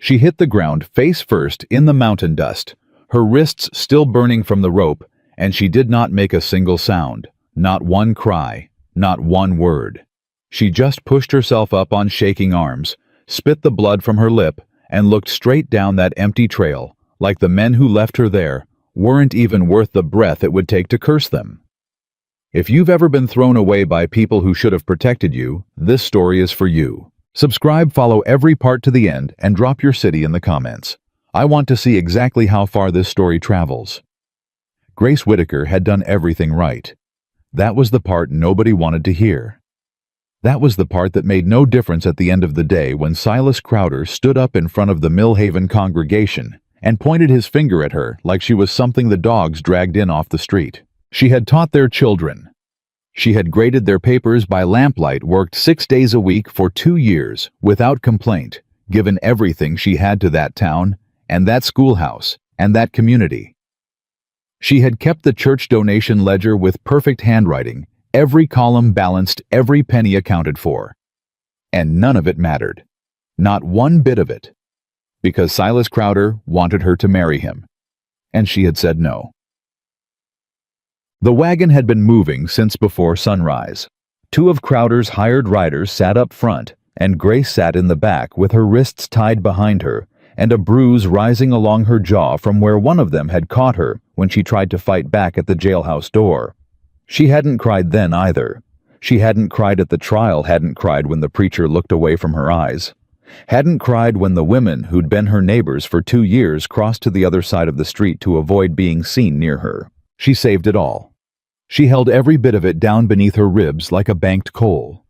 She hit the ground face first in the mountain dust, her wrists still burning from the rope, and she did not make a single sound, not one cry, not one word. She just pushed herself up on shaking arms, spit the blood from her lip, and looked straight down that empty trail, like the men who left her there weren't even worth the breath it would take to curse them. If you've ever been thrown away by people who should have protected you, this story is for you. Subscribe, follow every part to the end, and drop your city in the comments. I want to see exactly how far this story travels. Grace Whitaker had done everything right. That was the part nobody wanted to hear. That was the part that made no difference at the end of the day when Silas Crowder stood up in front of the Millhaven congregation and pointed his finger at her like she was something the dogs dragged in off the street. She had taught their children. She had graded their papers by lamplight, worked 6 days a week for 2 years without complaint, given everything she had to that town and that schoolhouse and that community. She had kept the church donation ledger with perfect handwriting, every column balanced, every penny accounted for. And none of it mattered. Not one bit of it. Because Silas Crowder wanted her to marry him. And she had said no. The wagon had been moving since before sunrise. 2 of Crowder's hired riders sat up front, and Grace sat in the back with her wrists tied behind her, and a bruise rising along her jaw from where one of them had caught her when she tried to fight back at the jailhouse door. She hadn't cried then either. She hadn't cried at the trial, hadn't cried when the preacher looked away from her eyes. Hadn't cried when the women who'd been her neighbors for 2 years crossed to the other side of the street to avoid being seen near her. She saved it all. She held every bit of it down beneath her ribs like a banked coal.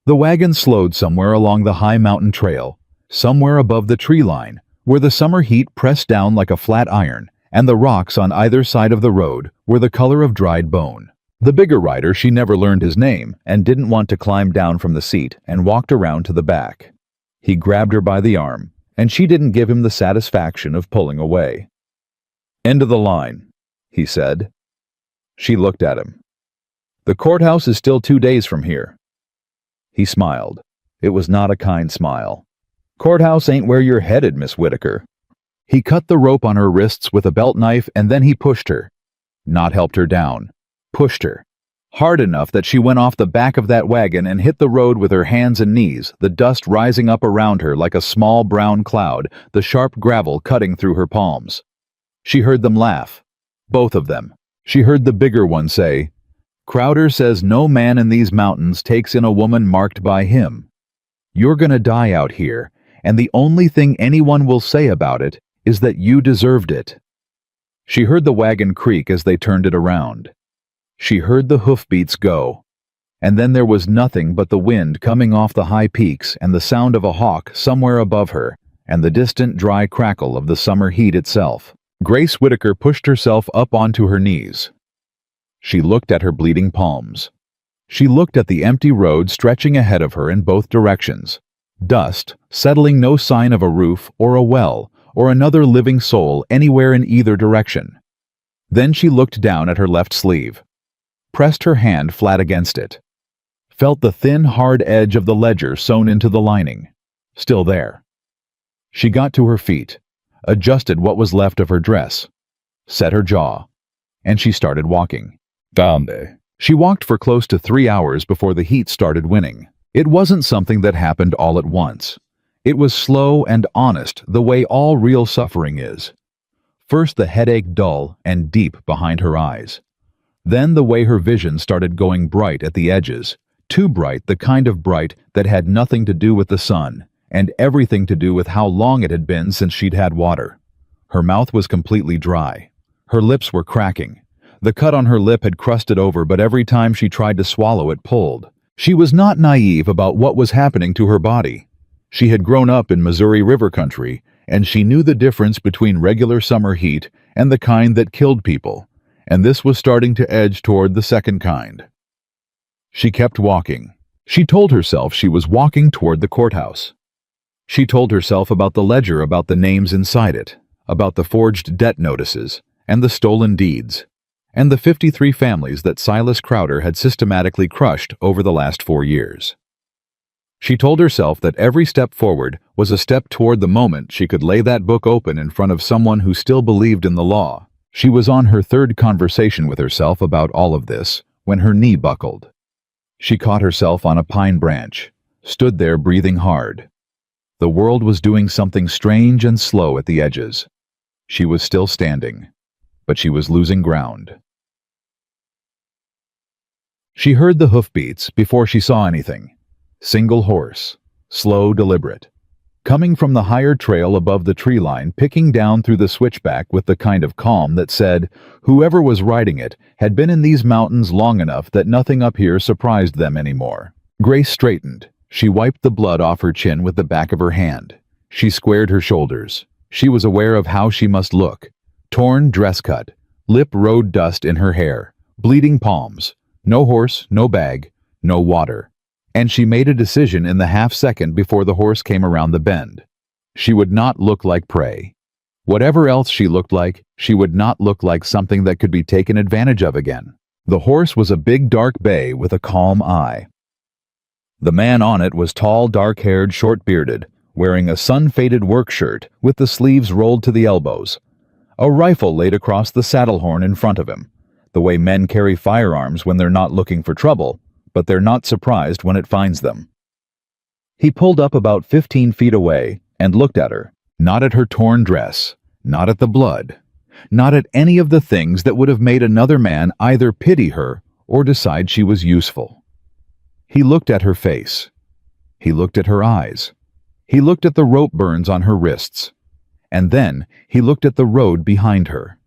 The wagon slowed somewhere along the high mountain trail, somewhere above the tree line, where the summer heat pressed down like a flat iron, and the rocks on either side of the road were the color of dried bone. The bigger rider, she never learned his name and didn't want to climb down from the seat, and walked around to the back. He grabbed her by the arm, and she didn't give him the satisfaction of pulling away. "End of the line," he said. She looked at him. "The courthouse is still 2 days from here." He smiled. It was not a kind smile. "Courthouse ain't where you're headed, Miss Whitaker." He cut the rope on her wrists with a belt knife, and then he pushed her. Not helped her down. Pushed her. Hard enough that she went off the back of that wagon and hit the road with her hands and knees, the dust rising up around her like a small brown cloud, the sharp gravel cutting through her palms. She heard them laugh. Both of them. She heard the bigger one say, "Crowder says no man in these mountains takes in a woman marked by him. You're gonna die out here, and the only thing anyone will say about it is that you deserved it." She heard the wagon creak as they turned it around. She heard the hoofbeats go, and then there was nothing but the wind coming off the high peaks and the sound of a hawk somewhere above her, and the distant dry crackle of the summer heat itself. Grace Whitaker pushed herself up onto her knees. She looked at her bleeding palms. She looked at the empty road stretching ahead of her in both directions. Dust, settling, no sign of a roof or a well or another living soul anywhere in either direction. Then she looked down at her left sleeve. Pressed her hand flat against it. Felt the thin, hard edge of the ledger sewn into the lining. Still there. She got to her feet, adjusted what was left of her dress, set her jaw, and she started walking. Down. She walked for close to 3 hours before the heat started winning. It wasn't something that happened all at once. It was slow and honest, the way all real suffering is. First the headache dull and deep behind her eyes. Then the way her vision started going bright at the edges, too bright, the kind of bright that had nothing to do with the sun, and everything to do with how long it had been since she'd had water. Her mouth was completely dry. Her lips were cracking. The cut on her lip had crusted over, but every time she tried to swallow it pulled. She was not naive about what was happening to her body. She had grown up in Missouri River country, and she knew the difference between regular summer heat and the kind that killed people, and this was starting to edge toward the second kind. She kept walking. She told herself she was walking toward the courthouse. She told herself about the ledger, about the names inside it, about the forged debt notices, and the stolen deeds, and the 53 families that Silas Crowder had systematically crushed over the last 4 years. She told herself that every step forward was a step toward the moment she could lay that book open in front of someone who still believed in the law. She was on her third conversation with herself about all of this when her knee buckled. She caught herself on a pine branch, stood there breathing hard. The world was doing something strange and slow at the edges. She was still standing, but she was losing ground. She heard the hoofbeats before she saw anything. Single horse, slow, deliberate. Coming from the higher trail above the tree line, picking down through the switchback with the kind of calm that said whoever was riding it had been in these mountains long enough that nothing up here surprised them anymore. Grace straightened. She wiped the blood off her chin with the back of her hand. She squared her shoulders. She was aware of how she must look. Torn dress cut, lip road dust in her hair, bleeding palms, no horse, no bag, no water. And she made a decision in the half-second before the horse came around the bend. She would not look like prey. Whatever else she looked like, she would not look like something that could be taken advantage of again. The horse was a big dark bay with a calm eye. The man on it was tall, dark-haired, short-bearded, wearing a sun-faded work shirt with the sleeves rolled to the elbows. A rifle laid across the saddle horn in front of him, the way men carry firearms when they're not looking for trouble, but they're not surprised when it finds them. He pulled up about 15 feet away and looked at her, not at her torn dress, not at the blood, not at any of the things that would have made another man either pity her or decide she was useful. He looked at her face. He looked at her eyes. He looked at the rope burns on her wrists. And then he looked at the road behind her.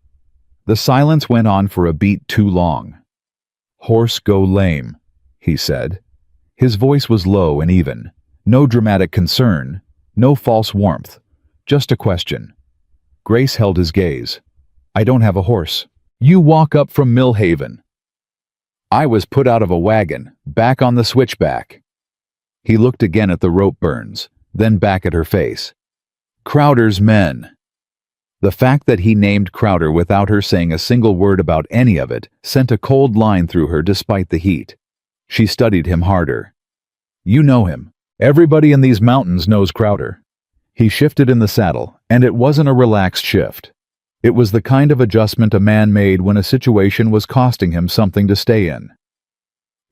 The silence went on for a beat too long. "Horse go lame," he said. His voice was low and even. No dramatic concern, no false warmth, just a question. Grace held his gaze. "I don't have a horse." "You walk up from Millhaven." "I was put out of a wagon, back on the switchback." He looked again at the rope burns, then back at her face. "Crowder's men." The fact that he named Crowder without her saying a single word about any of it sent a cold line through her despite the heat. She studied him harder. "You know him. Everybody in these mountains knows Crowder." He shifted in the saddle, and it wasn't a relaxed shift. It was the kind of adjustment a man made when a situation was costing him something to stay in.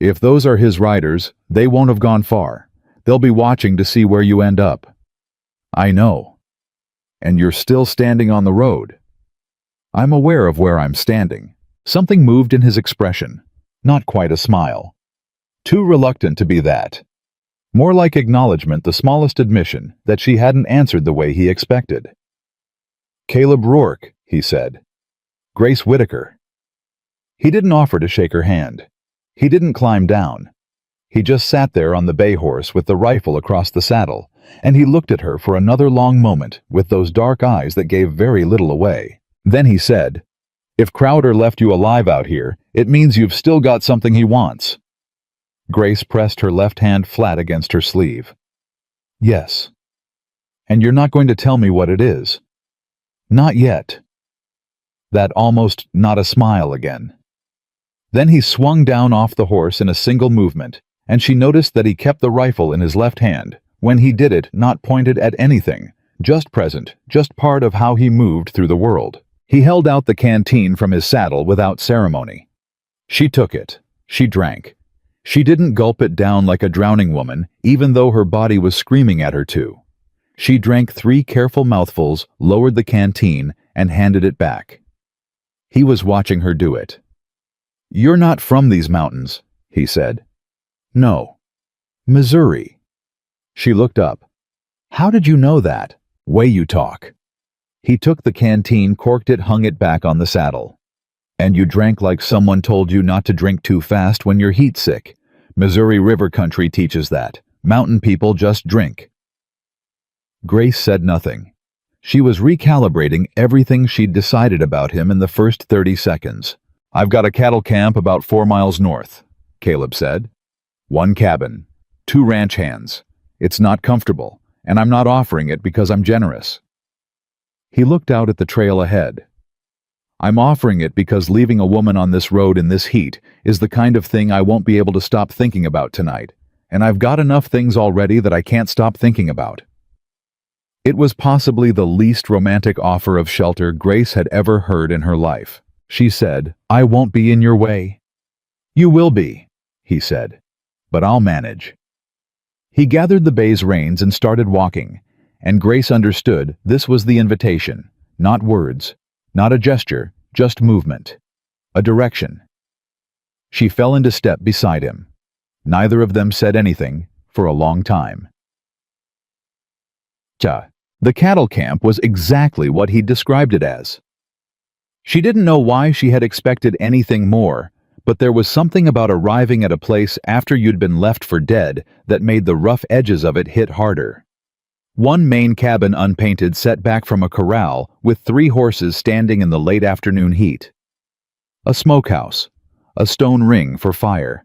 "If those are his riders, they won't have gone far. They'll be watching to see where you end up." "I know. And you're still standing on the road." "I'm aware of where I'm standing." Something moved in his expression. Not quite a smile. Too reluctant to be that. More like acknowledgement, the smallest admission that she hadn't answered the way he expected. "Caleb Rourke," he said. "Grace Whitaker." He didn't offer to shake her hand. He didn't climb down. He just sat there on the bay horse with the rifle across the saddle, and he looked at her for another long moment with those dark eyes that gave very little away. Then he said, "If Crowder left you alive out here, it means you've still got something he wants." Grace pressed her left hand flat against her sleeve. "Yes." "And you're not going to tell me what it is?" "Not yet." That almost not a smile again. Then he swung down off the horse in a single movement, and she noticed that he kept the rifle in his left hand, when he did it not pointed at anything, just present, just part of how he moved through the world. He held out the canteen from his saddle without ceremony. She took it. She drank. She didn't gulp it down like a drowning woman, even though her body was screaming at her to. She drank 3 careful mouthfuls, lowered the canteen, and handed it back. He was watching her do it. "You're not from these mountains," he said. "No. Missouri." She looked up. "How did you know that? Way you talk." He took the canteen, corked it, hung it back on the saddle. "And you drank like someone told you not to drink too fast when you're heat sick. Missouri River country teaches that. Mountain people just drink." Grace said nothing. She was recalibrating everything she'd decided about him in the first 30 seconds. "I've got a cattle camp about 4 miles north," Caleb said. "1 cabin, 2 ranch hands. It's not comfortable, and I'm not offering it because I'm generous." He looked out at the trail ahead. "I'm offering it because leaving a woman on this road in this heat is the kind of thing I won't be able to stop thinking about tonight. and I've got enough things already that I can't stop thinking about." It was possibly the least romantic offer of shelter Grace had ever heard in her life. She said, "I won't be in your way." "You will be," he said, "but I'll manage." He gathered the bay's reins and started walking, and Grace understood this was the invitation, not words, not a gesture, just movement, a direction. She fell into step beside him. Neither of them said anything for a long time. The cattle camp was exactly what he'd described it as. She didn't know why she had expected anything more, but there was something about arriving at a place after you'd been left for dead that made the rough edges of it hit harder. One main cabin unpainted set back from a corral with 3 horses standing in the late afternoon heat. A smokehouse, a stone ring for fire,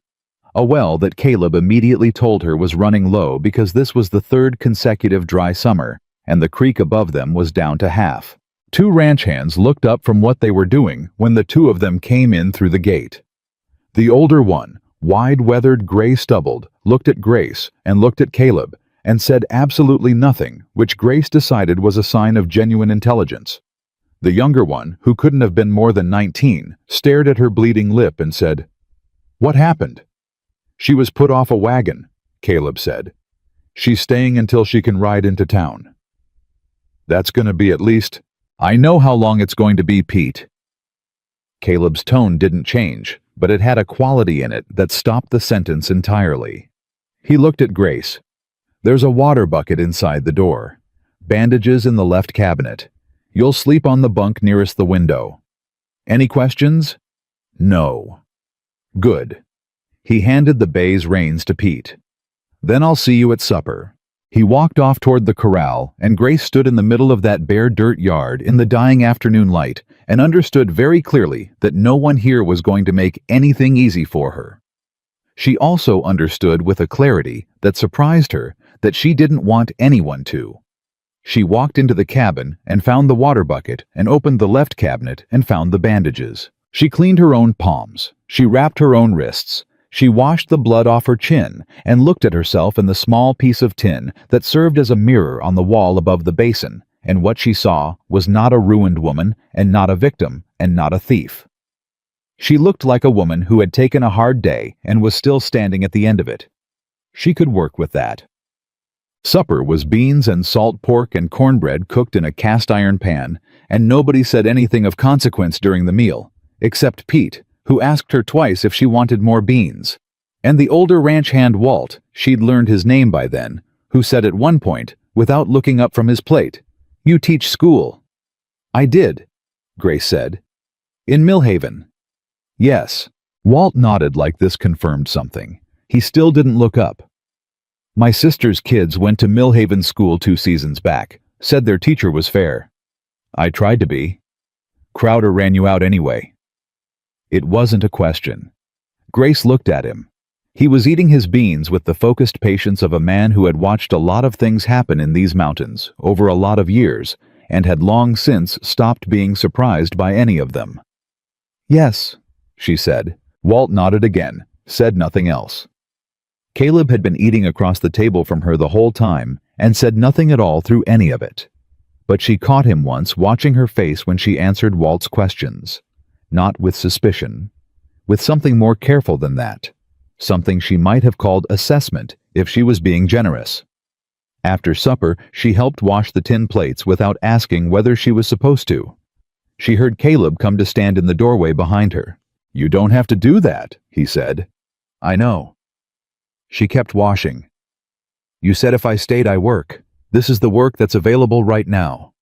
a well that Caleb immediately told her was running low because this was the 3rd consecutive dry summer, and the creek above them was down to half. 2 ranch hands looked up from what they were doing when the 2 of them came in through the gate. The older one, wide-weathered gray-stubbled, looked at Grace and looked at Caleb and said absolutely nothing, which Grace decided was a sign of genuine intelligence. The younger one, who couldn't have been more than 19, stared at her bleeding lip and said, "What happened?" "She was put off a wagon," Caleb said. "She's staying until she can ride into town." "That's going to be at least—" "I know how long it's going to be, Pete." Caleb's tone didn't change, but it had a quality in it that stopped the sentence entirely. He looked at Grace. "There's a water bucket inside the door. Bandages in the left cabinet. You'll sleep on the bunk nearest the window. Any questions?" "No." "Good." He handed the bay's reins to Pete. "Then I'll see you at supper." He walked off toward the corral, and Grace stood in the middle of that bare dirt yard in the dying afternoon light and understood very clearly that no one here was going to make anything easy for her. She also understood with a clarity that surprised her that she didn't want anyone to. She walked into the cabin and found the water bucket and opened the left cabinet and found the bandages. She cleaned her own palms. She wrapped her own wrists. She washed the blood off her chin and looked at herself in the small piece of tin that served as a mirror on the wall above the basin, and what she saw was not a ruined woman and not a victim and not a thief. She looked like a woman who had taken a hard day and was still standing at the end of it. She could work with that. Supper was beans and salt pork and cornbread cooked in a cast-iron pan, and nobody said anything of consequence during the meal, except Pete, who asked her twice if she wanted more beans, and the older ranch hand Walt, she'd learned his name by then, who said at one point, without looking up from his plate, "You teach school." "I did," Grace said. "In Millhaven." "Yes." Walt nodded like this confirmed something. He still didn't look up. "My sister's kids went to Millhaven School 2 seasons back, said their teacher was fair." "I tried to be." "Crowder ran you out anyway." It wasn't a question. Grace looked at him. He was eating his beans with the focused patience of a man who had watched a lot of things happen in these mountains over a lot of years and had long since stopped being surprised by any of them. "Yes," she said. Walt nodded again, said nothing else. Caleb had been eating across the table from her the whole time and said nothing at all through any of it. But she caught him once watching her face when she answered Walt's questions. Not with suspicion, with something more careful than that, something she might have called assessment if she was being generous. After supper, she helped wash the tin plates without asking whether she was supposed to. She heard Caleb come to stand in the doorway behind her. "You don't have to do that," he said. "I know." She kept washing. "You said if I stayed I work. This is the work that's available right now."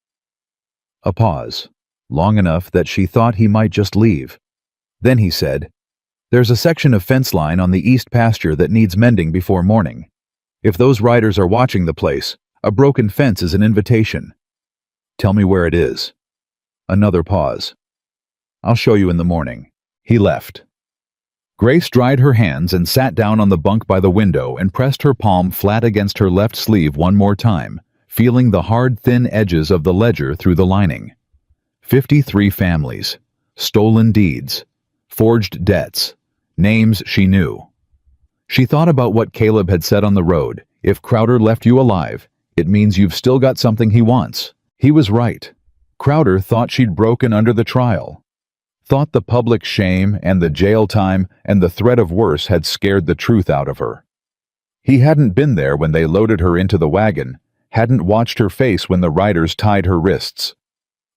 A pause. Long enough that she thought he might just leave. Then he said, "There's a section of fence line on the east pasture that needs mending before morning. If those riders are watching the place, a broken fence is an invitation. Tell me where it is." Another pause. "I'll show you in the morning." He left. Grace dried her hands and sat down on the bunk by the window and pressed her palm flat against her left sleeve one more time, feeling the hard, thin edges of the ledger through the lining. 53 families, stolen deeds, forged debts, names she knew. She thought about what Caleb had said on the road. If Crowder left you alive, it means you've still got something he wants. He was right. Crowder thought she'd broken under the trial. Thought the public shame and the jail time and the threat of worse had scared the truth out of her. He hadn't been there when they loaded her into the wagon, hadn't watched her face when the riders tied her wrists.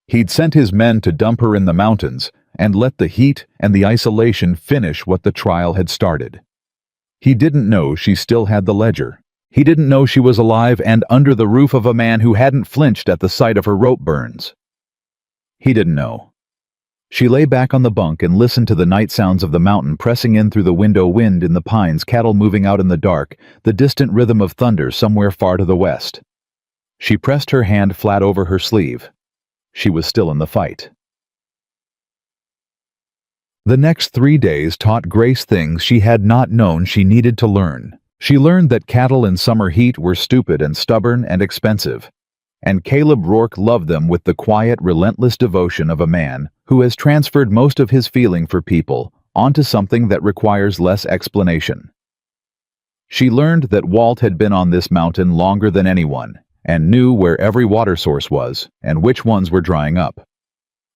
He'd sent his men to dump her in the mountains and let the heat and the isolation finish what the trial had started. He didn't know she still had the ledger. He didn't know she was alive and under the roof of a man who hadn't flinched at the sight of her rope burns. He didn't know. She lay back on the bunk and listened to the night sounds of the mountain pressing in through the window, wind in the pines, cattle moving out in the dark, the distant rhythm of thunder somewhere far to the west. She pressed her hand flat over her sleeve. She was still in the fight. The next 3 days taught Grace things she had not known she needed to learn. She learned that cattle in summer heat were stupid and stubborn and expensive, and Caleb Rourke loved them with the quiet, relentless devotion of a man who has transferred most of his feeling for people onto something that requires less explanation. She learned that Walt had been on this mountain longer than anyone, and knew where every water source was and which ones were drying up.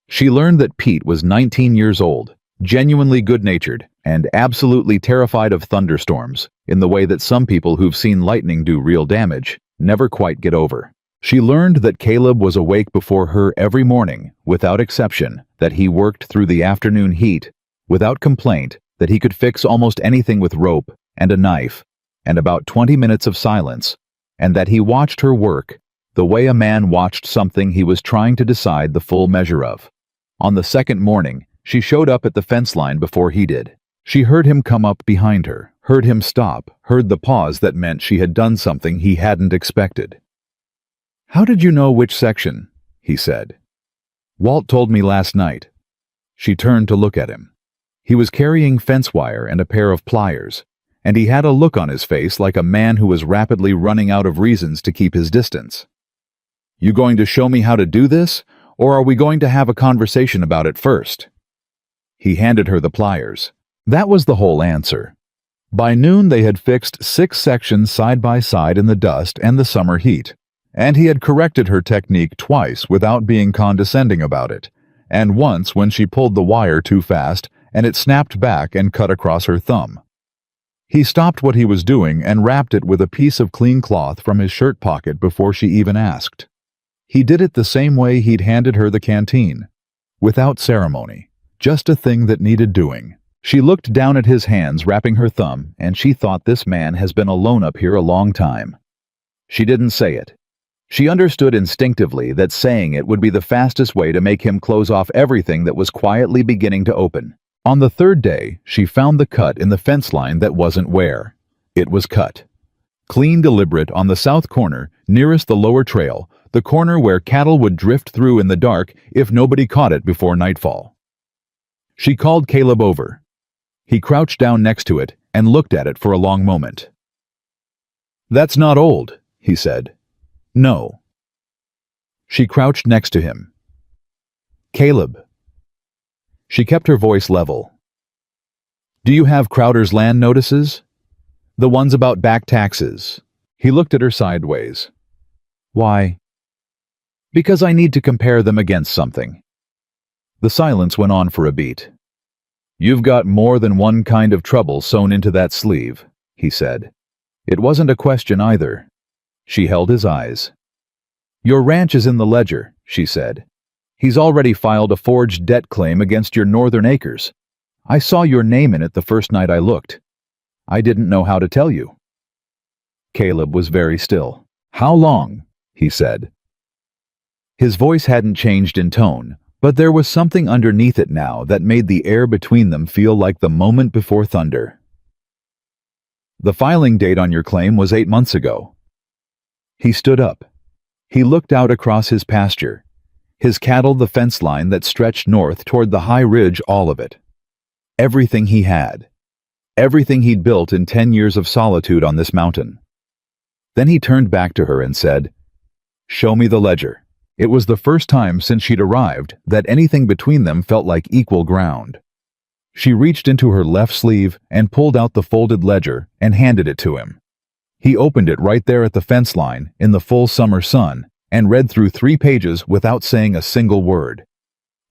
She learned that Pete was 19 years old, genuinely good-natured, and absolutely terrified of thunderstorms, in the way that some people who've seen lightning do real damage never quite get over. She learned that Caleb was awake before her every morning, without exception, that he worked through the afternoon heat, without complaint, that he could fix almost anything with rope and a knife, and about 20 minutes of silence, and that he watched her work the way a man watched something he was trying to decide the full measure of. On the second morning, she showed up at the fence line before he did. She heard him come up behind her, heard him stop, heard the pause that meant she had done something he hadn't expected. "How did you know which section?" he said. "Walt told me last night." She turned to look at him. He was carrying fence wire and a pair of pliers, and he had a look on his face like a man who was rapidly running out of reasons to keep his distance. "You going to show me how to do this, or are we going to have a conversation about it first?" He handed her the pliers. That was the whole answer. By noon they had fixed 6 sections side by side in the dust and the summer heat, and he had corrected her technique twice without being condescending about it, and once when she pulled the wire too fast and it snapped back and cut across her thumb. He stopped what he was doing and wrapped it with a piece of clean cloth from his shirt pocket before she even asked. He did it the same way he'd handed her the canteen, without ceremony, just a thing that needed doing. She looked down at his hands wrapping her thumb, and she thought this man has been alone up here a long time. She didn't say it. She understood instinctively that saying it would be the fastest way to make him close off everything that was quietly beginning to open. On the third day, she found the cut in the fence line that wasn't where. It was cut. Clean, deliberate, on the south corner, nearest the lower trail, the corner where cattle would drift through in the dark if nobody caught it before nightfall. She called Caleb over. He crouched down next to it and looked at it for a long moment. "That's not old," he said. "No." She crouched next to him. "Caleb." She kept her voice level. "Do you have Crowder's land notices? The ones about back taxes?" He looked at her sideways. "Why?" "Because I need to compare them against something." The silence went on for a beat. "You've got more than one kind of trouble sewn into that sleeve," he said. It wasn't a question either. She held his eyes. "Your ranch is in the ledger," she said. "He's already filed a forged debt claim against your northern acres. I saw your name in it the first night I looked. I didn't know how to tell you." Caleb was very still. "How long?" he said. His voice hadn't changed in tone, but there was something underneath it now that made the air between them feel like the moment before thunder. "The filing date on your claim was 8 months ago." He stood up. He looked out across his pasture, his cattle, the fence line that stretched north toward the high ridge, all of it. Everything he had. Everything he'd built in 10 years of solitude on this mountain. Then he turned back to her and said, "Show me the ledger." It was the first time since she'd arrived that anything between them felt like equal ground. She reached into her left sleeve and pulled out the folded ledger and handed it to him. He opened it right there at the fence line in the full summer sun and read through 3 pages without saying a single word.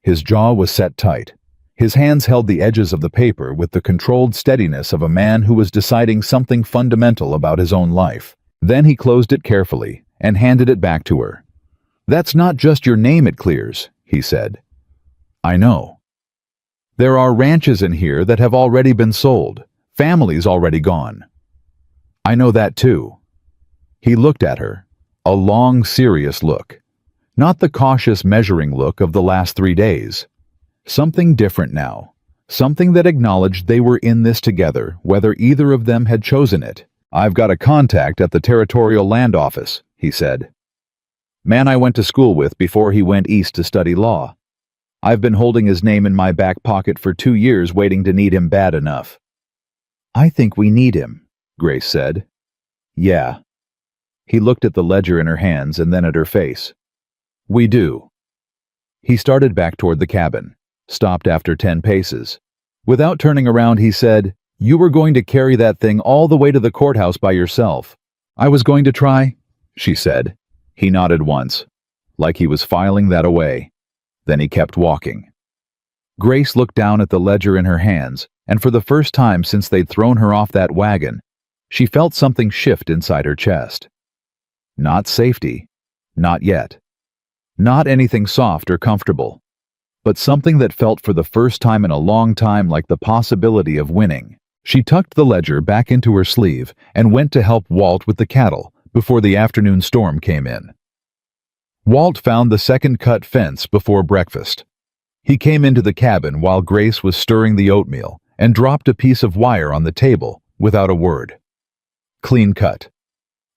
His jaw was set tight. His hands held the edges of the paper with the controlled steadiness of a man who was deciding something fundamental about his own life. Then he closed it carefully and handed it back to her. "That's not just your name it clears," he said. "I know. There are ranches in here that have already been sold, families already gone. I know that too." He looked at her, a long, serious look. Not the cautious measuring look of the last 3 days. Something different now. Something that acknowledged they were in this together, whether either of them had chosen it. "I've got a contact at the Territorial Land Office," he said. "Man I went to school with before he went east to study law. I've been holding his name in my back pocket for 2 years waiting to need him bad enough." "I think we need him," Grace said. "Yeah." He looked at the ledger in her hands and then at her face. "We do." He started back toward the cabin, stopped after 10 paces. Without turning around, he said, "You were going to carry that thing all the way to the courthouse by yourself." "I was going to try," she said. He nodded once, like he was filing that away. Then he kept walking. Grace looked down at the ledger in her hands, and for the first time since they'd thrown her off that wagon, she felt something shift inside her chest. Not safety. Not yet. Not anything soft or comfortable. But something that felt for the first time in a long time like the possibility of winning. She tucked the ledger back into her sleeve and went to help Walt with the cattle before the afternoon storm came in. Walt found the second cut fence before breakfast. He came into the cabin while Grace was stirring the oatmeal and dropped a piece of wire on the table without a word. Clean cut.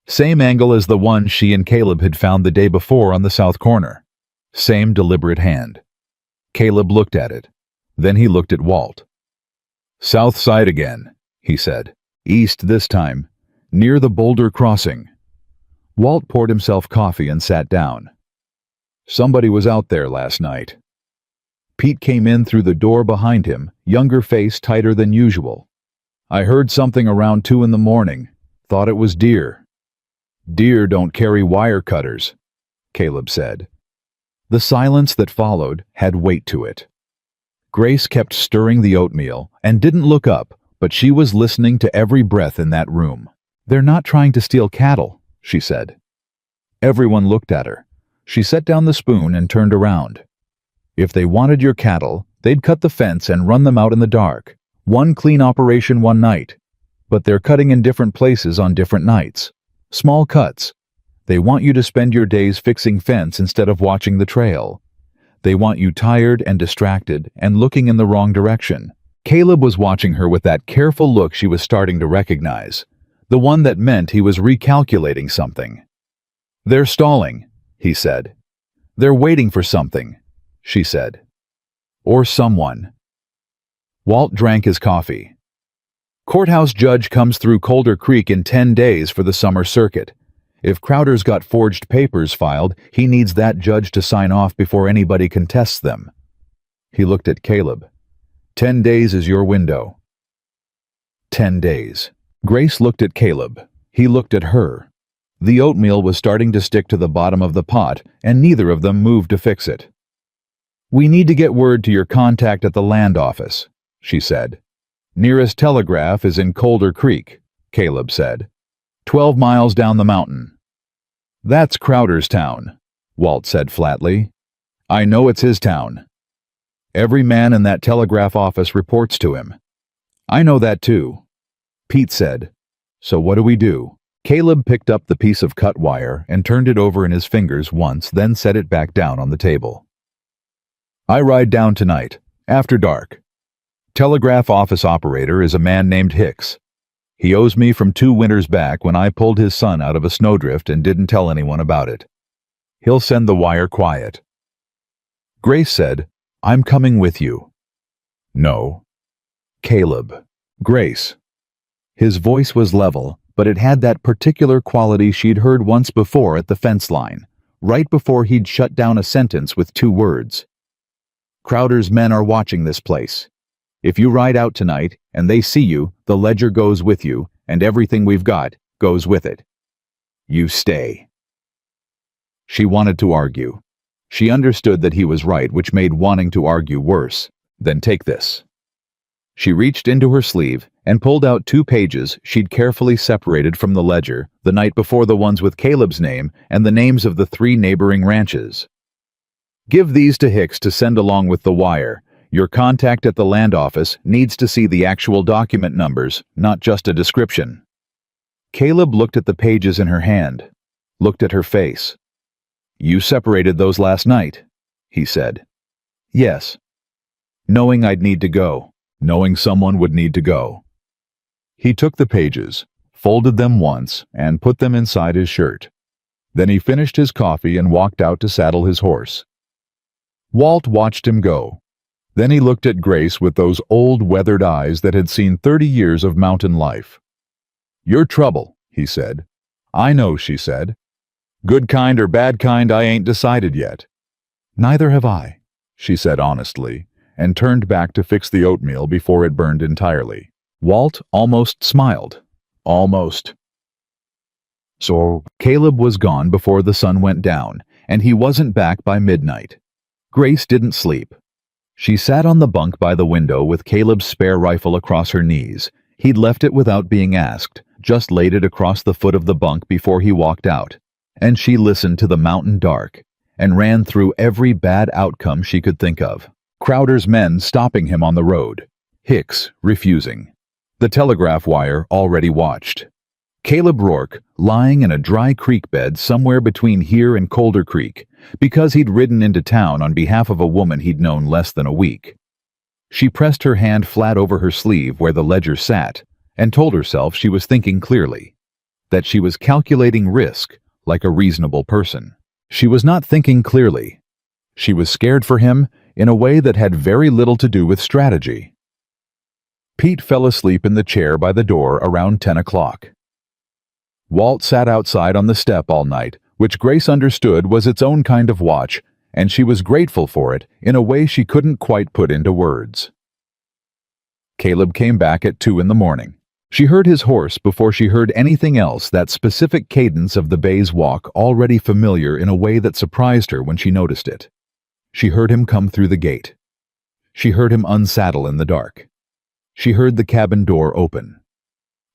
Same angle as the one she and Caleb had found the day before on the south corner. Same deliberate hand. Caleb looked at it. Then he looked at Walt. "South side again," he said. "East this time, near the boulder crossing." Walt poured himself coffee and sat down. "Somebody was out there last night." Pete came in through the door behind him, younger face tighter than usual. "I heard something around 2 in the morning. Thought it was deer." "Deer don't carry wire cutters," Caleb said. The silence that followed had weight to it. Grace kept stirring the oatmeal and didn't look up, but she was listening to every breath in that room. "They're not trying to steal cattle," she said. Everyone looked at her. She set down the spoon and turned around. "If they wanted your cattle, they'd cut the fence and run them out in the dark. One clean operation one night. But they're cutting in different places on different nights. Small cuts. They want you to spend your days fixing fence instead of watching the trail. They want you tired and distracted and looking in the wrong direction." Caleb was watching her with that careful look she was starting to recognize. The one that meant he was recalculating something. "They're stalling," he said. "They're waiting for something," she said. "Or someone." Walt drank his coffee. "Courthouse judge comes through Colder Creek in 10 days for the summer circuit. If Crowder's got forged papers filed, he needs that judge to sign off before anybody contests them." He looked at Caleb. 10 days is your window." 10 days. Grace looked at Caleb. He looked at her. The oatmeal was starting to stick to the bottom of the pot, and neither of them moved to fix it. "We need to get word to your contact at the land office," she said. "Nearest telegraph is in Colder Creek," Caleb said. 12 miles down the mountain." "That's Crowder's town," Walt said flatly. "I know it's his town. Every man in that telegraph office reports to him." "I know that too," Pete said. "So what do we do?" Caleb picked up the piece of cut wire and turned it over in his fingers once, then set it back down on the table. "I ride down tonight, after dark. Telegraph office operator is a man named Hicks. He owes me from 2 winters back when I pulled his son out of a snowdrift and didn't tell anyone about it. He'll send the wire quiet." Grace said, "I'm coming with you." "No." "Caleb." "Grace." His voice was level, but it had that particular quality she'd heard once before at the fence line, right before he'd shut down a sentence with 2 words. "Crowder's men are watching this place. If you ride out tonight and they see you, the ledger goes with you, and everything we've got goes with it. You stay." She wanted to argue. She understood that he was right, which made wanting to argue worse. "Then take this." She reached into her sleeve and pulled out 2 pages she'd carefully separated from the ledger the night before, the ones with Caleb's name and the names of the 3 neighboring ranches. "Give these to Hicks to send along with the wire. Your contact at the land office needs to see the actual document numbers, not just a description." Caleb looked at the pages in her hand, looked at her face. "You separated those last night," he said. "Yes. Knowing I'd need to go. Knowing someone would need to go." He took the pages, folded them once, and put them inside his shirt. Then he finished his coffee and walked out to saddle his horse. Walt watched him go. Then he looked at Grace with those old weathered eyes that had seen 30 years of mountain life. "You're trouble," he said. "I know," she said. "Good kind or bad kind, I ain't decided yet." "Neither have I," she said honestly, and turned back to fix the oatmeal before it burned entirely. Walt almost smiled. Almost. So Caleb was gone before the sun went down, and he wasn't back by midnight. Grace didn't sleep. She sat on the bunk by the window with Caleb's spare rifle across her knees. He'd left it without being asked, just laid it across the foot of the bunk before he walked out. And she listened to the mountain dark, and ran through every bad outcome she could think of. Crowder's men stopping him on the road. Hicks refusing. The telegraph wire already watched. Caleb Rourke lying in a dry creek bed somewhere between here and Colder Creek because he'd ridden into town on behalf of a woman he'd known less than a week. She pressed her hand flat over her sleeve where the ledger sat and told herself she was thinking clearly, that she was calculating risk like a reasonable person. She was not thinking clearly. She was scared for him in a way that had very little to do with strategy. Pete fell asleep in the chair by the door around 10 o'clock. Walt sat outside on the step all night, which Grace understood was its own kind of watch, and she was grateful for it in a way she couldn't quite put into words. Caleb came back at 2 in the morning. She heard his horse before she heard anything else, that specific cadence of the bay's walk already familiar in a way that surprised her when she noticed it. She heard him come through the gate. She heard him unsaddle in the dark. She heard the cabin door open.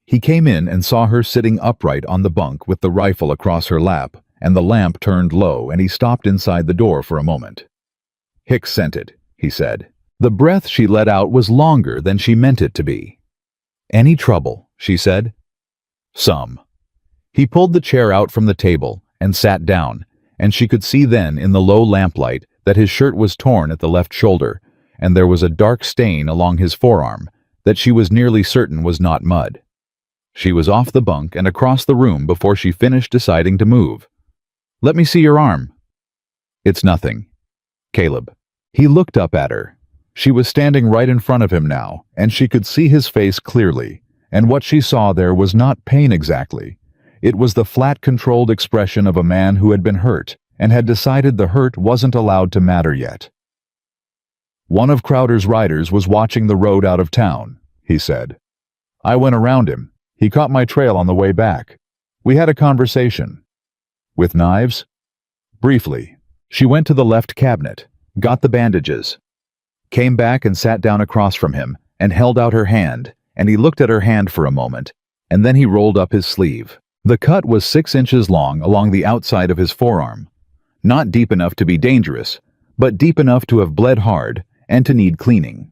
He came in and saw her sitting upright on the bunk with the rifle across her lap, and the lamp turned low, and he stopped inside the door for a moment. "Hicks sent it," he said. The breath she let out was longer than she meant it to be. "Any trouble?" she said. "Some." He pulled the chair out from the table and sat down, and she could see then in the low lamplight that his shirt was torn at the left shoulder, and there was a dark stain along his forearm that she was nearly certain was not mud. She was off the bunk and across the room before she finished deciding to move. "Let me see your arm." "It's nothing." "Caleb." He looked up at her. She was standing right in front of him now, and she could see his face clearly, and what she saw there was not pain exactly. It was the flat, controlled expression of a man who had been hurt, and had decided the hurt wasn't allowed to matter yet. "One of Crowder's riders was watching the road out of town," he said. "I went around him. He caught my trail on the way back. We had a conversation." "With knives?" "Briefly." She went to the left cabinet, got the bandages, came back and sat down across from him, and held out her hand, and he looked at her hand for a moment, and then he rolled up his sleeve. The cut was 6 inches long along the outside of his forearm. Not deep enough to be dangerous, but deep enough to have bled hard and to need cleaning.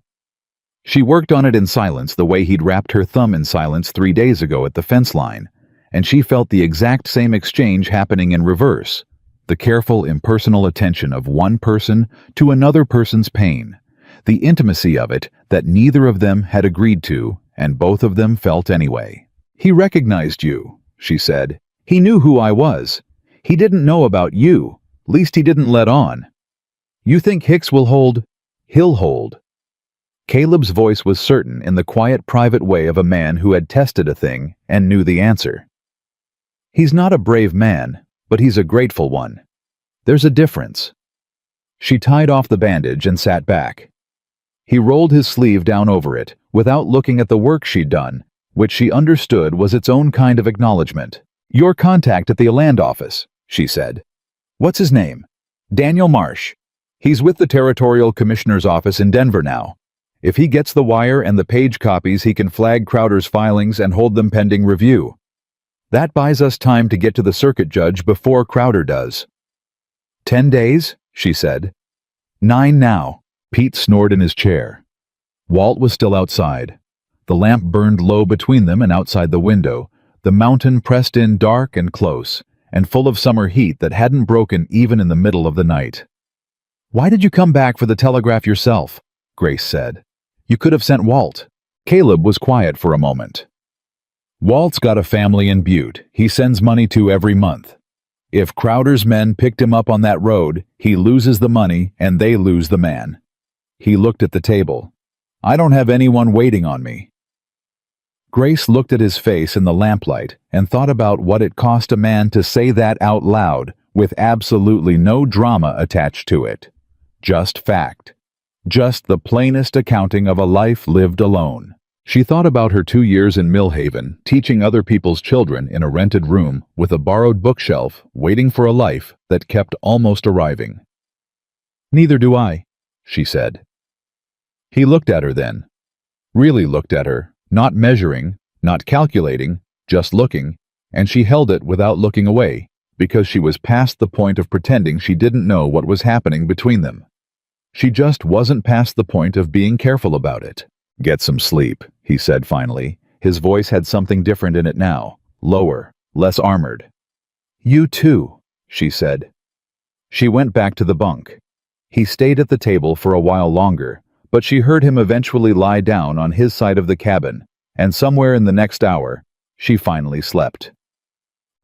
She worked on it in silence the way he'd wrapped her thumb in silence 3 days ago at the fence line, and she felt the exact same exchange happening in reverse, the careful, impersonal attention of one person to another person's pain, the intimacy of it that neither of them had agreed to, and both of them felt anyway. "He recognized you," she said. "He knew who I was. He didn't know about you, least he didn't let on. You think Hicks will hold? He'll hold." Caleb's voice was certain in the quiet, private way of a man who had tested a thing and knew the answer. "He's not a brave man, but he's a grateful one. There's a difference." She tied off the bandage and sat back. He rolled his sleeve down over it, without looking at the work she'd done, which she understood was its own kind of acknowledgement. "Your contact at the land office," she said. "What's his name?" "Daniel Marsh. He's with the Territorial Commissioner's office in Denver now. If he gets the wire and the page copies, he can flag Crowder's filings and hold them pending review. That buys us time to get to the circuit judge before Crowder does." 10 days, she said. 9 now. Pete snored in his chair. Walt was still outside. The lamp burned low between them and outside the window, the mountain pressed in dark and close, and full of summer heat that hadn't broken even in the middle of the night. "Why did you come back for the telegraph yourself?" Grace said. "You could have sent Walt." Caleb was quiet for a moment. "Walt's got a family in Butte he sends money to every month. If Crowder's men picked him up on that road, he loses the money and they lose the man." He looked at the table. "I don't have anyone waiting on me." Grace looked at his face in the lamplight and thought about what it cost a man to say that out loud with absolutely no drama attached to it. Just fact. Just the plainest accounting of a life lived alone. She thought about her 2 years in Millhaven, teaching other people's children in a rented room with a borrowed bookshelf, waiting for a life that kept almost arriving. "Neither do I," she said. He looked at her then. Really looked at her, not measuring, not calculating, just looking, and she held it without looking away, because she was past the point of pretending she didn't know what was happening between them. She just wasn't past the point of being careful about it. "Get some sleep," he said finally. His voice had something different in it now, lower, less armored. "You too," she said. She went back to the bunk. He stayed at the table for a while longer, but she heard him eventually lie down on his side of the cabin, and somewhere in the next hour, she finally slept.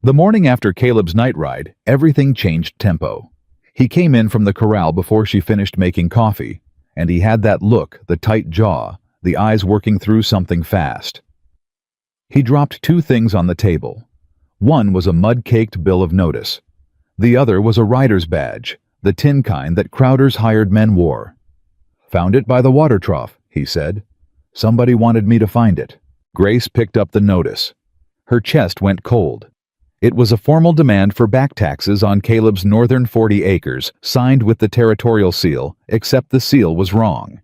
The morning after Caleb's night ride, everything changed tempo. He came in from the corral before she finished making coffee, and he had that look, the tight jaw, the eyes working through something fast. He dropped 2 things on the table. One was a mud-caked bill of notice. The other was a rider's badge, the tin kind that Crowder's hired men wore. "Found it by the water trough," he said. "Somebody wanted me to find it." Grace picked up the notice. Her chest went cold. It was a formal demand for back taxes on Caleb's northern 40 acres, signed with the territorial seal, except the seal was wrong.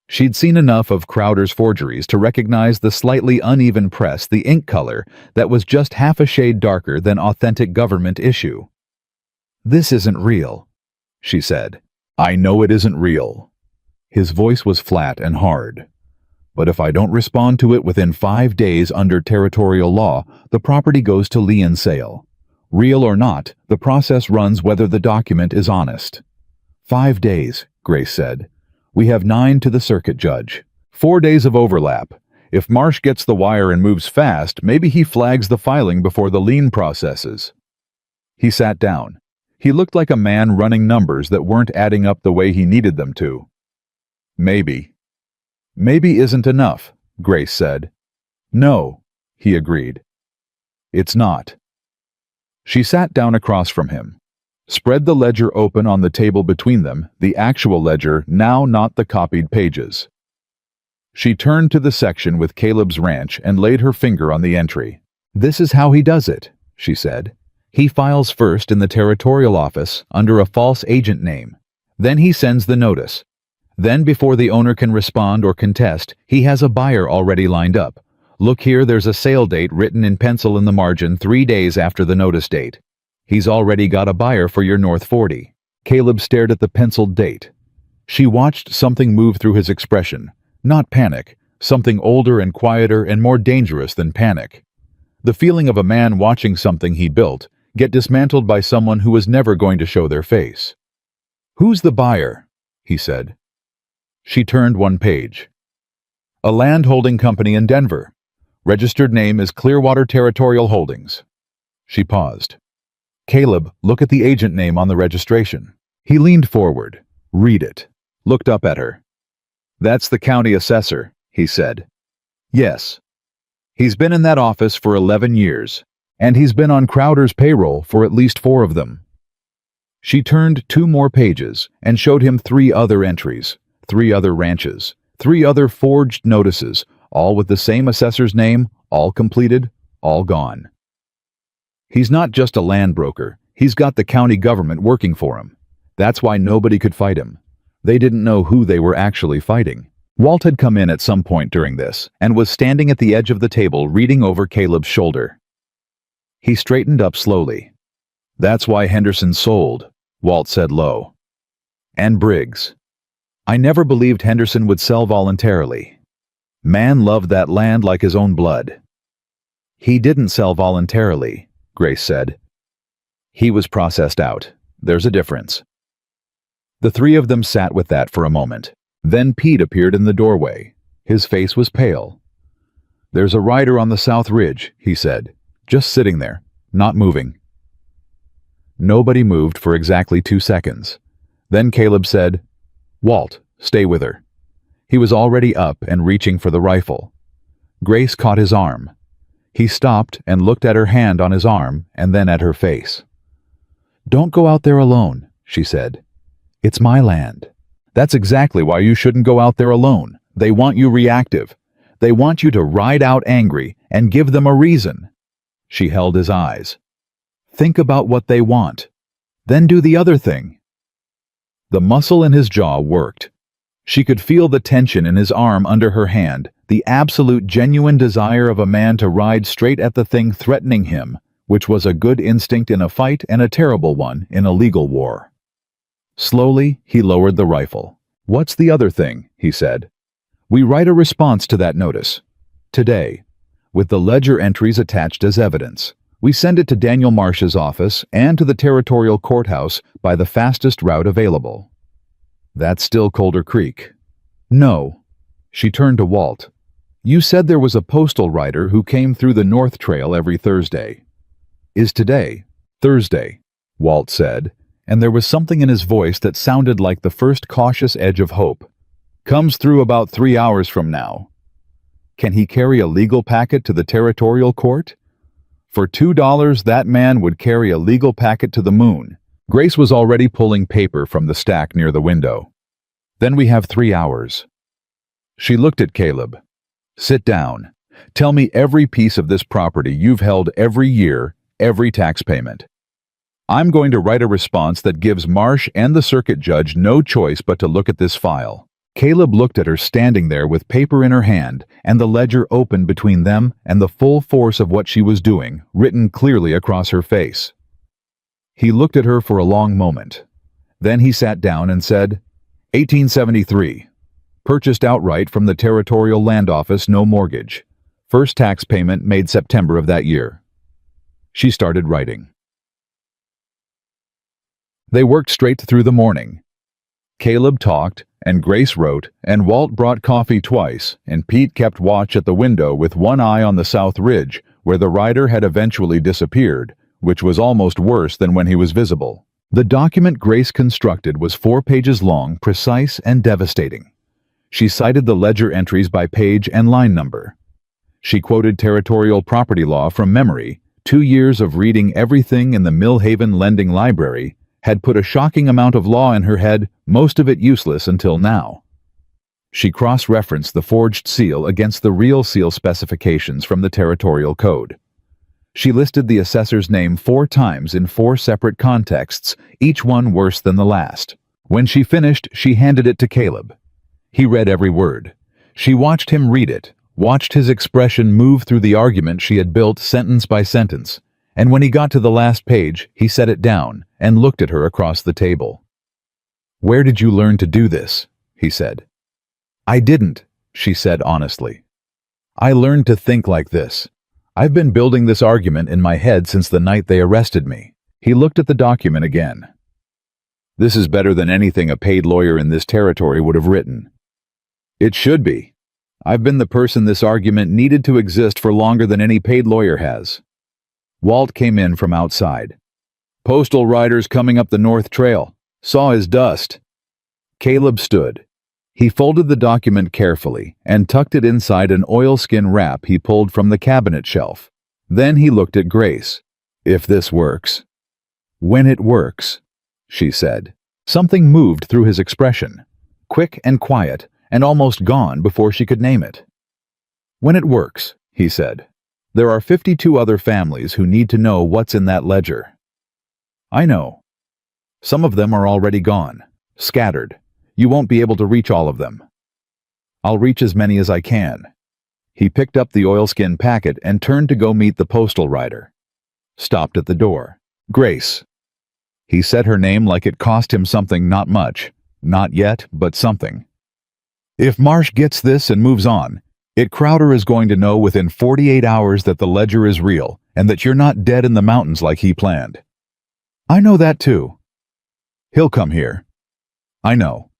She'd seen enough of Crowder's forgeries to recognize the slightly uneven press, the ink color, that was just half a shade darker than authentic government issue. "This isn't real," she said. "I know it isn't real." His voice was flat and hard. "But if I don't respond to it within 5 days under territorial law, the property goes to lien sale. Real or not, the process runs whether the document is honest." 5 days, Grace said. "We have 9 to the circuit judge. 4 days of overlap. If Marsh gets the wire and moves fast, maybe he flags the filing before the lien processes." He sat down. He looked like a man running numbers that weren't adding up the way he needed them to. "Maybe." "Maybe isn't enough," Grace said. "No," he agreed. "It's not." She sat down across from him. Spread the ledger open on the table between them, the actual ledger, now not the copied pages. She turned to the section with Caleb's ranch and laid her finger on the entry. "This is how he does it," she said. "He files first in the territorial office under a false agent name. Then he sends the notice. Then before the owner can respond or contest, he has a buyer already lined up. Look here, there's a sale date written in pencil in the margin 3 days after the notice date. He's already got a buyer for your North 40. Caleb stared at the penciled date. She watched something move through his expression. Not panic, something older and quieter and more dangerous than panic. The feeling of a man watching something he built get dismantled by someone who was never going to show their face. "Who's the buyer?" he said. She turned 1 page. "A land holding company in Denver. Registered name is Clearwater Territorial Holdings." She paused. "Caleb, look at the agent name on the registration." He leaned forward. "Read it." Looked up at her. "That's the county assessor," he said. "Yes. He's been in that office for 11 years, and he's been on Crowder's payroll for at least 4 of them." She turned 2 more pages and showed him 3 other entries, 3 other ranches, 3 other forged notices, all with the same assessor's name, all completed, all gone. He's not just a land broker, he's got the county government working for him. That's why nobody could fight him. They didn't know who they were actually fighting. Walt had come in at some point during this, and was standing at the edge of the table reading over Caleb's shoulder. He straightened up slowly. "That's why Henderson sold," Walt said low. "And Briggs. I never believed Henderson would sell voluntarily. Man loved that land like his own blood." "He didn't sell voluntarily," Grace said. "He was processed out. There's a difference." The 3 of them sat with that for a moment. Then Pete appeared in the doorway. His face was pale. "There's a rider on the South Ridge," he said, "just sitting there, not moving." Nobody moved for exactly 2 seconds. Then Caleb said, "Walt, stay with her." He was already up and reaching for the rifle. Grace caught his arm. He stopped and looked at her hand on his arm and then at her face. "Don't go out there alone," she said. "It's my land." "That's exactly why you shouldn't go out there alone. They want you reactive. They want you to ride out angry and give them a reason." She held his eyes. "Think about what they want. Then do the other thing." The muscle in his jaw worked. She could feel the tension in his arm under her hand, the absolute genuine desire of a man to ride straight at the thing threatening him, which was a good instinct in a fight and a terrible one in a legal war. Slowly, he lowered the rifle. "What's the other thing?" he said. "We write a response to that notice. Today, with the ledger entries attached as evidence. We send it to Daniel Marsh's office and to the territorial courthouse by the fastest route available." "That's still Colder Creek." "No." She turned to Walt. "You said there was a postal rider who came through the North Trail every Thursday." "Is today Thursday?" Walt said, and there was something in his voice that sounded like the first cautious edge of hope. "Comes through about 3 hours from now." "Can he carry a legal packet to the territorial court?" For $2, that man would carry a legal packet to the moon. Grace was already pulling paper from the stack near the window. "Then we have 3 hours. She looked at Caleb. "Sit down. Tell me every piece of this property you've held every year, every tax payment. I'm going to write a response that gives Marsh and the circuit judge no choice but to look at this file." Caleb looked at her standing there with paper in her hand and the ledger open between them and the full force of what she was doing, written clearly across her face. He looked at her for a long moment. Then he sat down and said, 1873. Purchased outright from the Territorial Land Office, no mortgage. First tax payment made September of that year. She started writing. They worked straight through the morning. Caleb talked, and Grace wrote, and Walt brought coffee twice, and Pete kept watch at the window with one eye on the South Ridge, where the rider had eventually disappeared, which was almost worse than when he was visible. The document Grace constructed was 4 pages long, precise and devastating. She cited the ledger entries by page and line number. She quoted territorial property law from memory. 2 years of reading everything in the Millhaven Lending Library had put a shocking amount of law in her head, most of it useless until now. She cross-referenced the forged seal against the real seal specifications from the Territorial Code. She listed the assessor's name 4 times in 4 separate contexts, each one worse than the last. When she finished, she handed it to Caleb. He read every word. She watched him read it, watched his expression move through the argument she had built sentence by sentence, and when he got to the last page, he set it down and looked at her across the table. "Where did you learn to do this?" he said. "I didn't," she said honestly. "I learned to think like this. I've been building this argument in my head since the night they arrested me." He looked at the document again. "This is better than anything a paid lawyer in this territory would have written." "It should be. I've been the person this argument needed to exist for longer than any paid lawyer has." Walt came in from outside. "Postal riders coming up the North Trail. Saw his dust." Caleb stood. He folded the document carefully and tucked it inside an oilskin wrap he pulled from the cabinet shelf. Then he looked at Grace. "If this works." "When it works," she said. Something moved through his expression. quick and quiet, and almost gone before she could name it. "When it works," he said, "there are 52 other families who need to know what's in that ledger." "I know. Some of them are already gone, scattered. You won't be able to reach all of them. I'll reach as many as I can." He picked up the oilskin packet and turned to go meet the postal rider. Stopped at the door. "Grace." He said her name like it cost him something, not much. Not yet, but something. "If Marsh gets this and moves on, Crowder is going to know within 48 hours that the ledger is real and that you're not dead in the mountains like he planned." "I know that too." "He'll come here." "I know."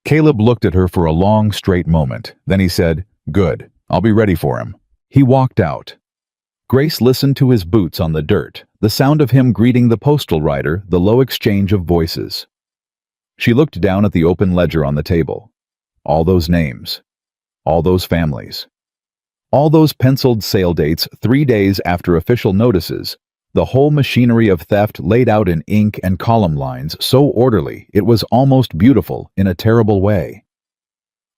Caleb looked at her for a long, straight moment. Then he said, "Good. I'll be ready for him." He walked out. Grace listened to his boots on the dirt, the sound of him greeting the postal rider, the low exchange of voices. She looked down at the open ledger on the table. All those names. All those families. All those penciled sale dates 3 days after official notices. The whole machinery of theft laid out in ink and column lines so orderly it was almost beautiful in a terrible way.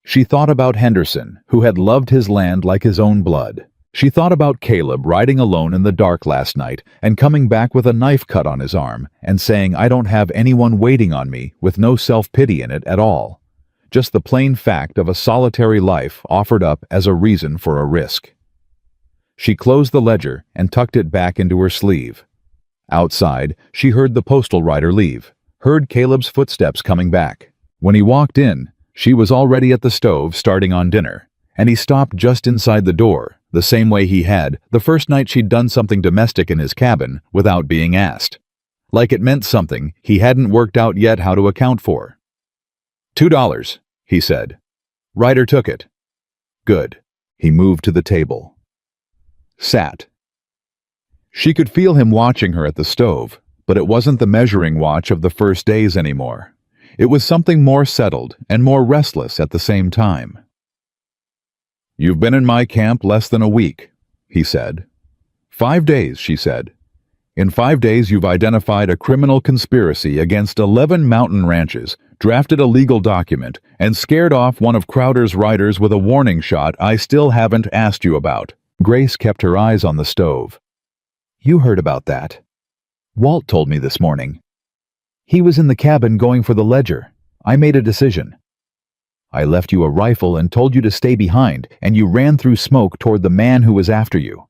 She thought about Henderson, who had loved his land like his own blood. She thought about Caleb riding alone in the dark last night and coming back with a knife cut on his arm and saying, "I don't have anyone waiting on me," with no self-pity in it at all. Just the plain fact of a solitary life offered up as a reason for a risk. She closed the ledger and tucked it back into her sleeve. Outside, she heard the postal rider leave, heard Caleb's footsteps coming back. When he walked in, she was already at the stove starting on dinner, and he stopped just inside the door, the same way he had the first night she'd done something domestic in his cabin without being asked. Like it meant something he hadn't worked out yet how to account for. $2, he said. Ryder took it. Good. He moved to the table. Sat. She could feel him watching her at the stove, but it wasn't the measuring watch of the first days anymore. It was something more settled and more restless at the same time. "You've been in my camp less than a week," he said. 5 days, she said. "In 5 days you've identified a criminal conspiracy against 11 mountain ranches, drafted a legal document, and scared off one of Crowder's riders with a warning shot I still haven't asked you about." Grace kept her eyes on the stove. "You heard about that. Walt told me this morning. He was in the cabin going for the ledger. I made a decision. I left you a rifle and told you to stay behind, and you ran through smoke toward the man who was after you."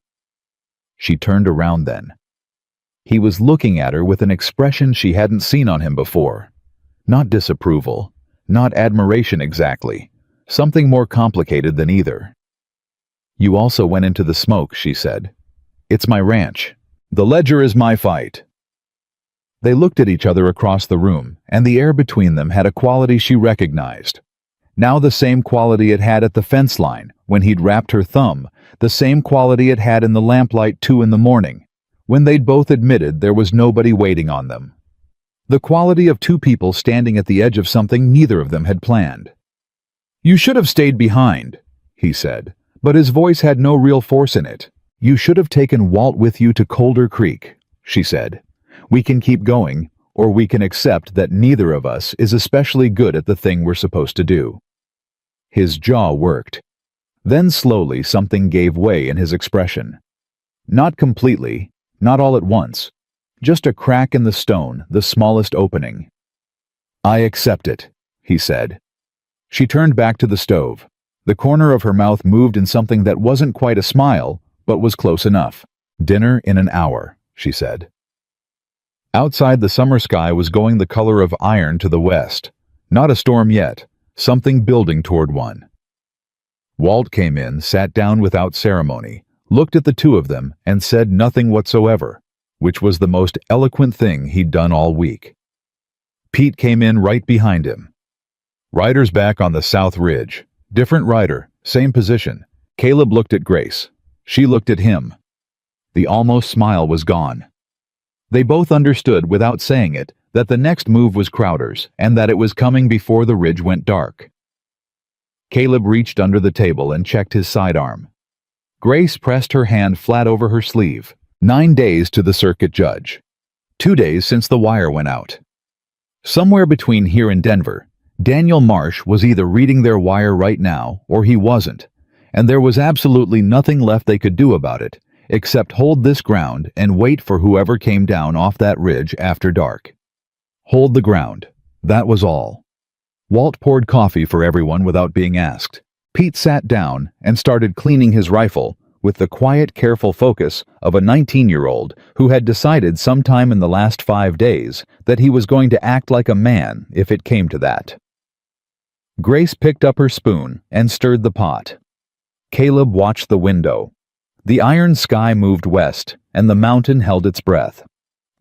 She turned around then. He was looking at her with an expression she hadn't seen on him before. Not disapproval, not admiration exactly, something more complicated than either. "You also went into the smoke," she said. "It's my ranch. The ledger is my fight." They looked at each other across the room, and the air between them had a quality she recognized. Now the same quality it had at the fence line, when he'd wrapped her thumb, the same quality it had in the lamplight 2 in the morning, when they'd both admitted there was nobody waiting on them. The quality of 2 people standing at the edge of something neither of them had planned. "You should have stayed behind," he said, but his voice had no real force in it. "You should have taken Walt with you to Colder Creek," she said. "We can keep going, or we can accept that neither of us is especially good at the thing we're supposed to do." His jaw worked. Then slowly something gave way in his expression. Not completely, not all at once. Just a crack in the stone, the smallest opening. "I accept it," he said. She turned back to the stove. The corner of her mouth moved in something that wasn't quite a smile, but was close enough. "Dinner in an hour," she said. Outside, the summer sky was going the color of iron to the west. Not a storm yet, something building toward one. Walt came in, sat down without ceremony, looked at the 2 of them, and said nothing whatsoever, which was the most eloquent thing he'd done all week. Pete came in right behind him. "Ryder's back on the South Ridge. Different rider, same position." Caleb looked at Grace. She looked at him. The almost smile was gone. They both understood, without saying it, that the next move was Crowder's, and that it was coming before the ridge went dark. Caleb reached under the table and checked his sidearm. Grace pressed her hand flat over her sleeve. 9 days to the circuit judge. 2 days since the wire went out. Somewhere between here and Denver, Daniel Marsh was either reading their wire right now or he wasn't, and there was absolutely nothing left they could do about it except hold this ground and wait for whoever came down off that ridge after dark. Hold the ground. That was all. Walt poured coffee for everyone without being asked. Pete sat down and started cleaning his rifle with the quiet, careful focus of a 19-year-old who had decided sometime in the last 5 days that he was going to act like a man if it came to that. Grace picked up her spoon and stirred the pot. Caleb watched the window. The iron sky moved west, and the mountain held its breath.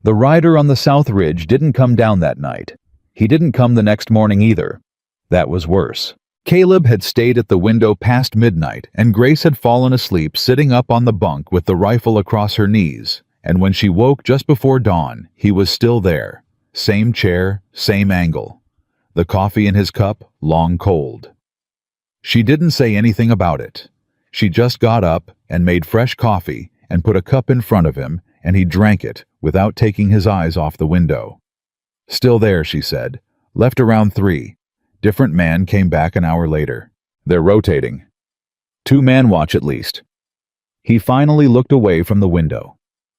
The rider on the south ridge didn't come down that night. He didn't come the next morning either. That was worse. Caleb had stayed at the window past midnight, and Grace had fallen asleep sitting up on the bunk with the rifle across her knees, and when she woke just before dawn, he was still there. Same chair, same angle. The coffee in his cup, long cold. She didn't say anything about it. She just got up and made fresh coffee and put a cup in front of him, and he drank it without taking his eyes off the window. Still there, she said. Left around 3. Different man came back an hour later. They're rotating. 2-man watch at least. He finally looked away from the window.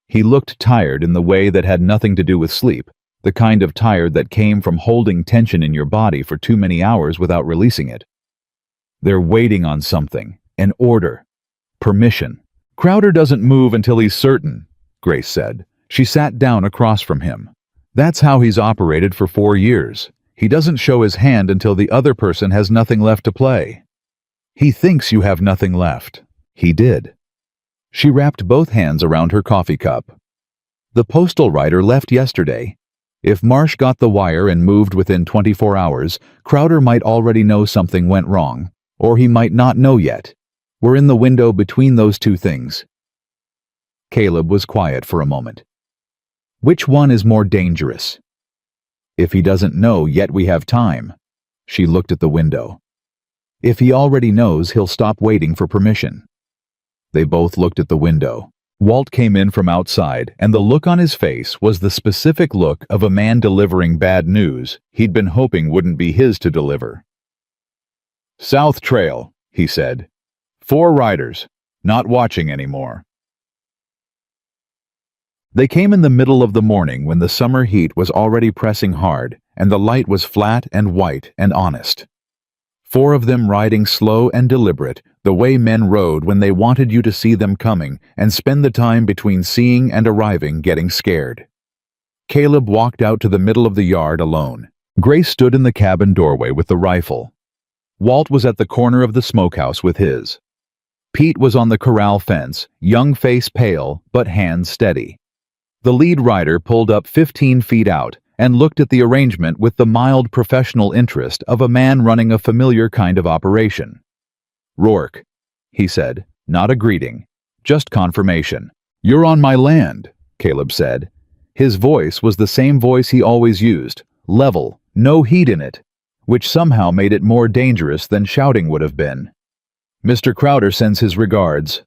He looked tired in the way that had nothing to do with sleep, the kind of tired that came from holding tension in your body for too many hours without releasing it. They're waiting on something, an order, permission. Crowder doesn't move until he's certain, Grace said. She sat down across from him. That's how he's operated for 4 years. He doesn't show his hand until the other person has nothing left to play. He thinks you have nothing left. He did. She wrapped both hands around her coffee cup. The postal rider left yesterday. If Marsh got the wire and moved within 24 hours, Crowder might already know something went wrong, or he might not know yet. We're in the window between those two things. Caleb was quiet for a moment. Which one is more dangerous? If he doesn't know, yet we have time. She looked at the window. If he already knows, he'll stop waiting for permission. They both looked at the window. Walt came in from outside, and the look on his face was the specific look of a man delivering bad news he'd been hoping wouldn't be his to deliver. South Trail, he said. 4 riders, not watching anymore. They came in the middle of the morning when the summer heat was already pressing hard, and the light was flat and white and honest. 4 of them riding slow and deliberate, the way men rode when they wanted you to see them coming and spend the time between seeing and arriving getting scared. Caleb walked out to the middle of the yard alone. Grace stood in the cabin doorway with the rifle. Walt was at the corner of the smokehouse with his. Pete was on the corral fence, young face pale, but hands steady. The lead rider pulled up 15 feet out and looked at the arrangement with the mild professional interest of a man running a familiar kind of operation. Rourke, he said, not a greeting, just confirmation. You're on my land, Caleb said. His voice was the same voice he always used, level, no heat in it, which somehow made it more dangerous than shouting would have been. Mr. Crowder sends his regards.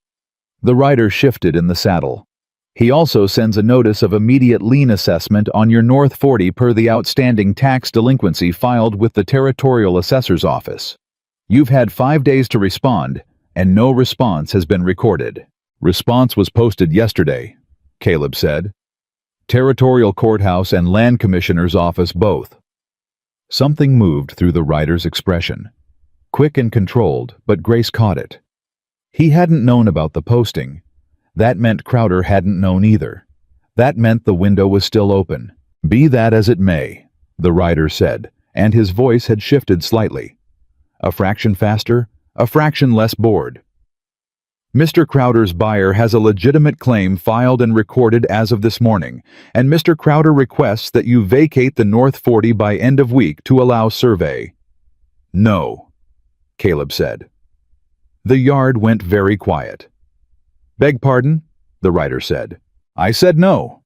The rider shifted in the saddle. He also sends a notice of immediate lien assessment on your North 40 per the outstanding tax delinquency filed with the Territorial Assessor's Office. You've had 5 days to respond, and no response has been recorded. Response was posted yesterday, Caleb said. Territorial Courthouse and Land Commissioner's Office both. Something moved through the rider's expression. Quick and controlled, but Grace caught it. He hadn't known about the posting. That meant Crowder hadn't known either. That meant the window was still open. Be that as it may, the rider said, and his voice had shifted slightly. A fraction faster, a fraction less bored. Mr. Crowder's buyer has a legitimate claim filed and recorded as of this morning, and Mr. Crowder requests that you vacate the North 40 by end of week to allow survey. No, Caleb said. The yard went very quiet. Beg pardon? The rider said. I said no.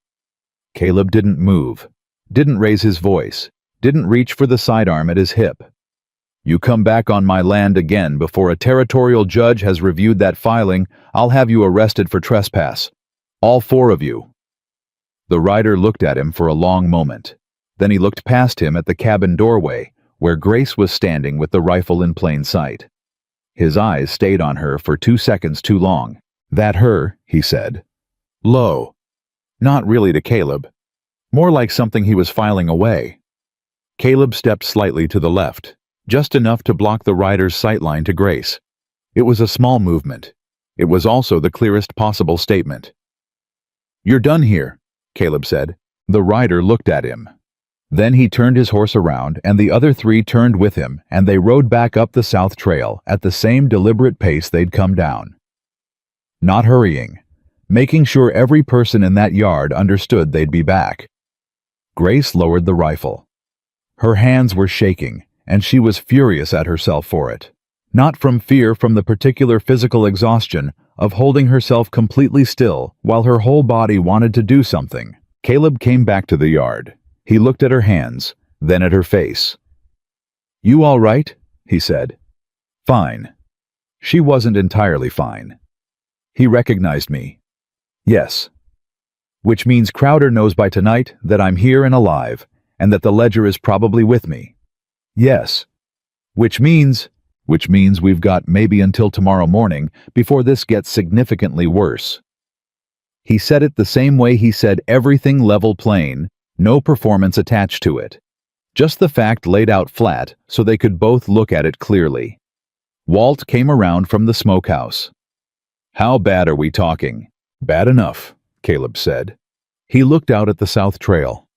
Caleb didn't move, didn't raise his voice, didn't reach for the sidearm at his hip. You come back on my land again before a territorial judge has reviewed that filing, I'll have you arrested for trespass. All 4 of you. The rider looked at him for a long moment. Then he looked past him at the cabin doorway, where Grace was standing with the rifle in plain sight. His eyes stayed on her for 2 seconds too long. "That her," he said. Low. Not really to Caleb. More like something he was filing away. Caleb stepped slightly to the left, just enough to block the rider's sightline to Grace. It was a small movement. It was also the clearest possible statement. "You're done here," Caleb said. The rider looked at him. Then he turned his horse around, and the other 3 turned with him, and they rode back up the south trail at the same deliberate pace they'd come down. Not hurrying, making sure every person in that yard understood they'd be back. Grace lowered the rifle. Her hands were shaking, and she was furious at herself for it. Not from fear from the particular physical exhaustion of holding herself completely still while her whole body wanted to do something. Caleb came back to the yard. He looked at her hands, then at her face. "You all right?" he said. "Fine." She wasn't entirely fine. "He recognized me." "Yes." "Which means Crowder knows by tonight that I'm here and alive, and that the ledger is probably with me." "Yes." Which means we've got maybe until tomorrow morning before this gets significantly worse." He said it the same way he said everything level plain, no performance attached to it. Just the fact laid out flat so they could both look at it clearly. Walt came around from the smokehouse. "How bad are we talking?" "Bad enough," Caleb said. He looked out at the south trail.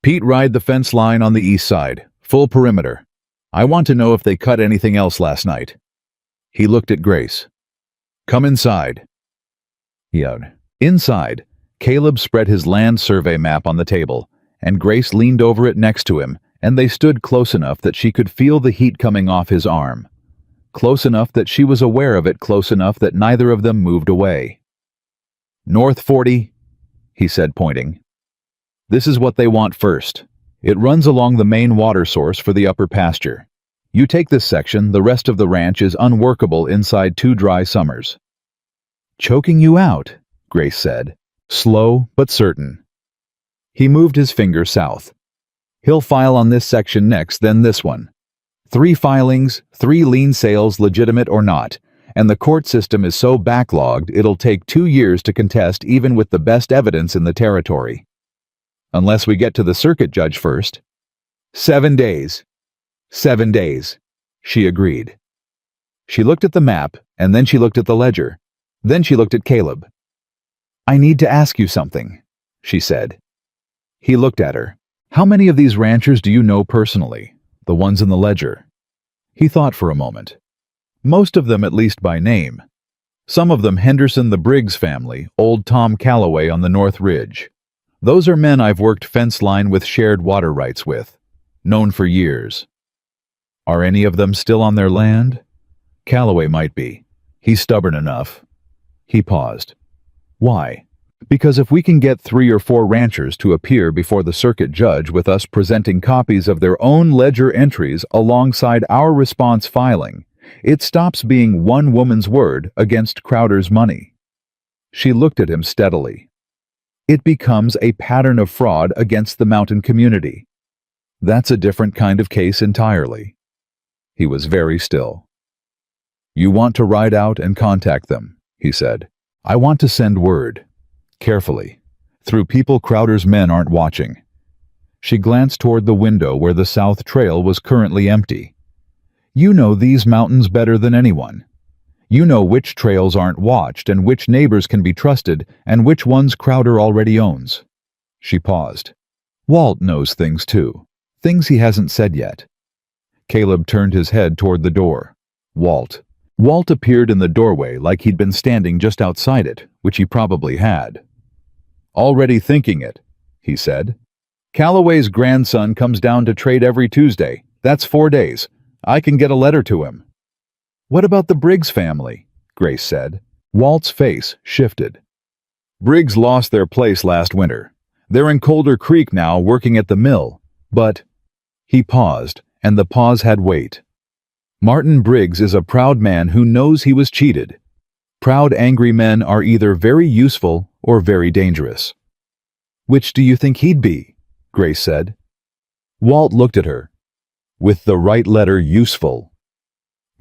"Pete ride the fence line on the east side, full perimeter. I want to know if they cut anything else last night." He looked at Grace. "Come inside." Yeah. Inside, Caleb spread his land survey map on the table, and Grace leaned over it next to him, and they stood close enough that she could feel the heat coming off his arm. Close enough that she was aware of it, close enough that neither of them moved away. "North 40, he said, pointing. "This is what they want first. It runs along the main water source for the upper pasture. You take this section, the rest of the ranch is unworkable inside 2 dry summers." "Choking you out," Grace said, slow but certain. He moved his finger south. "He'll file on this section next, then this one. 3 filings, 3 lien sales, legitimate or not, and the court system is so backlogged it'll take 2 years to contest even with the best evidence in the territory. Unless we get to the circuit judge first." 7 days. 7 days, she agreed. She looked at the map, and then she looked at the ledger. Then she looked at Caleb. "I need to ask you something," she said. He looked at her. "How many of these ranchers do you know personally? The ones in the ledger?" He thought for a moment. "Most of them at least by name. Some of them Henderson the Briggs family, old Tom Calloway on the North Ridge. Those are men I've worked fence line with shared water rights with. Known for years." "Are any of them still on their land?" "Calloway might be. He's stubborn enough." He paused. "Why?" "Because if we can get 3 or 4 ranchers to appear before the circuit judge with us presenting copies of their own ledger entries alongside our response filing, it stops being one woman's word against Crowder's money." She looked at him steadily. "It becomes a pattern of fraud against the mountain community. That's a different kind of case entirely." He was very still. "You want to ride out and contact them," he said. "I want to send word. Carefully. Through people Crowder's men aren't watching." She glanced toward the window where the south trail was currently empty. "You know these mountains better than anyone. You know which trails aren't watched and which neighbors can be trusted and which ones Crowder already owns." She paused. "Walt knows things too. Things he hasn't said yet." Caleb turned his head toward the door. Walt. Walt appeared in the doorway like he'd been standing just outside it, which he probably had. "Already thinking it," he said. "Calloway's grandson comes down to trade every Tuesday. That's 4 days. I can get a letter to him." "What about the Briggs family?" Grace said. Walt's face shifted. "Briggs lost their place last winter. They're in Colder Creek now working at the mill, but—" He paused, and the pause had weight. "Martin Briggs is a proud man who knows he was cheated. Proud, angry men are either very useful or very dangerous." "Which do you think he'd be?" Grace said. Walt looked at her. With the right letter useful.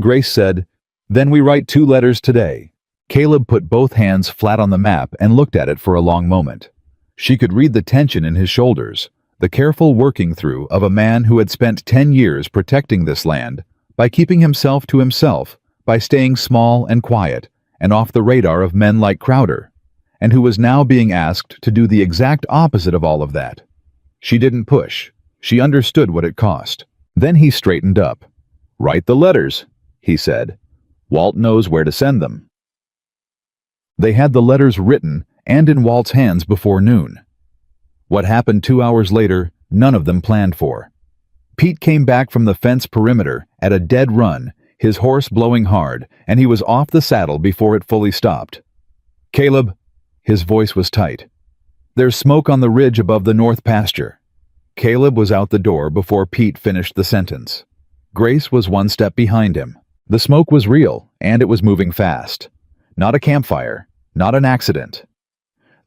Grace said, "Then we write 2 letters today." Caleb put both hands flat on the map and looked at it for a long moment. She could read the tension in his shoulders, the careful working through of a man who had spent 10 years protecting this land by keeping himself to himself, by staying small and quiet and off the radar of men like Crowder, and who was now being asked to do the exact opposite of all of that. She didn't push. She understood what it cost. Then he straightened up. "Write the letters," he said. "Walt knows where to send them." They had the letters written and in Walt's hands before noon. What happened 2 hours later, none of them planned for. Pete came back from the fence perimeter at a dead run, his horse blowing hard, and he was off the saddle before it fully stopped. "Caleb," his voice was tight. "There's smoke on the ridge above the north pasture." Caleb was out the door before Pete finished the sentence. Grace was 1 step behind him. The smoke was real, and it was moving fast. Not a campfire, not an accident.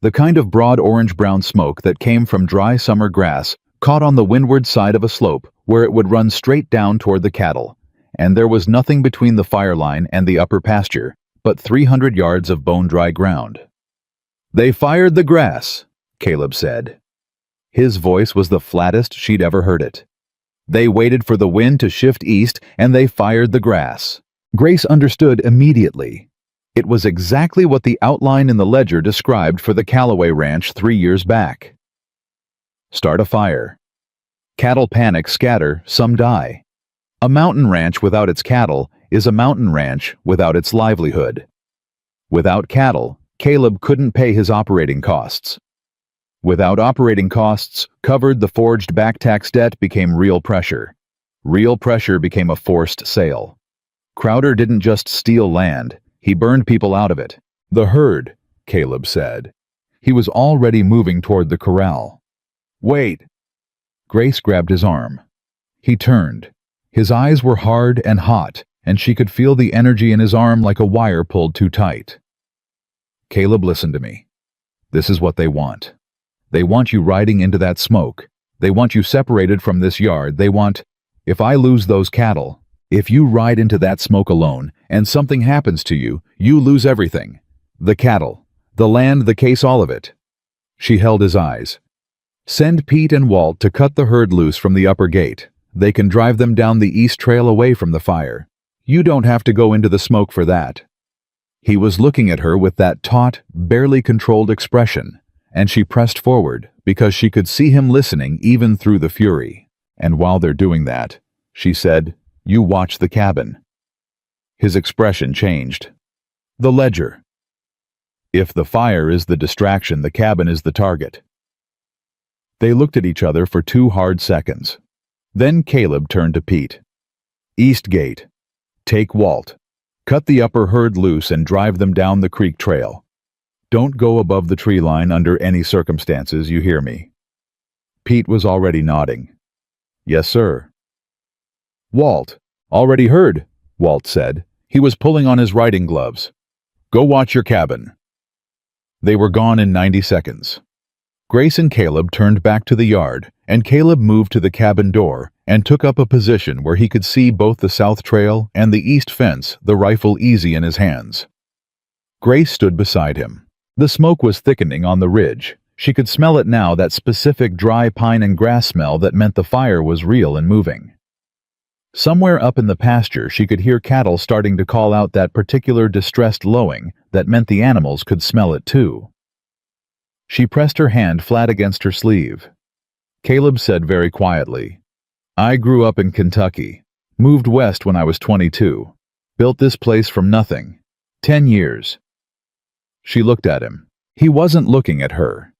The kind of broad orange-brown smoke that came from dry summer grass caught on the windward side of a slope where it would run straight down toward the cattle, and there was nothing between the fire line and the upper pasture but 300 yards of bone-dry ground. "They fired the grass," Caleb said. His voice was the flattest she'd ever heard it. "They waited for the wind to shift east, and they fired the grass." Grace understood immediately. It was exactly what the outline in the ledger described for the Callaway Ranch 3 years back. Start a fire. Cattle panic, scatter, some die. A mountain ranch without its cattle is a mountain ranch without its livelihood. Without cattle, Caleb couldn't pay his operating costs. Without operating costs covered, the forged back tax debt became real pressure. Real pressure became a forced sale. Crowder didn't just steal land, he burned people out of it. "The herd," Caleb said. He was already moving toward the corral. "Wait." Grace grabbed his arm. He turned. His eyes were hard and hot, and she could feel the energy in his arm like a wire pulled too tight. "Caleb, listen to me. This is what they want. They want you riding into that smoke. They want you separated from this yard. They want, if I lose those cattle, if you ride into that smoke alone and something happens to you, you lose everything. The cattle, the land, the case, all of it." She held his eyes. "Send Pete and Walt to cut the herd loose from the upper gate. They can drive them down the east trail away from the fire. You don't have to go into the smoke for that." He was looking at her with that taut, barely controlled expression, and she pressed forward because she could see him listening even through the fury. "And while they're doing that," she said, "you watch the cabin." His expression changed. "The ledger. If the fire is the distraction, the cabin is the target." They looked at each other for 2 hard seconds. Then Caleb turned to Pete. "East gate. Take Walt. Cut the upper herd loose and drive them down the creek trail. Don't go above the tree line under any circumstances, you hear me?" Pete was already nodding. "Yes, sir." "Walt, already heard," Walt said. He was pulling on his riding gloves. "Go watch your cabin." They were gone in 90 seconds. Grace and Caleb turned back to the yard, and Caleb moved to the cabin door and took up a position where he could see both the south trail and the east fence, the rifle easy in his hands. Grace stood beside him. The smoke was thickening on the ridge. She could smell it now, that specific dry pine and grass smell that meant the fire was real and moving. Somewhere up in the pasture she could hear cattle starting to call out that particular distressed lowing that meant the animals could smell it too. She pressed her hand flat against her sleeve. Caleb said very quietly, "I grew up in Kentucky, moved west when I was 22, built this place from nothing, 10 years. She looked at him. He wasn't looking at her.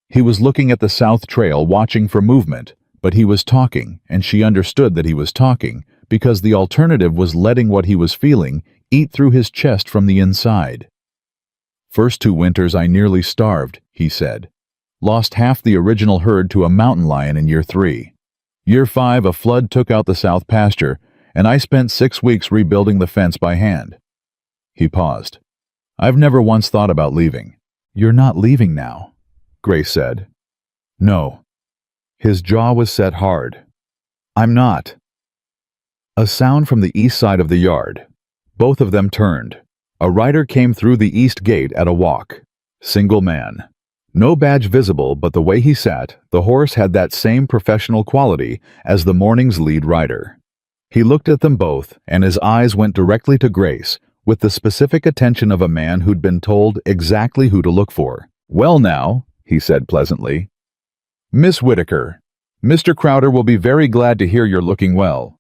He was looking at the south trail, watching for movement, but he was talking, and she understood that he was talking because the alternative was letting what he was feeling eat through his chest from the inside. "First 2 winters I nearly starved," he said. "Lost half the original herd to a mountain lion in year 3. Year 5, a flood took out the south pasture, and I spent 6 weeks rebuilding the fence by hand." He paused. "I've never once thought about leaving." "You're not leaving now," Grace said. "No." His jaw was set hard. "I'm not." A sound from the east side of the yard. Both of them turned. A rider came through the east gate at a walk. Single man. No badge visible, but the way he sat, the horse had that same professional quality as the morning's lead rider. He looked at them both, and his eyes went directly to Grace, with the specific attention of a man who'd been told exactly who to look for. "Well now," he said pleasantly. "Miss Whitaker, Mr. Crowder will be very glad to hear you're looking well."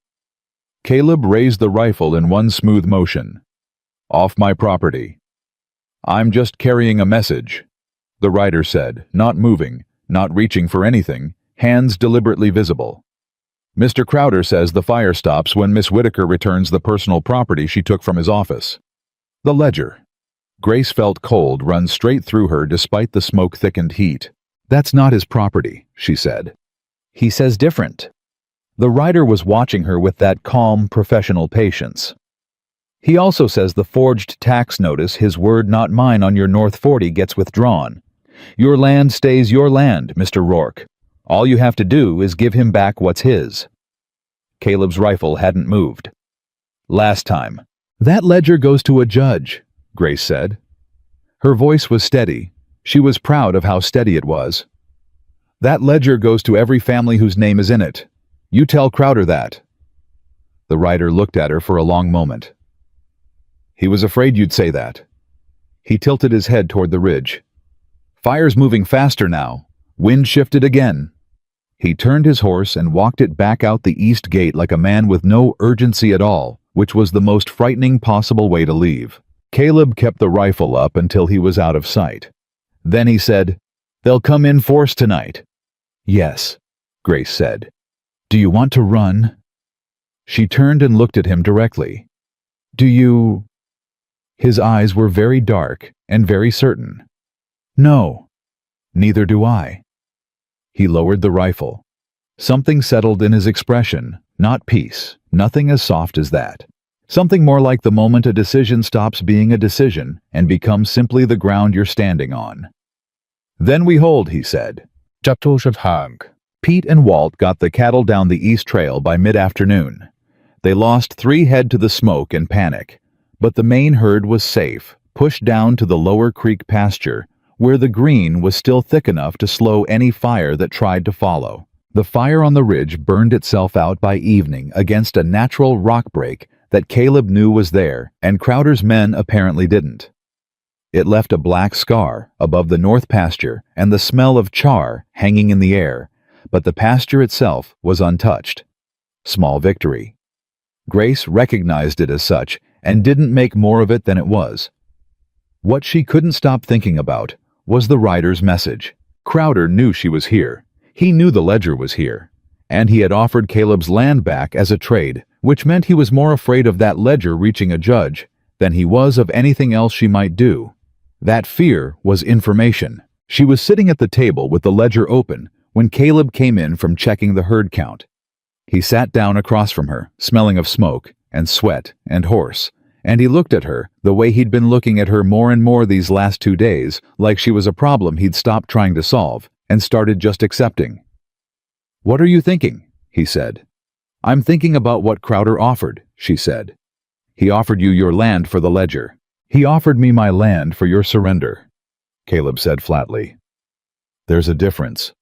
Caleb raised the rifle in one smooth motion. "Off my property." "I'm just carrying a message," the rider said, not moving, not reaching for anything, hands deliberately visible. "Mr. Crowder says the fire stops when Miss Whitaker returns the personal property she took from his office." The ledger. Grace felt cold run straight through her despite the smoke-thickened heat. "That's not his property," she said. "He says different." The rider was watching her with that calm, professional patience. "He also says the forged tax notice, his word not mine, on your North 40 gets withdrawn. Your land stays your land, Mr. Rourke. All you have to do is give him back what's his." Caleb's rifle hadn't moved. "Last time." "That ledger goes to a judge," Grace said. Her voice was steady. She was proud of how steady it was. "That ledger goes to every family whose name is in it. You tell Crowder that." The rider looked at her for a long moment. "He was afraid you'd say that." He tilted his head toward the ridge. "Fire's moving faster now. Wind shifted again." He turned his horse and walked it back out the east gate like a man with no urgency at all, which was the most frightening possible way to leave. Caleb kept the rifle up until he was out of sight. Then he said, "They'll come in force tonight." "Yes," Grace said. "Do you want to run?" She turned and looked at him directly. "Do you—" His eyes were very dark and very certain. "No, neither do I." He lowered the rifle. Something settled in his expression, not peace, nothing as soft as that. Something more like the moment a decision stops being a decision and becomes simply the ground you're standing on. "Then we hold," he said. Pete and Walt got the cattle down the east trail by mid-afternoon. They lost 3 head to the smoke and panic, but the main herd was safe, pushed down to the lower creek pasture, where the green was still thick enough to slow any fire that tried to follow. The fire on the ridge burned itself out by evening against a natural rock break that Caleb knew was there, and Crowder's men apparently didn't. It left a black scar above the north pasture and the smell of char hanging in the air, but the pasture itself was untouched. Small victory. Grace recognized it as such and didn't make more of it than it was. What she couldn't stop thinking about was the rider's message. Crowder knew she was here. He knew the ledger was here. And he had offered Caleb's land back as a trade, which meant he was more afraid of that ledger reaching a judge than he was of anything else she might do. That fear was information. She was sitting at the table with the ledger open when Caleb came in from checking the herd count. He sat down across from her, smelling of smoke and sweat and horse, and he looked at her the way he'd been looking at her more and more these last 2 days, like she was a problem he'd stopped trying to solve and started just accepting. "What are you thinking?" he said. "I'm thinking about what Crowder offered," she said. "He offered you your land for the ledger." "He offered me my land for your surrender," Caleb said flatly. "There's a difference."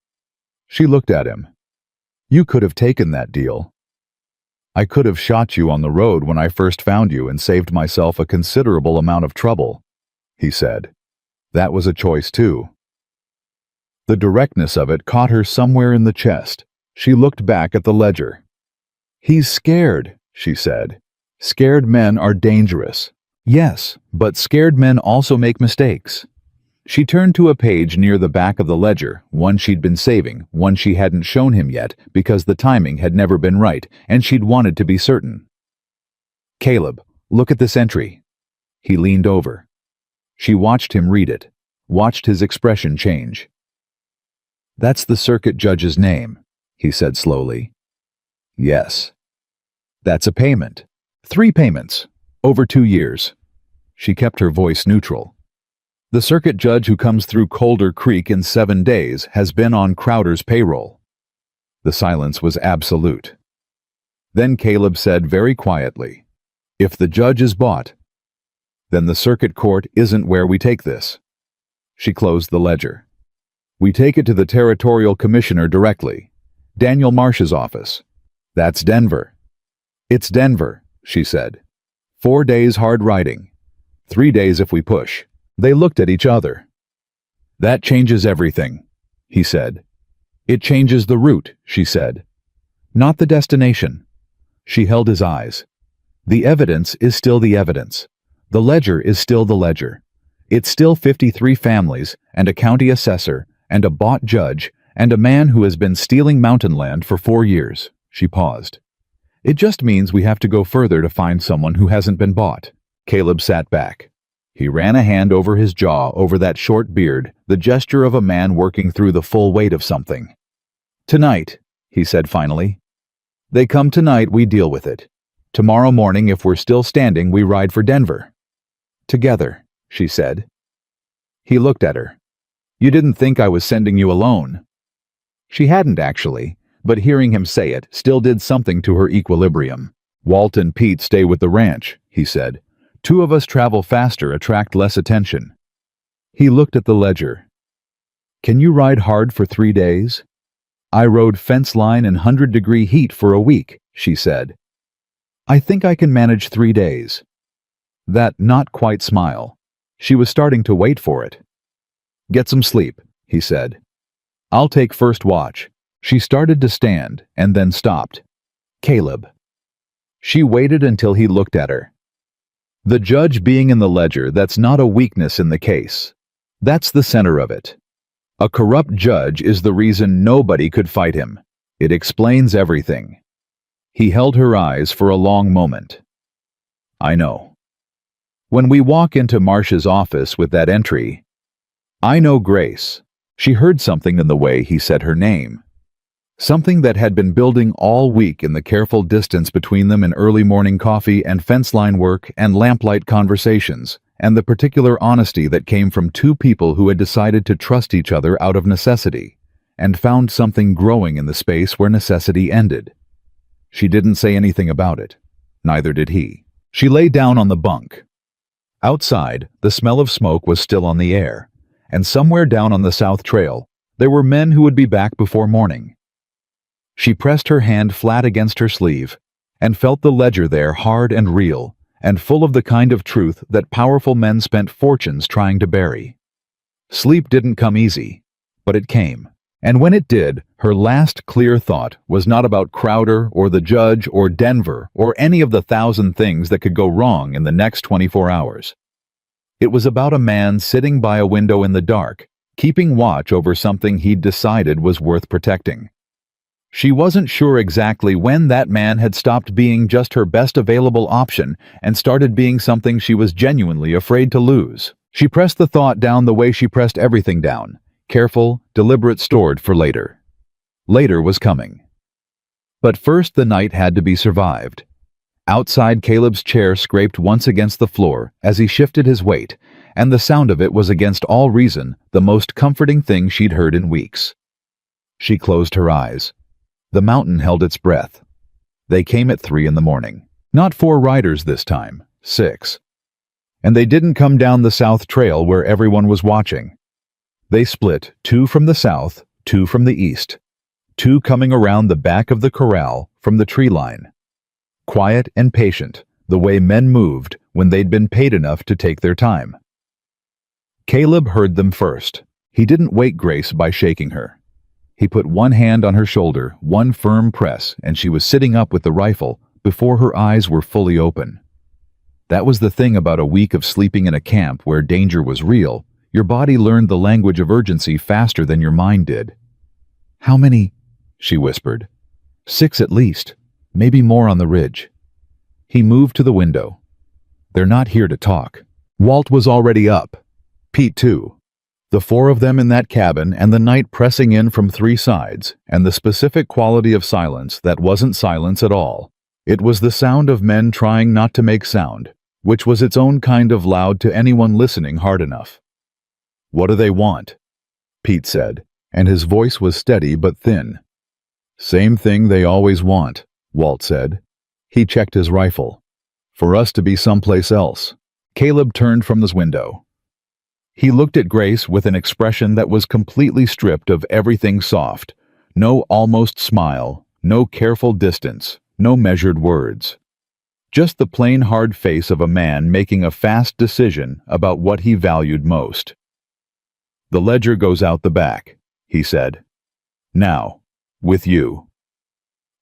She looked at him. "You could have taken that deal. I could have shot you on the road when I first found you and saved myself a considerable amount of trouble," he said. "That was a choice too." The directness of it caught her somewhere in the chest. She looked back at the ledger. "He's scared," she said. "Scared men are dangerous." "Yes, but scared men also make mistakes." She turned to a page near the back of the ledger, one she'd been saving, one she hadn't shown him yet because the timing had never been right and she'd wanted to be certain. "Caleb, look at this entry." He leaned over. She watched him read it, watched his expression change. "That's the circuit judge's name," he said slowly. "Yes." "That's a payment. 3 payments. Over 2 years." She kept her voice neutral. "The circuit judge who comes through Colder Creek in 7 days has been on Crowder's payroll." The silence was absolute. Then Caleb said very quietly, "If the judge is bought, then the circuit court isn't where we take this." She closed the ledger. "We take it to the territorial commissioner directly. Daniel Marsh's office. That's Denver." "It's Denver," she said. 4 days hard riding. 3 days if we push." They looked at each other. "That changes everything," he said. "It changes the route," she said. "Not the destination." She held his eyes. "The evidence is still the evidence. The ledger is still the ledger. It's still 53 families, and a county assessor, and a bought judge, and a man who has been stealing mountain land for 4 years." She paused. "It just means we have to go further to find someone who hasn't been bought." Caleb sat back. He ran a hand over his jaw, over that short beard, the gesture of a man working through the full weight of something. "Tonight," he said finally. "They come tonight, we deal with it. Tomorrow morning, if we're still standing, we ride for Denver." "Together," she said. He looked at her. "You didn't think I was sending you alone." She hadn't actually, but hearing him say it still did something to her equilibrium. "Walt and Pete stay with the ranch," he said. "2 of us travel faster, attract less attention." He looked at the ledger. "Can you ride hard for 3 days?" "I rode fence line in 100-degree heat for a week," she said. "I think I can manage 3 days." That not quite smile. She was starting to wait for it. "Get some sleep," he said. "I'll take first watch." She started to stand, and then stopped. "Caleb." She waited until he looked at her. The judge being in the ledger, that's not a weakness in the case. That's the center of it. A corrupt judge is the reason nobody could fight him. It explains everything. He held her eyes for a long moment. "I know. When we walk into Marsh's office with that entry, I know Grace." She heard something in the way he said her name. Something that had been building all week in the careful distance between them in early morning coffee and fence line work and lamplight conversations, and the particular honesty that came from 2 people who had decided to trust each other out of necessity, and found something growing in the space where necessity ended. She didn't say anything about it. Neither did he. She lay down on the bunk. Outside, the smell of smoke was still on the air, and somewhere down on the South Trail, there were men who would be back before morning. She pressed her hand flat against her sleeve and felt the ledger there, hard and real, and full of the kind of truth that powerful men spent fortunes trying to bury. Sleep didn't come easy, but it came. And when it did, her last clear thought was not about Crowder or the judge or Denver or any of the 1,000 things that could go wrong in the next 24 hours. It was about a man sitting by a window in the dark, keeping watch over something he'd decided was worth protecting. She wasn't sure exactly when that man had stopped being just her best available option and started being something she was genuinely afraid to lose. She pressed the thought down the way she pressed everything down, careful, deliberate, stored for later. Later was coming. But first the night had to be survived. Outside, Caleb's chair scraped once against the floor as he shifted his weight, and the sound of it was against all reason the most comforting thing she'd heard in weeks. She closed her eyes. The mountain held its breath. They came at 3 in the morning. Not 4 riders this time, 6. And they didn't come down the South Trail where everyone was watching. They split, 2 from the south, 2 from the east, 2 coming around the back of the corral from the tree line. Quiet and patient, the way men moved when they'd been paid enough to take their time. Caleb heard them first. He didn't wake Grace by shaking her. He put one hand on her shoulder, one firm press, and she was sitting up with the rifle before her eyes were fully open. That was the thing about a week of sleeping in a camp where danger was real. Your body learned the language of urgency faster than your mind did. "How many?" she whispered. 6 at least, maybe more on the ridge. He moved to the window. "They're not here to talk." Walt was already up. Pete too. The 4 of them in that cabin, and the night pressing in from 3 sides, and the specific quality of silence that wasn't silence at all. It was the sound of men trying not to make sound, which was its own kind of loud to anyone listening hard enough. "What do they want?" Pete said, and his voice was steady but thin. "Same thing they always want. Walt said. He checked his rifle. For us to be someplace else. Caleb turned from his window. He looked at Grace with an expression that was completely stripped of everything soft. No almost smile, no careful distance, no measured words. Just the plain hard face of a man making a fast decision about what he valued most. The ledger goes out the back, he said. Now, with you.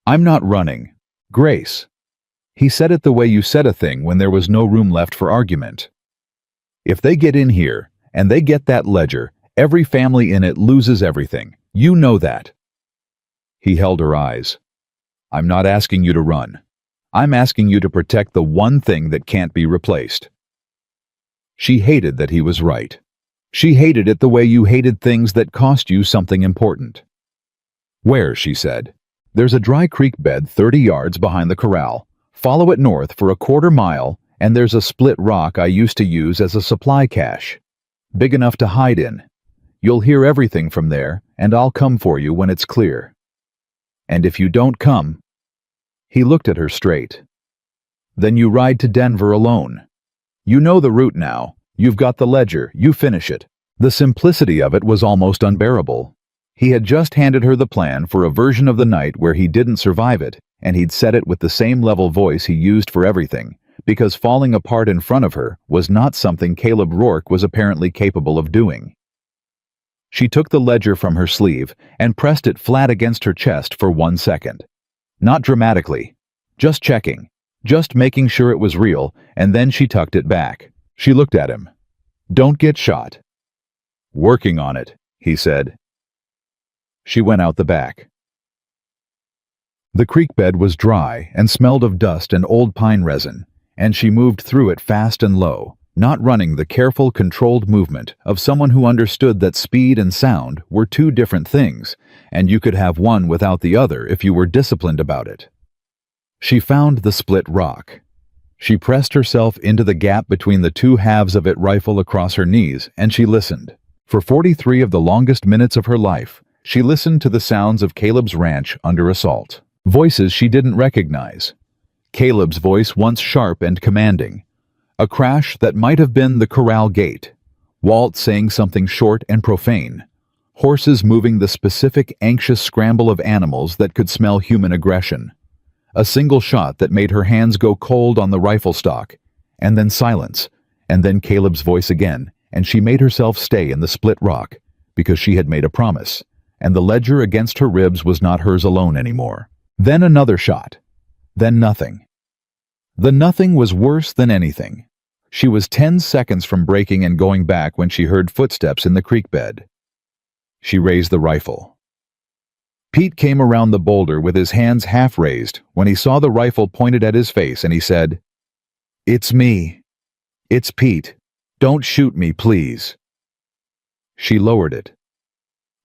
I'm not running. Grace. He said it the way you said a thing when there was no room left for argument. If they get in here, and they get that ledger, every family in it loses everything. You know that. He held her eyes. I'm not asking you to run. I'm asking you to protect the one thing that can't be replaced. She hated that he was right. She hated it the way you hated things that cost you something important. Where, she said. There's a dry creek bed 30 yards behind the corral. Follow it north for a quarter mile, and there's a split rock I used to use as a supply cache. Big enough to hide in. You'll hear everything from there, and I'll come for you when it's clear. And if you don't come... He looked at her straight. Then you ride to Denver alone. You know the route now. You've got the ledger. You finish it. The simplicity of it was almost unbearable. He had just handed her the plan for a version of the night where he didn't survive it, and he'd said it with the same level voice he used for everything, because falling apart in front of her was not something Caleb Rourke was apparently capable of doing. She took the ledger from her sleeve and pressed it flat against her chest for 1 second. Not dramatically. Just checking. Just making sure it was real, and then she tucked it back. She looked at him. Don't get shot. Working on it, he said. She went out the back. The creek bed was dry and smelled of dust and old pine resin, and she moved through it fast and low, not running the careful, controlled movement of someone who understood that speed and sound were two different things, and you could have one without the other if you were disciplined about it. She found the split rock. She pressed herself into the gap between the two halves of it, rifle across her knees, and she listened. For 43 of the longest minutes of her life, she listened to the sounds of Caleb's ranch under assault. Voices she didn't recognize. Caleb's voice once sharp and commanding. A crash that might have been the corral gate. Walt saying something short and profane. Horses moving the specific anxious scramble of animals that could smell human aggression. A single shot that made her hands go cold on the rifle stock. And then silence. And then Caleb's voice again, and she made herself stay in the split rock, because she had made a promise, and the ledger against her ribs was not hers alone anymore. Then another shot. Then nothing. The nothing was worse than anything. She was 10 seconds from breaking and going back when she heard footsteps in the creek bed. She raised the rifle. Pete came around the boulder with his hands half raised when he saw the rifle pointed at his face, and he said, "It's me. It's Pete. Don't shoot me, please." She lowered it.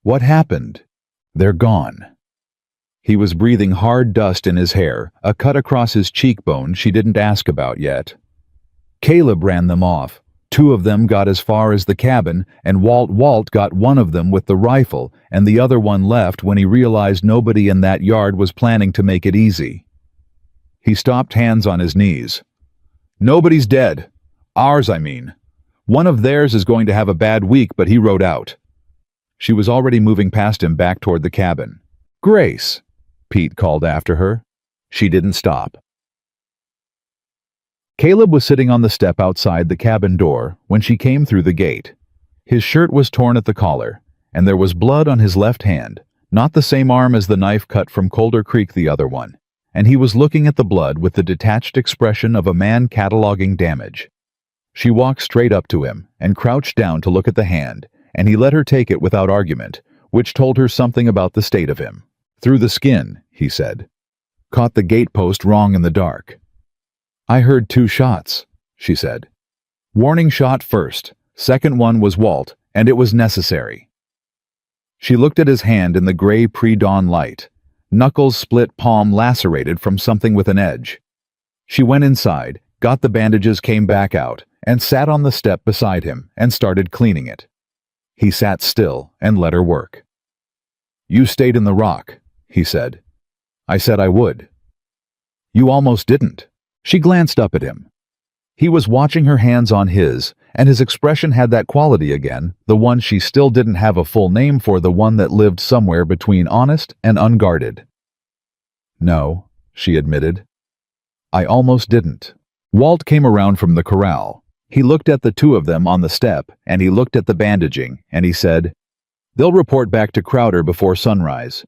What happened? They're gone. He was breathing hard dust in his hair, a cut across his cheekbone she didn't ask about yet. Caleb ran them off. 2 of them got as far as the cabin, and Walt got one of them with the rifle, and the other one left when he realized nobody in that yard was planning to make it easy. He stopped, hands on his knees. Nobody's dead. Ours, I mean. One of theirs is going to have a bad week, but he rode out. She was already moving past him back toward the cabin. Grace, Pete called after her. She didn't stop. Caleb was sitting on the step outside the cabin door when she came through the gate. His shirt was torn at the collar, and there was blood on his left hand, not the same arm as the knife cut from Colder Creek, the other one, and he was looking at the blood with the detached expression of a man cataloging damage. She walked straight up to him and crouched down to look at the hand, and he let her take it without argument, which told her something about the state of him. Through the skin, he said. Caught the gatepost wrong in the dark. I heard 2 shots, she said. Warning shot first. Second one was Walt, and it was necessary. She looked at his hand in the gray pre-dawn light. Knuckles split, palm lacerated from something with an edge. She went inside, got the bandages, came back out, and sat on the step beside him and started cleaning it. He sat still and let her work. You stayed in the rock, he said. I said I would. You almost didn't. She glanced up at him. He was watching her hands on his, and his expression had that quality again, the one she still didn't have a full name for, the one that lived somewhere between honest and unguarded. No, she admitted. I almost didn't. Walt came around from the corral. He looked at the two of them on the step, and he looked at the bandaging, and he said, "They'll report back to Crowder before sunrise.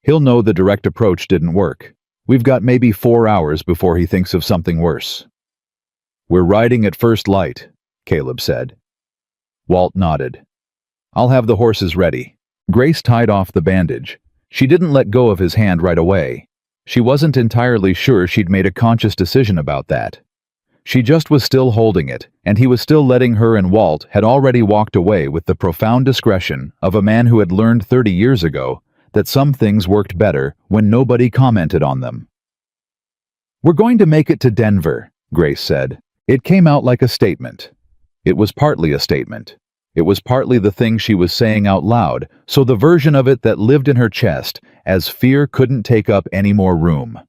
He'll know the direct approach didn't work. We've got maybe 4 hours before he thinks of something worse." "We're riding at first light," Caleb said. Walt nodded. "I'll have the horses ready." Grace tied off the bandage. She didn't let go of his hand right away. She wasn't entirely sure she'd made a conscious decision about that. She just was still holding it, and he was still letting her, and Walt had already walked away with the profound discretion of a man who had learned 30 years ago that some things worked better when nobody commented on them. "We're going to make it to Denver," Grace said. It came out like a statement. It was partly a statement. It was partly the thing she was saying out loud, so the version of it that lived in her chest as fear couldn't take up any more room.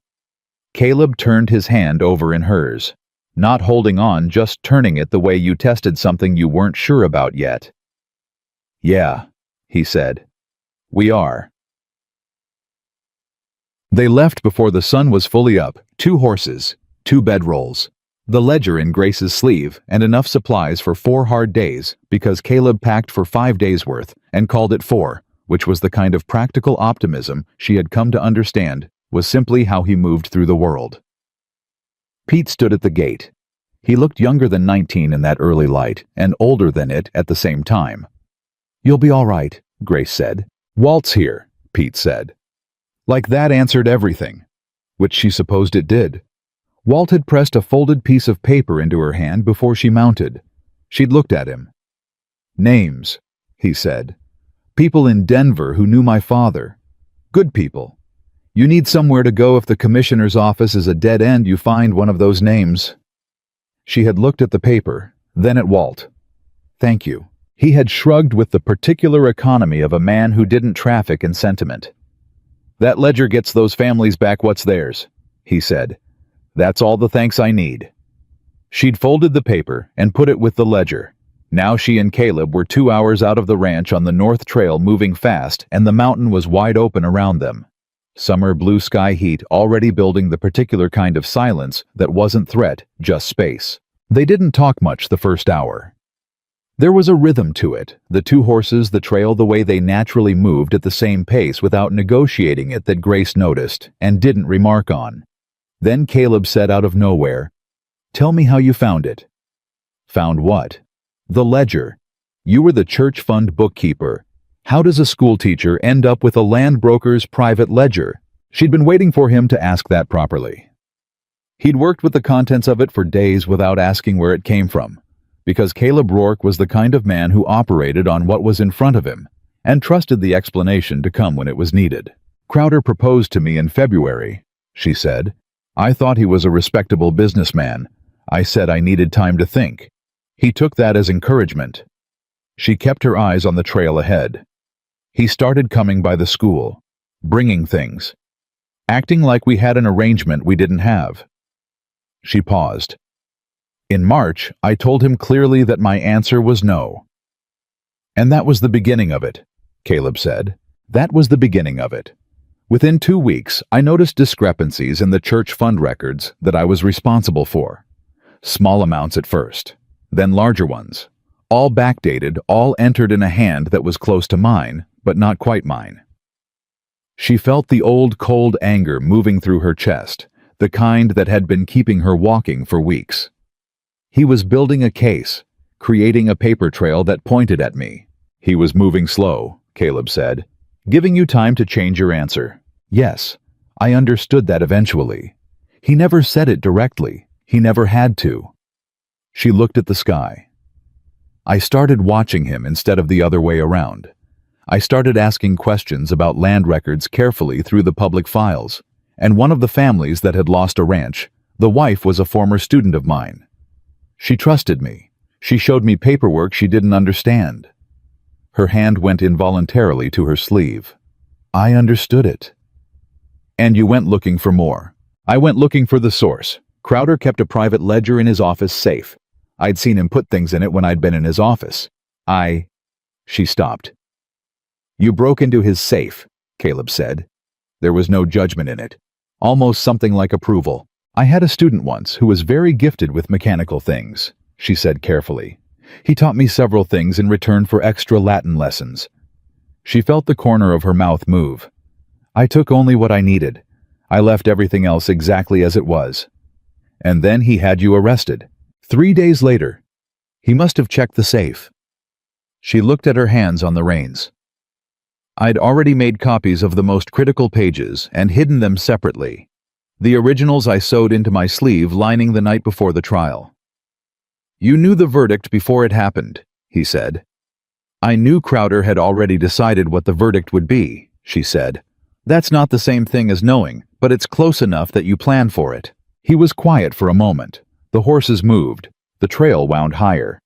Caleb turned his hand over in hers. Not holding on, just turning it the way you tested something you weren't sure about yet. "Yeah," he said. "We are." They left before the sun was fully up, 2 horses, 2 bedrolls, the ledger in Grace's sleeve, and enough supplies for 4 hard days because Caleb packed for 5 days' worth and called it 4, which was the kind of practical optimism she had come to understand was simply how he moved through the world. Pete stood at the gate. He looked younger than 19 in that early light, and older than it at the same time. "You'll be all right," Grace said. "Walt's here," Pete said. Like that answered everything, which she supposed it did. Walt had pressed a folded piece of paper into her hand before she mounted. She'd looked at him. "Names," he said. "People in Denver who knew my father. Good people. You need somewhere to go if the commissioner's office is a dead end. You find one of those names." She had looked at the paper, then at Walt. "Thank you." He had shrugged with the particular economy of a man who didn't traffic in sentiment. "That ledger gets those families back what's theirs," he said. "That's all the thanks I need." She'd folded the paper and put it with the ledger. Now she and Caleb were 2 hours out of the ranch on the North Trail, moving fast, and the mountain was wide open around them. Summer blue sky heat already building the particular kind of silence that wasn't threat, just space. They didn't talk much the first hour. There was a rhythm to it, the 2 horses, the trail, the way they naturally moved at the same pace without negotiating it, that Grace noticed and didn't remark on. Then Caleb said out of nowhere, "Tell me how you found it." "Found what?" "The ledger. You were the church fund bookkeeper. How does a schoolteacher end up with a land broker's private ledger?" She'd been waiting for him to ask that properly. He'd worked with the contents of it for days without asking where it came from, because Caleb Rourke was the kind of man who operated on what was in front of him and trusted the explanation to come when it was needed. "Crowder proposed to me in February," she said. "I thought he was a respectable businessman. I said I needed time to think. He took that as encouragement." She kept her eyes on the trail ahead. "He started coming by the school, bringing things, acting like we had an arrangement we didn't have." She paused. "In March, I told him clearly that my answer was no." "And that was the beginning of it," Caleb said. "That was the beginning of it. Within 2 weeks, I noticed discrepancies in the church fund records that I was responsible for. Small amounts at first, then larger ones. All backdated, all entered in a hand that was close to mine, but not quite mine." She felt the old cold anger moving through her chest, the kind that had been keeping her walking for weeks. "He was building a case, creating a paper trail that pointed at me." "He was moving slow," Caleb said, "giving you time to change your answer." "Yes, I understood that eventually. He never said it directly. He never had to." She looked at the sky. "I started watching him instead of the other way around. I started asking questions about land records carefully through the public files, and one of the families that had lost a ranch, the wife was a former student of mine. She trusted me. She showed me paperwork she didn't understand." Her hand went involuntarily to her sleeve. "I understood it." "And you went looking for more." I went looking for the source. Crowder kept a private ledger in his office safe. I'd seen him put things in it when I'd been in his office. She stopped. You broke into his safe, Caleb said. There was no judgment in it. Almost something like approval. I had a student once who was very gifted with mechanical things, she said carefully. He taught me several things in return for extra Latin lessons. She felt the corner of her mouth move. I took only what I needed. I left everything else exactly as it was. And then he had you arrested. 3 days later. He must have checked the safe. She looked at her hands on the reins. I'd already made copies of the most critical pages and hidden them separately. The originals I sewed into my sleeve lining the night before the trial. You knew the verdict before it happened, he said. I knew Crowder had already decided what the verdict would be, she said. That's not the same thing as knowing, but it's close enough that you plan for it. He was quiet for a moment. The horses moved. The trail wound higher.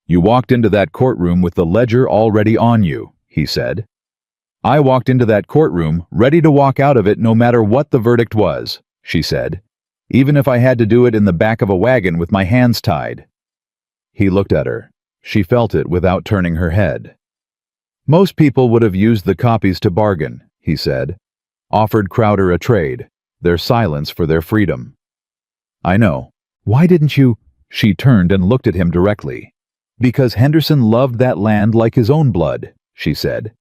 You walked into that courtroom with the ledger already on you, he said. I walked into that courtroom ready to walk out of it no matter what the verdict was, she said, even if I had to do it in the back of a wagon with my hands tied. He looked at her. She felt it without turning her head. Most people would have used the copies to bargain, he said. Offered Crowder a trade, their silence for their freedom. I know. Why didn't you? She turned and looked at him directly. Because Henderson loved that land like his own blood, she said.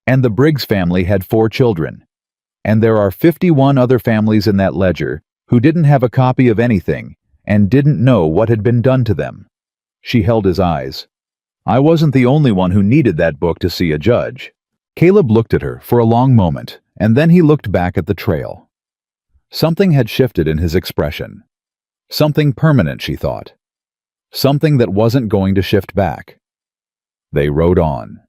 And the Briggs family had 4 children. And there are 51 other families in that ledger who didn't have a copy of anything and didn't know what had been done to them. She held his eyes. I wasn't the only one who needed that book to see a judge. Caleb looked at her for a long moment, and then he looked back at the trail. Something had shifted in his expression. Something permanent, she thought. Something that wasn't going to shift back. They rode on.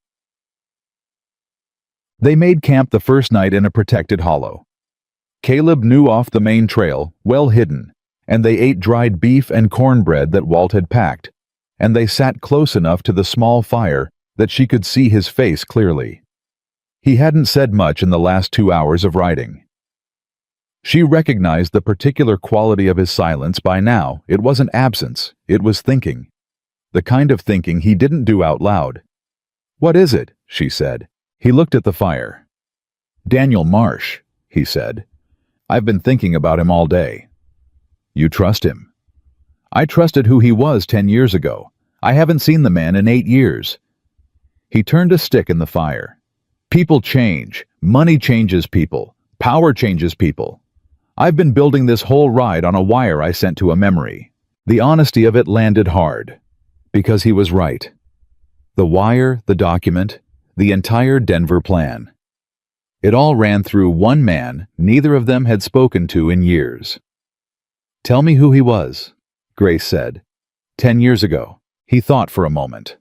They made camp the first night in a protected hollow. Caleb knew off the main trail, well hidden, and they ate dried beef and cornbread that Walt had packed, and they sat close enough to the small fire that she could see his face clearly. He hadn't said much in the last 2 hours of riding. She recognized the particular quality of his silence by now. It wasn't absence, it was thinking. The kind of thinking he didn't do out loud. What is it? She said. He looked at the fire. Daniel Marsh, he said. I've been thinking about him all day. You trust him? I trusted who he was 10 years ago. I haven't seen the man in 8 years. He turned a stick in the fire. People change. Money changes people. Power changes people. I've been building this whole ride on a wire I sent to a memory. The honesty of it landed hard. Because he was right. The wire, the document, the entire Denver plan. It all ran through one man neither of them had spoken to in years. Tell me who he was, Grace said. 10 years ago. He thought for a moment.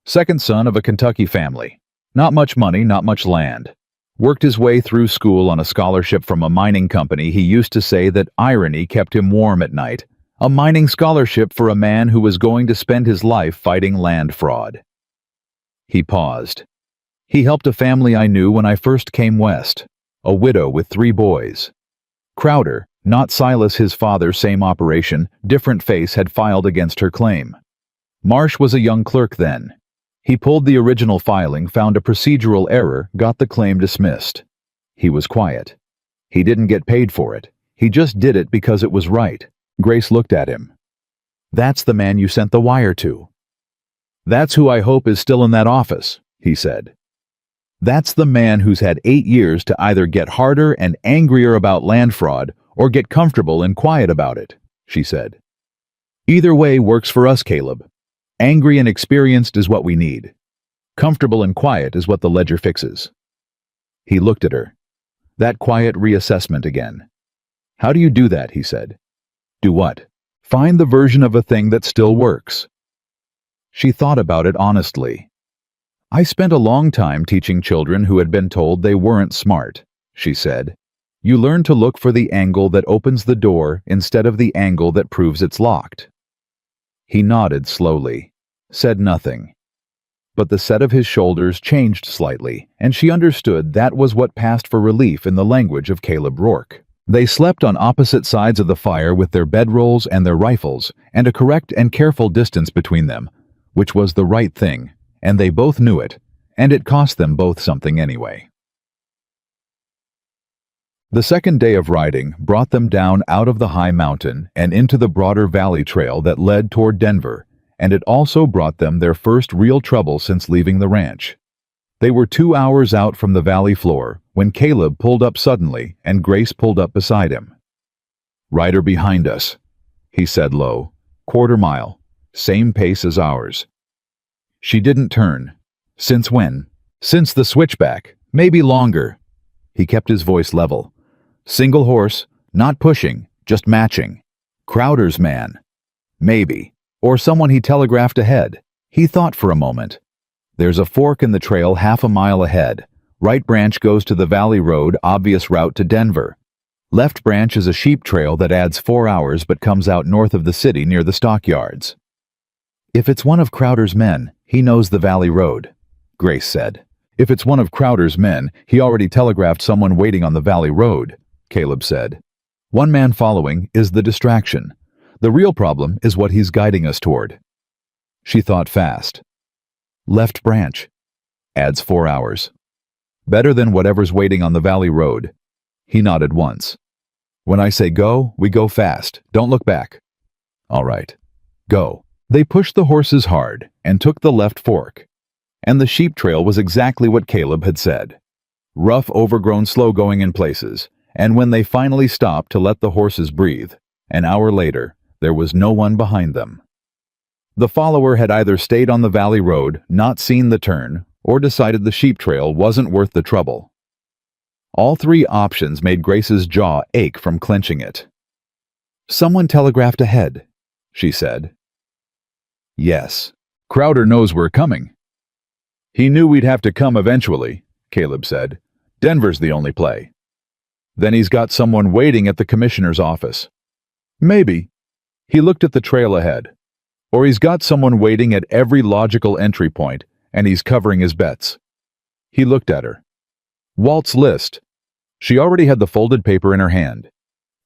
Second son of a Kentucky family. Not much money, not much land. Worked his way through school on a scholarship from a mining company. He used to say that irony kept him warm at night. A mining scholarship for a man who was going to spend his life fighting land fraud. He paused. He helped a family I knew when I first came west. A widow with 3 boys. Crowder, not Silas his father, same operation, different face, had filed against her claim. Marsh was a young clerk then. He pulled the original filing, found a procedural error, got the claim dismissed. He was quiet. He didn't get paid for it. He just did it because it was right. Grace looked at him. That's the man you sent the wire to. That's who I hope is still in that office, he said. That's the man who's had 8 years to either get harder and angrier about land fraud or get comfortable and quiet about it, she said. Either way works for us, Caleb. Angry and experienced is what we need. Comfortable and quiet is what the ledger fixes. He looked at her. That quiet reassessment again. How do you do that, he said. Do what? Find the version of a thing that still works. She thought about it honestly. I spent a long time teaching children who had been told they weren't smart, she said. You learn to look for the angle that opens the door instead of the angle that proves it's locked. He nodded slowly, said nothing. But the set of his shoulders changed slightly, and she understood that was what passed for relief in the language of Caleb Rourke. They slept on opposite sides of the fire with their bedrolls and their rifles, and a correct and careful distance between them, which was the right thing, and they both knew it, and it cost them both something anyway. The second day of riding brought them down out of the high mountain and into the broader valley trail that led toward Denver, and it also brought them their first real trouble since leaving the ranch. They were 2 hours out from the valley floor when Caleb pulled up suddenly and Grace pulled up beside him. "Rider behind us," he said low. "Quarter mile. Same pace as ours." She didn't turn. "Since when?" "Since the switchback. Maybe longer." He kept his voice level. "Single horse, not pushing, just matching. Crowder's man. Maybe. Or someone he telegraphed ahead." He thought for a moment. "There's a fork in the trail half a mile ahead. Right branch goes to the valley road, obvious route to Denver. Left branch is a sheep trail that adds 4 hours but comes out north of the city near the stockyards." "If it's one of Crowder's men, he knows the valley road," Grace said. "If it's one of Crowder's men, he already telegraphed someone waiting on the valley road," Caleb said. "One man following is the distraction. The real problem is what he's guiding us toward." She thought fast. "Left branch. Adds 4 hours. Better than whatever's waiting on the valley road." He nodded once. "When I say go, we go fast. Don't look back." "All right. Go." They pushed the horses hard and took the left fork. And the sheep trail was exactly what Caleb had said. Rough, overgrown, slow-going in places, and when they finally stopped to let the horses breathe, an hour later, there was no one behind them. The follower had either stayed on the valley road, not seen the turn, or decided the sheep trail wasn't worth the trouble. All three options made Grace's jaw ache from clenching it. "Someone telegraphed ahead," she said. "Yes. Crowder knows we're coming." "He knew we'd have to come eventually," Caleb said. "Denver's the only play." "Then he's got someone waiting at the commissioner's office." "Maybe." He looked at the trail ahead. "Or he's got someone waiting at every logical entry point, and he's covering his bets." He looked at her. "Walt's list." She already had the folded paper in her hand.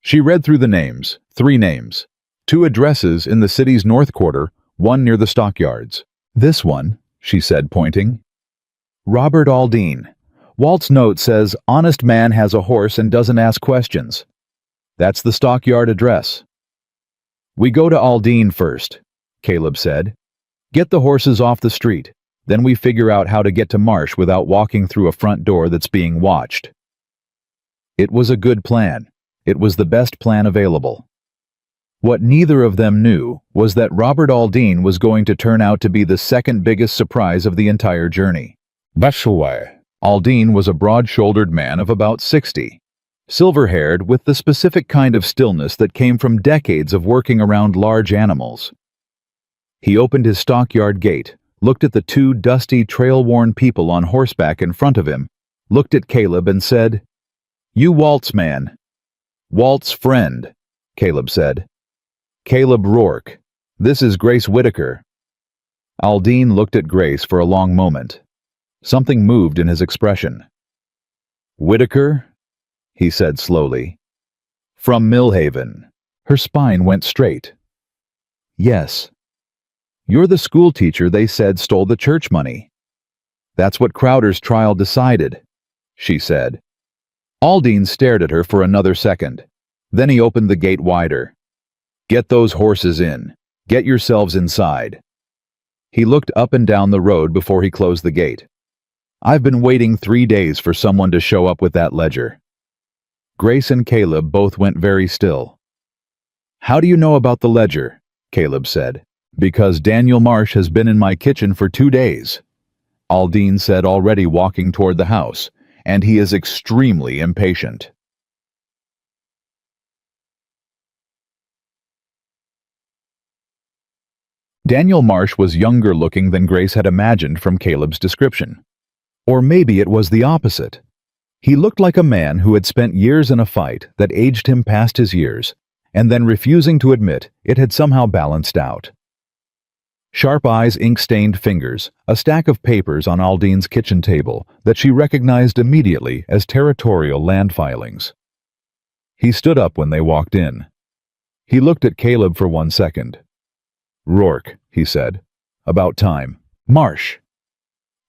She read through the names, 3 names. 2 addresses in the city's north quarter, 1 near the stockyards. "This one," she said, pointing. "Robert Aldine. Walt's note says, 'Honest man has a horse and doesn't ask questions.' That's the stockyard address." "We go to Aldine first," Caleb said. "Get the horses off the street. Then we figure out how to get to Marsh without walking through a front door that's being watched." It was a good plan. It was the best plan available. What neither of them knew was that Robert Aldine was going to turn out to be the second biggest surprise of the entire journey. Aldine was a broad-shouldered man of about 60, silver-haired with the specific kind of stillness that came from decades of working around large animals. He opened his stockyard gate, looked at the 2 dusty, trail-worn people on horseback in front of him, looked at Caleb and said, "You Walt's man." "Walt's friend," Caleb said. "Caleb Rourke. This is Grace Whitaker." Aldine looked at Grace for a long moment. Something moved in his expression. "Whitaker?" he said slowly. "From Millhaven." Her spine went straight. "Yes." "You're the school teacher they said stole the church money." "That's what Crowder's trial decided," she said. Aldine stared at her for another second. Then he opened the gate wider. "Get those horses in. Get yourselves inside." He looked up and down the road before he closed the gate. "I've been waiting 3 days for someone to show up with that ledger." Grace and Caleb both went very still. "How do you know about the ledger?" Caleb said. "Because Daniel Marsh has been in my kitchen for 2 days," Aldine said, already walking toward the house, "and he is extremely impatient." Daniel Marsh was younger looking than Grace had imagined from Caleb's description. Or maybe it was the opposite. He looked like a man who had spent years in a fight that aged him past his years, and then refusing to admit it had somehow balanced out. Sharp eyes, ink-stained fingers, a stack of papers on Aldine's kitchen table that she recognized immediately as territorial land filings. He stood up when they walked in. He looked at Caleb for 1 second. "Rourke," he said. "About time." "Marsh."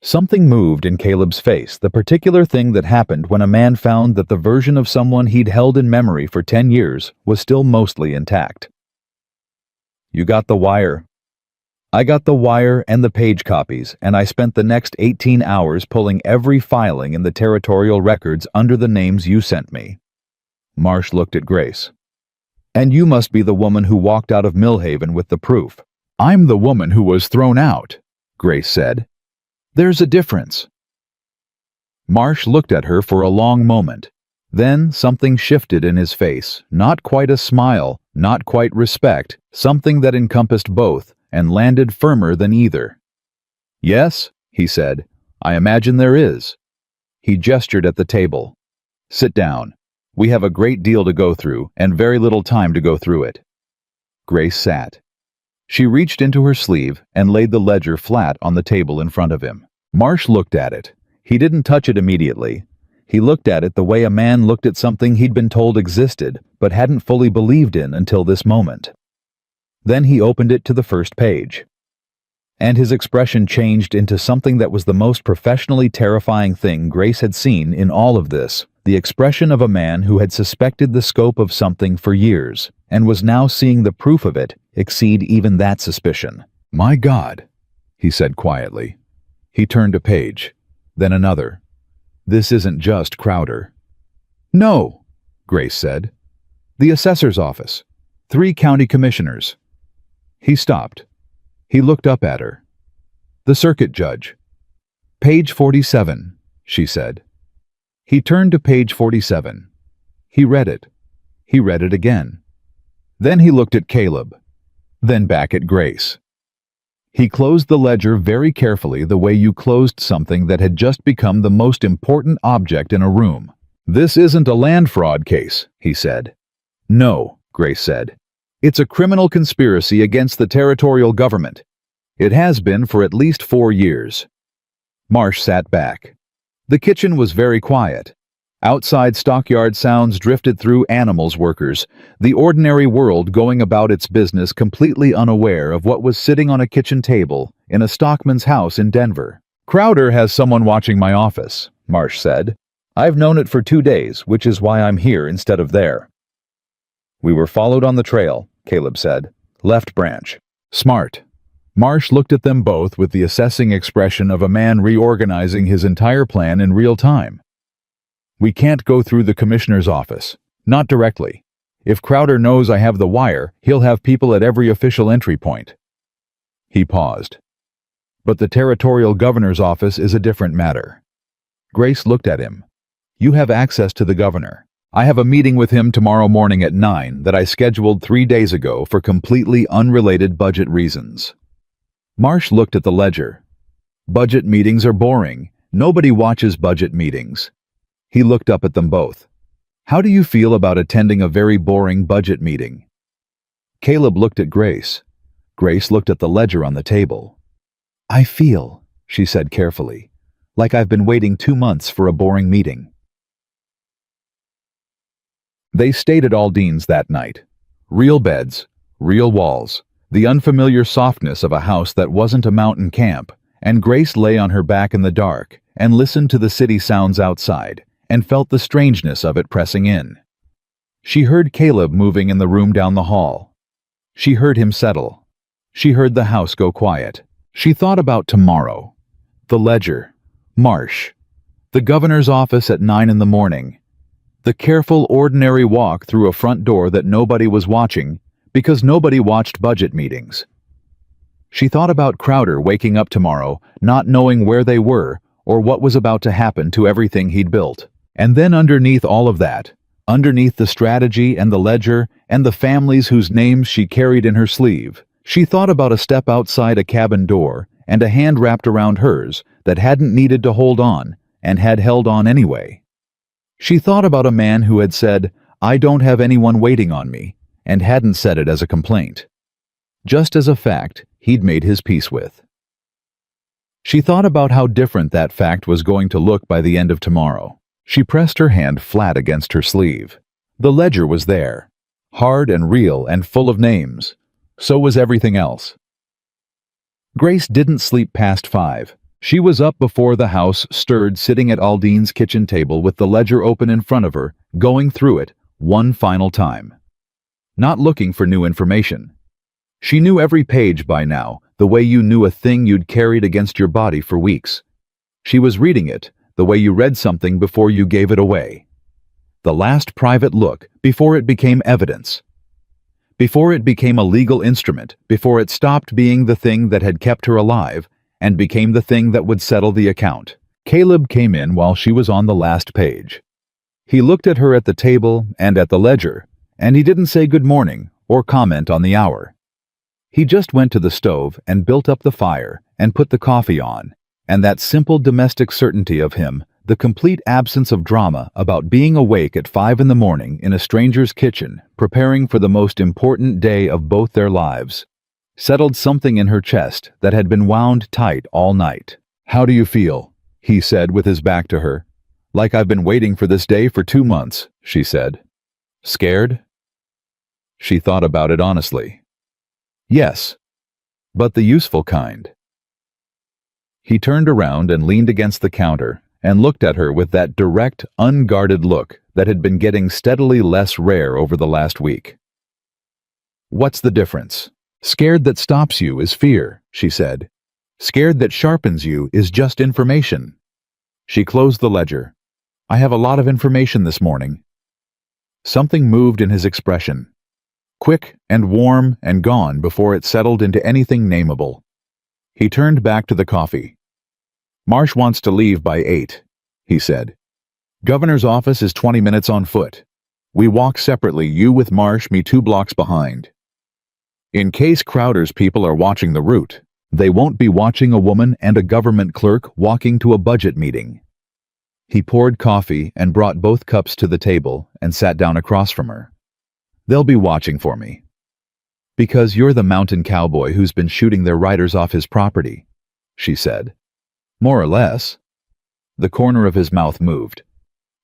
Something moved in Caleb's face, the particular thing that happened when a man found that the version of someone he'd held in memory for 10 years was still mostly intact. "You got the wire." "I got the wire and the page copies, and I spent the next 18 hours pulling every filing in the territorial records under the names you sent me." Marsh looked at Grace. "And you must be the woman who walked out of Millhaven with the proof." "I'm the woman who was thrown out," Grace said. "There's a difference." Marsh looked at her for a long moment. Then something shifted in his face, not quite a smile, not quite respect, something that encompassed both and landed firmer than either. "Yes," he said, "I imagine there is." He gestured at the table. "Sit down. We have a great deal to go through and very little time to go through it." Grace sat. She reached into her sleeve and laid the ledger flat on the table in front of him. Marsh looked at it. He didn't touch it immediately. He looked at it the way a man looked at something he'd been told existed, but hadn't fully believed in until this moment. Then he opened it to the first page. And his expression changed into something that was the most professionally terrifying thing Grace had seen in all of this, the expression of a man who had suspected the scope of something for years, and was now seeing the proof of it exceed even that suspicion. "My God," he said quietly. He turned a page, then another. "This isn't just Crowder." "No," Grace said. "The assessor's office. 3 county commissioners." He stopped. He looked up at her. "The circuit judge." "Page 47, she said. He turned to page 47. He read it. He read it again. Then he looked at Caleb. Then back at Grace. He closed the ledger very carefully, the way you closed something that had just become the most important object in a room. "This isn't a land fraud case," he said. "No," Grace said. "It's a criminal conspiracy against the territorial government. It has been for at least 4 years." Marsh sat back. The kitchen was very quiet. Outside stockyard sounds drifted through animals workers, the ordinary world going about its business completely unaware of what was sitting on a kitchen table in a stockman's house in Denver. "Crowder has someone watching my office," Marsh said. "I've known it for 2 days, which is why I'm here instead of there." "We were followed on the trail," Caleb said. "Left branch." "Smart." Marsh looked at them both with the assessing expression of a man reorganizing his entire plan in real time. "We can't go through the commissioner's office. Not directly. If Crowder knows I have the wire, he'll have people at every official entry point." He paused. "But the territorial governor's office is a different matter." Grace looked at him. "You have access to the governor. I have a meeting with him tomorrow morning at 9 that I scheduled 3 days ago for completely unrelated budget reasons." Marsh looked at the ledger. "Budget meetings are boring. Nobody watches budget meetings." He looked up at them both. "How do you feel about attending a very boring budget meeting?" Caleb looked at Grace. Grace looked at the ledger on the table. "I feel," she said carefully, "like I've been waiting 2 months for a boring meeting." They stayed at Aldine's that night. Real beds, real walls, the unfamiliar softness of a house that wasn't a mountain camp, and Grace lay on her back in the dark and listened to the city sounds outside, and felt the strangeness of it pressing in. She heard Caleb moving in the room down the hall. She heard him settle. She heard the house go quiet. She thought about tomorrow. The ledger. Marsh. The governor's office at 9 in the morning. The careful, ordinary walk through a front door that nobody was watching because nobody watched budget meetings. She thought about Crowder waking up tomorrow, not knowing where they were or what was about to happen to everything he'd built. And then underneath all of that, underneath the strategy and the ledger and the families whose names she carried in her sleeve, she thought about a step outside a cabin door and a hand wrapped around hers that hadn't needed to hold on and had held on anyway. She thought about a man who had said, "I don't have anyone waiting on me," and hadn't said it as a complaint. Just as a fact he'd made his peace with. She thought about how different that fact was going to look by the end of tomorrow. She pressed her hand flat against her sleeve. The ledger was there, hard and real and full of names. So was everything else. Grace didn't sleep past 5. She was up before the house stirred, sitting at Aldine's kitchen table with the ledger open in front of her, going through it one final time. Not looking for new information. She knew every page by now, the way you knew a thing you'd carried against your body for weeks. She was reading it, the way you read something before you gave it away. The last private look before it became evidence. Before it became a legal instrument, before it stopped being the thing that had kept her alive and became the thing that would settle the account. Caleb came in while she was on the last page. He looked at her at the table and at the ledger, and he didn't say good morning or comment on the hour. He just went to the stove and built up the fire and put the coffee on, and that simple domestic certainty of him, the complete absence of drama about being awake at 5 in the morning in a stranger's kitchen, preparing for the most important day of both their lives, settled something in her chest that had been wound tight all night. "How do you feel?" he said with his back to her. "Like I've been waiting for this day for 2 months, she said. "Scared?" She thought about it honestly. Yes, but the useful kind. He turned around and leaned against the counter and looked at her with that direct, unguarded look that had been getting steadily less rare over the last week. "What's the difference? Scared that stops you is fear," she said. "Scared that sharpens you is just information." She closed the ledger. "I have a lot of information this morning." Something moved in his expression. Quick and warm and gone before it settled into anything nameable. He turned back to the coffee. "Marsh wants to leave by 8, he said. "Governor's office is 20 minutes on foot. We walk separately, you with Marsh, me 2 blocks behind. In case Crowder's people are watching the route, they won't be watching a woman and a government clerk walking to a budget meeting." He poured coffee and brought both cups to the table and sat down across from her. "They'll be watching for me. Because you're the mountain cowboy who's been shooting their riders off his property," she said. "More or less." The corner of his mouth moved.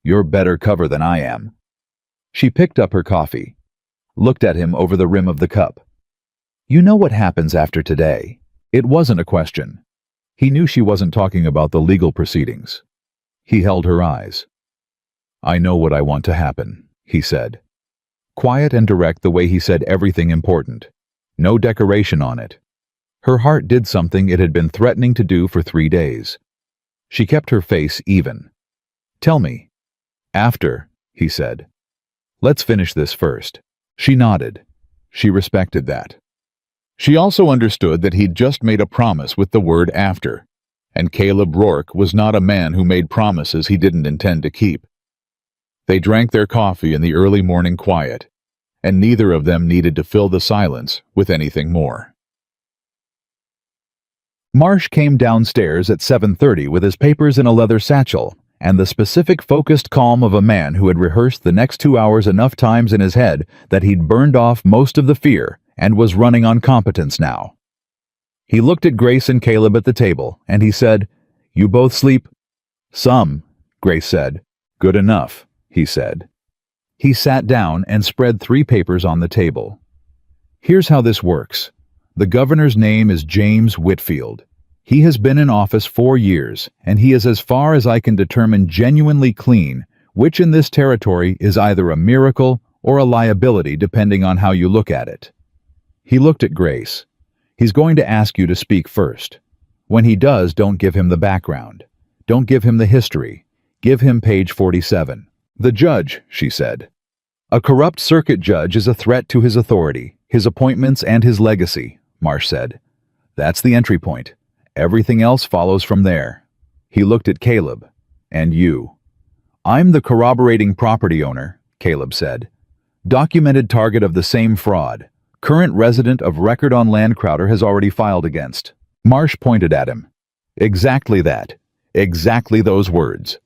"You're better cover than I am." She picked up her coffee, looked at him over the rim of the cup. "You know what happens after today?" It wasn't a question. He knew she wasn't talking about the legal proceedings. He held her eyes. "I know what I want to happen," he said. Quiet and direct the way he said everything important. No decoration on it. Her heart did something it had been threatening to do for 3 days. She kept her face even. "Tell me." "After," he said. "Let's finish this first." She nodded. She respected that. She also understood that he'd just made a promise with the word after, and Caleb Rourke was not a man who made promises he didn't intend to keep. They drank their coffee in the early morning quiet, and neither of them needed to fill the silence with anything more. Marsh came downstairs at 7:30 with his papers in a leather satchel and the specific focused calm of a man who had rehearsed the next 2 hours enough times in his head that he'd burned off most of the fear and was running on competence now. He looked at Grace and Caleb at the table, and he said, "You both sleep?" "Some," Grace said. "Good enough," he said. He sat down and spread 3 papers on the table. "Here's how this works. The governor's name is James Whitfield. He has been in office 4 years, and he is, as far as I can determine, genuinely clean, which in this territory is either a miracle or a liability depending on how you look at it." He looked at Grace. "He's going to ask you to speak first. When he does, don't give him the background. Don't give him the history. Give him page 47. "The judge," she said. "A corrupt circuit judge is a threat to his authority, his appointments, and his legacy," Marsh said. "That's the entry point. Everything else follows from there." He looked at Caleb. "And you." "I'm the corroborating property owner," Caleb said. "Documented target of the same fraud. Current resident of record on land Crowder has already filed against." Marsh pointed at him. "Exactly that. Exactly those words."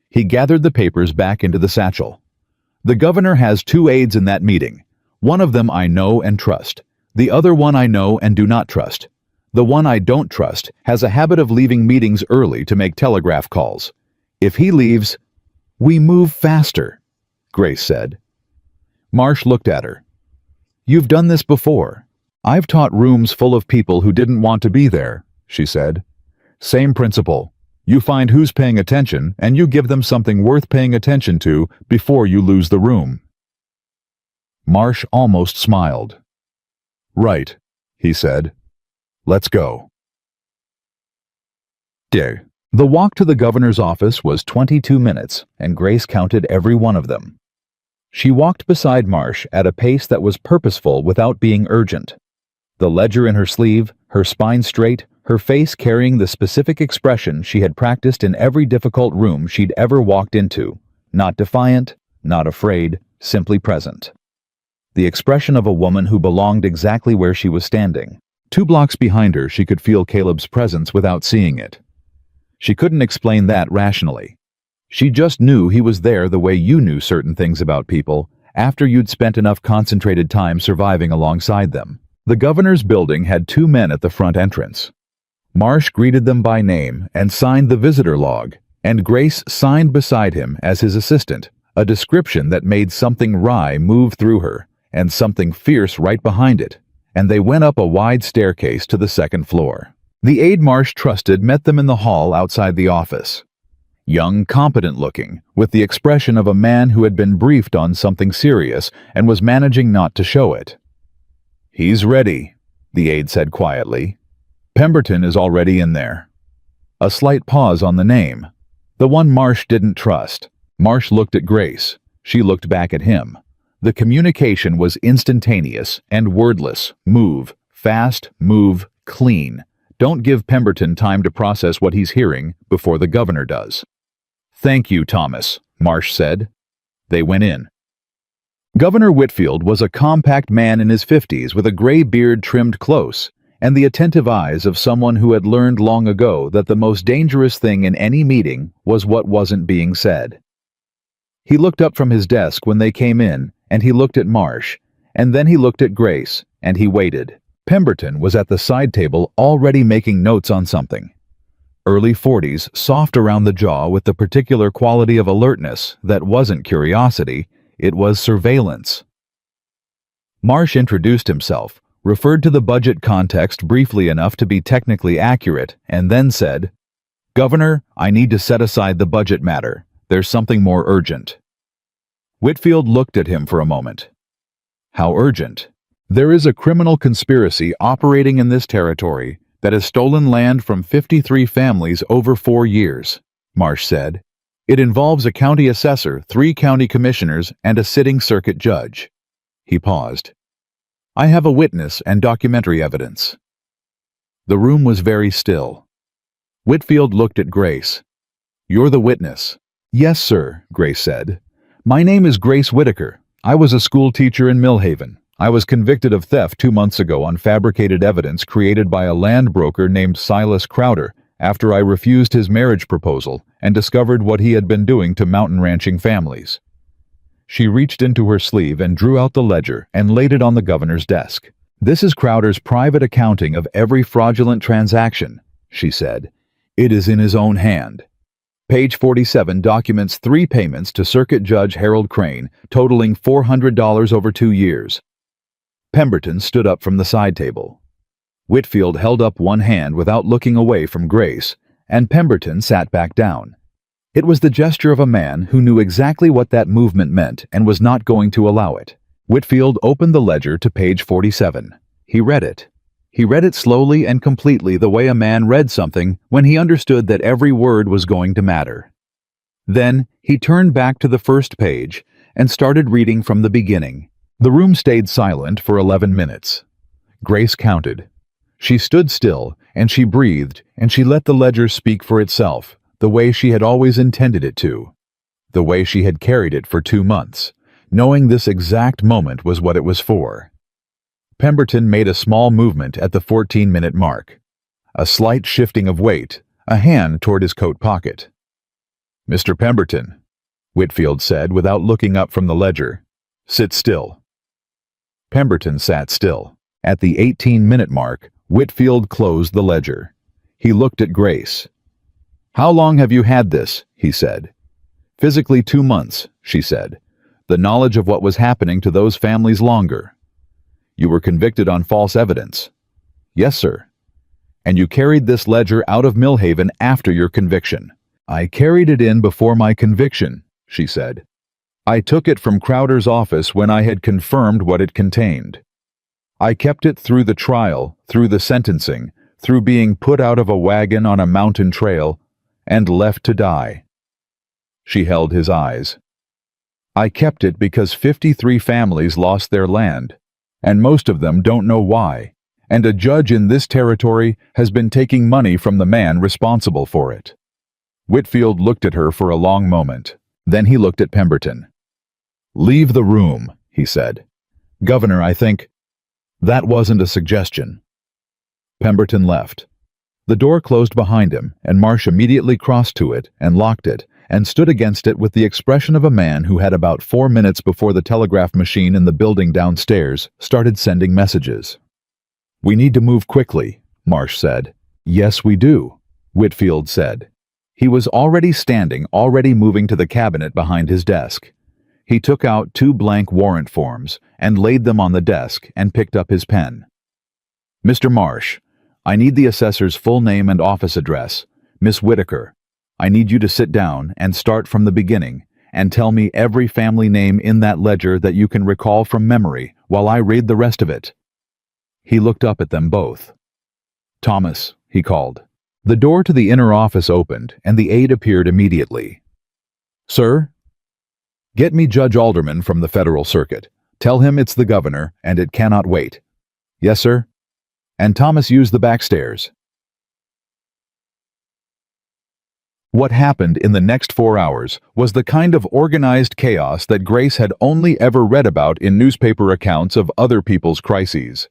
He gathered the papers back into the satchel. "The governor has 2 aides in that meeting. One of them I know and trust. The other one I know and do not trust. The one I don't trust has a habit of leaving meetings early to make telegraph calls. If he leaves, we move faster," Grace said. Marsh looked at her. "You've done this before. I've taught rooms full of people who didn't want to be there," she said. "Same principle. You find who's paying attention, and you give them something worth paying attention to before you lose the room." Marsh almost smiled. "Right," he said. "Let's go." The walk to the governor's office was 22 minutes, and Grace counted every one of them. She walked beside Marsh at a pace that was purposeful without being urgent. The ledger in her sleeve, her spine straight, her face carrying the specific expression she had practiced in every difficult room she'd ever walked into, not defiant, not afraid, simply present. The expression of a woman who belonged exactly where she was standing. 2 blocks behind her, she could feel Caleb's presence without seeing it. She couldn't explain that rationally. She just knew he was there the way you knew certain things about people after you'd spent enough concentrated time surviving alongside them. The governor's building had 2 men at the front entrance. Marsh greeted them by name and signed the visitor log, and Grace signed beside him as his assistant, a description that made something wry move through her and something fierce right behind it, and they went up a wide staircase to the 2nd floor. The aide Marsh trusted met them in the hall outside the office. Young, competent-looking, with the expression of a man who had been briefed on something serious and was managing not to show it. "He's ready," the aide said quietly. "Pemberton is already in there." A slight pause on the name. The one Marsh didn't trust. Marsh looked at Grace. She looked back at him. The communication was instantaneous and wordless. Move, fast, move, clean. Don't give Pemberton time to process what he's hearing before the governor does. "Thank you, Thomas," Marsh said. They went in. Governor Whitfield was a compact man in his 50s with a gray beard trimmed close, and the attentive eyes of someone who had learned long ago that the most dangerous thing in any meeting was what wasn't being said. He looked up from his desk when they came in, and he looked at Marsh, and then he looked at Grace, and he waited. Pemberton was at the side table already making notes on something. Early 40s, soft around the jaw with the particular quality of alertness that wasn't curiosity, it was surveillance. Marsh introduced himself, referred to the budget context briefly enough to be technically accurate, and then said, "Governor, I need to set aside the budget matter. There's something more urgent." Whitfield looked at him for a moment. "How urgent?" "There is a criminal conspiracy operating in this territory that has stolen land from 53 families over 4 years, Marsh said. "It involves a county assessor, 3 county commissioners, and a sitting circuit judge." He paused. "I have a witness and documentary evidence." The room was very still. Whitfield looked at Grace. "You're the witness." "Yes, sir," Grace said. "My name is Grace Whitaker. I was a school teacher in Millhaven. I was convicted of theft 2 months ago on fabricated evidence created by a land broker named Silas Crowder after I refused his marriage proposal and discovered what he had been doing to mountain ranching families." She reached into her sleeve and drew out the ledger and laid it on the governor's desk. "This is Crowder's private accounting of every fraudulent transaction," she said. "It is in his own hand. Page 47 documents 3 payments to Circuit Judge Harold Crane, totaling $400 over 2 years. Pemberton stood up from the side table. Whitfield held up one hand without looking away from Grace, and Pemberton sat back down. It was the gesture of a man who knew exactly what that movement meant and was not going to allow it. Whitfield opened the ledger to page 47. He read it. He read it slowly and completely the way a man read something when he understood that every word was going to matter. Then he turned back to the first page and started reading from the beginning. The room stayed silent for 11 minutes. Grace counted. She stood still, and she breathed, and she let the ledger speak for itself, the way she had always intended it to, the way she had carried it for 2 months, knowing this exact moment was what it was for. Pemberton made a small movement at the 14-minute mark. A slight shifting of weight, a hand toward his coat pocket. "Mr. Pemberton," Whitfield said without looking up from the ledger, "sit still." Pemberton sat still. At the 18-minute mark, Whitfield closed the ledger. He looked at Grace. "How long have you had this?" he said. "Physically 2 months," she said. the knowledge of what was happening to those families longer. You were convicted on false evidence. Yes, sir. And you carried this ledger out of Millhaven after your conviction. I carried it in before my conviction, she said. I took it from Crowder's office when I had confirmed what it contained. I kept it through the trial, through the sentencing, through being put out of a wagon on a mountain trail, and left to die. She held his eyes. I kept it because 53 families lost their land, and most of them don't know why, and a judge in this territory has been taking money from the man responsible for it. Whitfield looked at her for a long moment. Then he looked at Pemberton. Leave the room, he said. Governor, I think... That wasn't a suggestion. Pemberton left. The door closed behind him, and Marsh immediately crossed to it and locked it, and stood against it with the expression of a man who had about 4 minutes before the telegraph machine in the building downstairs started sending messages. We need to move quickly, Marsh said. Yes, we do, Whitfield said. He was already standing, already moving to the cabinet behind his desk. He took out 2 blank warrant forms and laid them on the desk and picked up his pen. Mr. Marsh, I need the assessor's full name and office address. Miss Whitaker, I need you to sit down and start from the beginning and tell me every family name in that ledger that you can recall from memory while I read the rest of it. He looked up at them both. Thomas, he called. The door to the inner office opened and the aide appeared immediately. Sir? Get me Judge Alderman from the Federal Circuit. Tell him it's the governor and it cannot wait. Yes, sir. And Thomas, use the back stairs. What happened in the next 4 hours was the kind of organized chaos that Grace had only ever read about in newspaper accounts of other people's crises.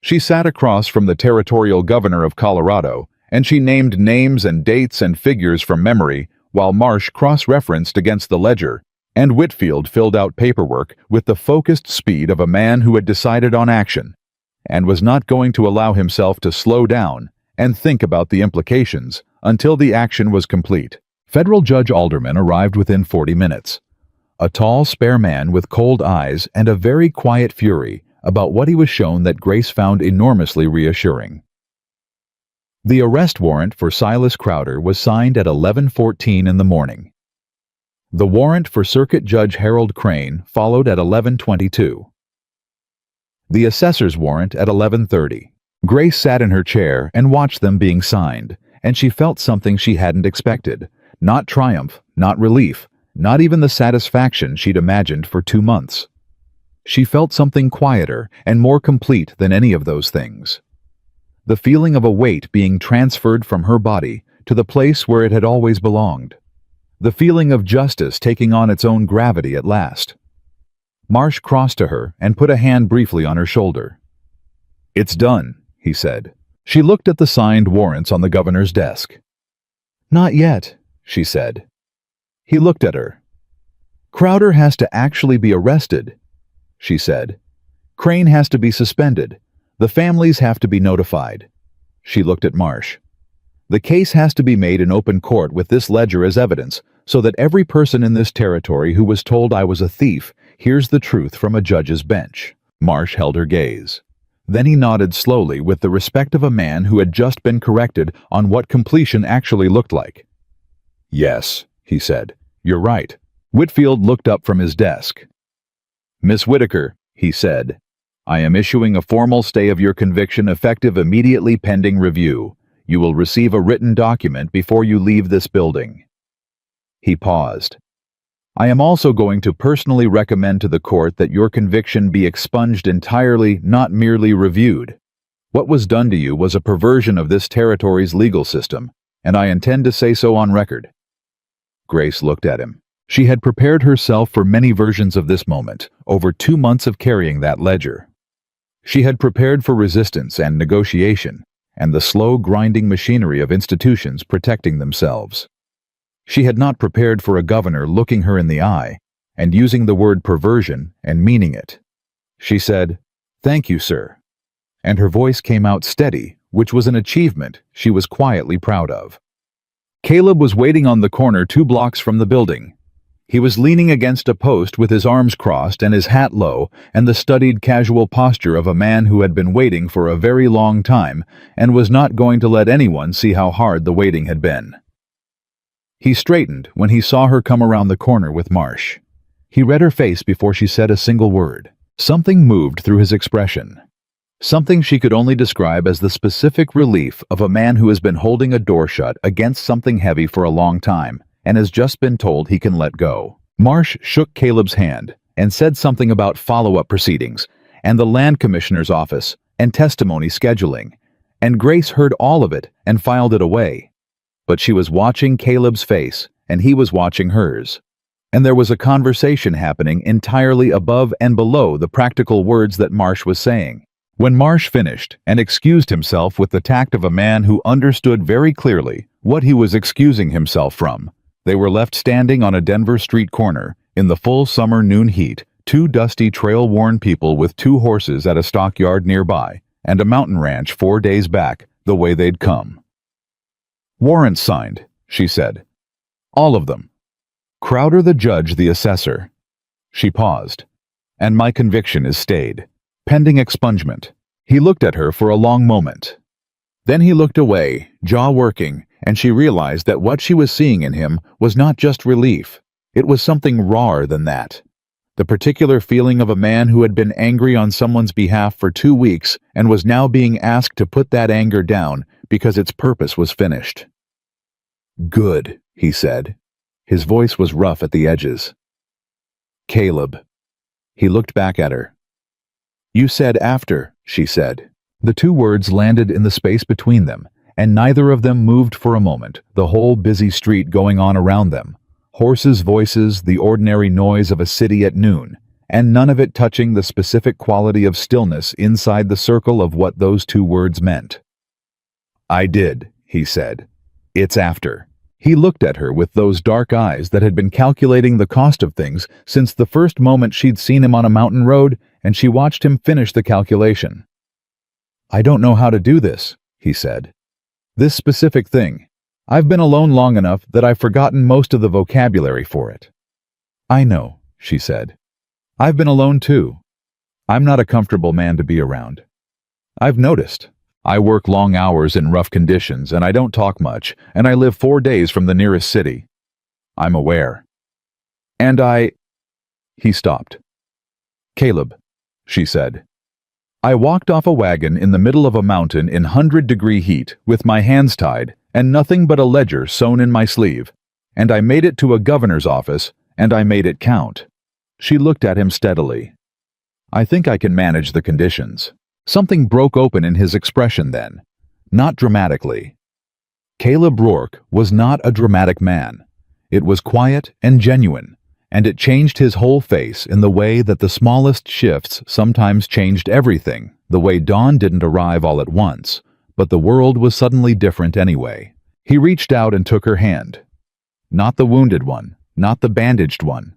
She sat across from the territorial governor of Colorado, and she named names and dates and figures from memory while Marsh cross-referenced against the ledger, and Whitfield filled out paperwork with the focused speed of a man who had decided on action, and was not going to allow himself to slow down and think about the implications until the action was complete. Federal Judge Alderman arrived within 40 minutes. A tall, spare man with cold eyes and a very quiet fury about what he was shown that Grace found enormously reassuring. The arrest warrant for Silas Crowder was signed at 11:14 in the morning. The warrant for Circuit Judge Harold Crane followed at 11:22. The assessor's warrant at 11:30. Grace sat in her chair and watched them being signed, and she felt something she hadn't expected. Not triumph, not relief, not even the satisfaction she'd imagined for 2 months. She felt something quieter and more complete than any of those things. The feeling of a weight being transferred from her body to the place where it had always belonged. The feeling of justice taking on its own gravity at last. Marsh crossed to her and put a hand briefly on her shoulder. It's done, he said. She looked at the signed warrants on the governor's desk. Not yet, she said. He looked at her. Crowder has to actually be arrested, she said. Crane has to be suspended. The families have to be notified. She looked at Marsh. The case has to be made in open court with this ledger as evidence, so that every person in this territory who was told I was a thief hears the truth from a judge's bench. Marsh held her gaze. Then he nodded slowly with the respect of a man who had just been corrected on what completion actually looked like. Yes, he said. You're right. Whitfield looked up from his desk. Miss Whitaker, he said, I am issuing a formal stay of your conviction effective immediately pending review. You will receive a written document before you leave this building. He paused. I am also going to personally recommend to the court that your conviction be expunged entirely, not merely reviewed. What was done to you was a perversion of this territory's legal system, and I intend to say so on record. Grace looked at him. She had prepared herself for many versions of this moment, over 2 months of carrying that ledger. She had prepared for resistance and negotiation, and the slow grinding machinery of institutions protecting themselves. She had not prepared for a governor looking her in the eye and using the word perversion and meaning it. She said, "Thank you, sir." And her voice came out steady, which was an achievement she was quietly proud of. Caleb was waiting on the corner 2 blocks from the building. He was leaning against a post with his arms crossed and his hat low, and the studied casual posture of a man who had been waiting for a very long time and was not going to let anyone see how hard the waiting had been. He straightened when he saw her come around the corner with Marsh. He read her face before she said a single word. Something moved through his expression. Something she could only describe as the specific relief of a man who has been holding a door shut against something heavy for a long time and has just been told he can let go. Marsh shook Caleb's hand and said something about follow-up proceedings and the land commissioner's office and testimony scheduling, and Grace heard all of it and filed it away. But she was watching Caleb's face and he was watching hers. And there was a conversation happening entirely above and below the practical words that Marsh was saying. When Marsh finished and excused himself with the tact of a man who understood very clearly what he was excusing himself from, they were left standing on a Denver street corner in the full summer noon heat, two dusty trail-worn people with two horses at a stockyard nearby and a mountain ranch 4 days back the way they'd come. "Warrants signed," she said. "All of them. Crowder the judge, the assessor." She paused. "And my conviction is stayed, pending expungement." He looked at her for a long moment. Then he looked away, jaw working, and she realized that what she was seeing in him was not just relief. It was something rawer than that. The particular feeling of a man who had been angry on someone's behalf for 2 weeks and was now being asked to put that anger down because its purpose was finished. "Good," he said. His voice was rough at the edges. "Caleb." He looked back at her. "You said after," she said. The two words landed in the space between them, and neither of them moved for a moment, the whole busy street going on around them. Horses' voices, the ordinary noise of a city at noon, and none of it touching the specific quality of stillness inside the circle of what those two words meant. "I did," he said. "It's after." He looked at her with those dark eyes that had been calculating the cost of things since the first moment she'd seen him on a mountain road, and she watched him finish the calculation. "I don't know how to do this," he said. "This specific thing. I've been alone long enough that I've forgotten most of the vocabulary for it." "I know," she said. "I've been alone too. I'm not a comfortable man to be around. I've noticed. I work long hours in rough conditions, and I don't talk much, and I live 4 days from the nearest city. I'm aware. And He stopped. "Caleb," she said. "I walked off a wagon in the middle of a mountain in 100-degree heat with my hands tied and nothing but a ledger sewn in my sleeve, and I made it to a governor's office, and I made it count." She looked at him steadily. "I think I can manage the conditions." Something broke open in his expression then, not dramatically. Caleb Rourke was not a dramatic man. It was quiet and genuine, and it changed his whole face in the way that the smallest shifts sometimes changed everything, the way dawn didn't arrive all at once, but the world was suddenly different anyway. He reached out and took her hand. Not the wounded one, not the bandaged one.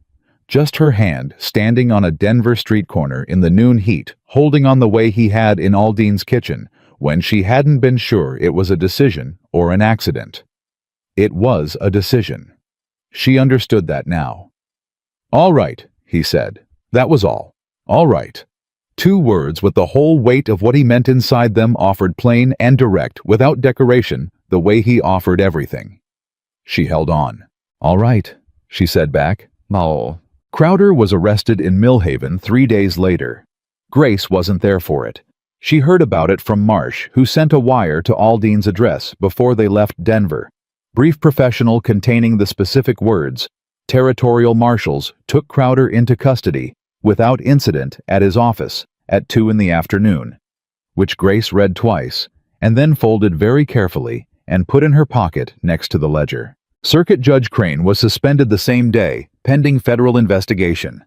Just her hand, standing on a Denver street corner in the noon heat, holding on the way he had in Aldine's kitchen, when she hadn't been sure it was a decision or an accident. It was a decision. She understood that now. "All right," he said. That was all. "All right." 2 words with the whole weight of what he meant inside them, offered plain and direct, without decoration, the way he offered everything. She held on. "All right," she said back. "Oh." Crowder was arrested in Millhaven 3 days later. Grace wasn't there for it. She heard about it from Marsh, who sent a wire to Aldine's address before they left Denver. Brief professional containing the specific words, "Territorial marshals took Crowder into custody without incident at his office at 2 in the afternoon," which Grace read twice, and then folded very carefully and put in her pocket next to the ledger. Circuit Judge Crane was suspended the same day, pending federal investigation.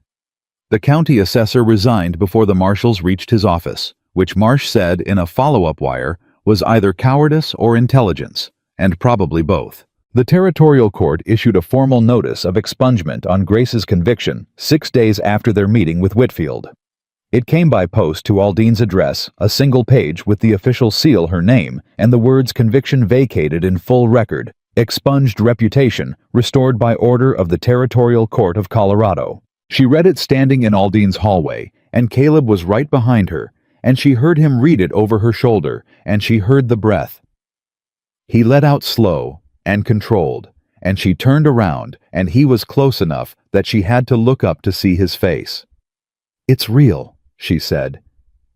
The county assessor resigned before the marshals reached his office, which Marsh said in a follow-up wire was either cowardice or intelligence, and probably both. The territorial court issued a formal notice of expungement on Grace's conviction 6 days after their meeting with Whitfield. It came by post to Aldine's address, a single page with the official seal her name and the words "conviction vacated" in full record, Expunged reputation, restored by order of the Territorial Court of Colorado. She read it standing in Aldine's hallway, and Caleb was right behind her, and she heard him read it over her shoulder, and she heard the breath. He let out slow and controlled, and she turned around, and he was close enough that she had to look up to see his face. "It's real," she said.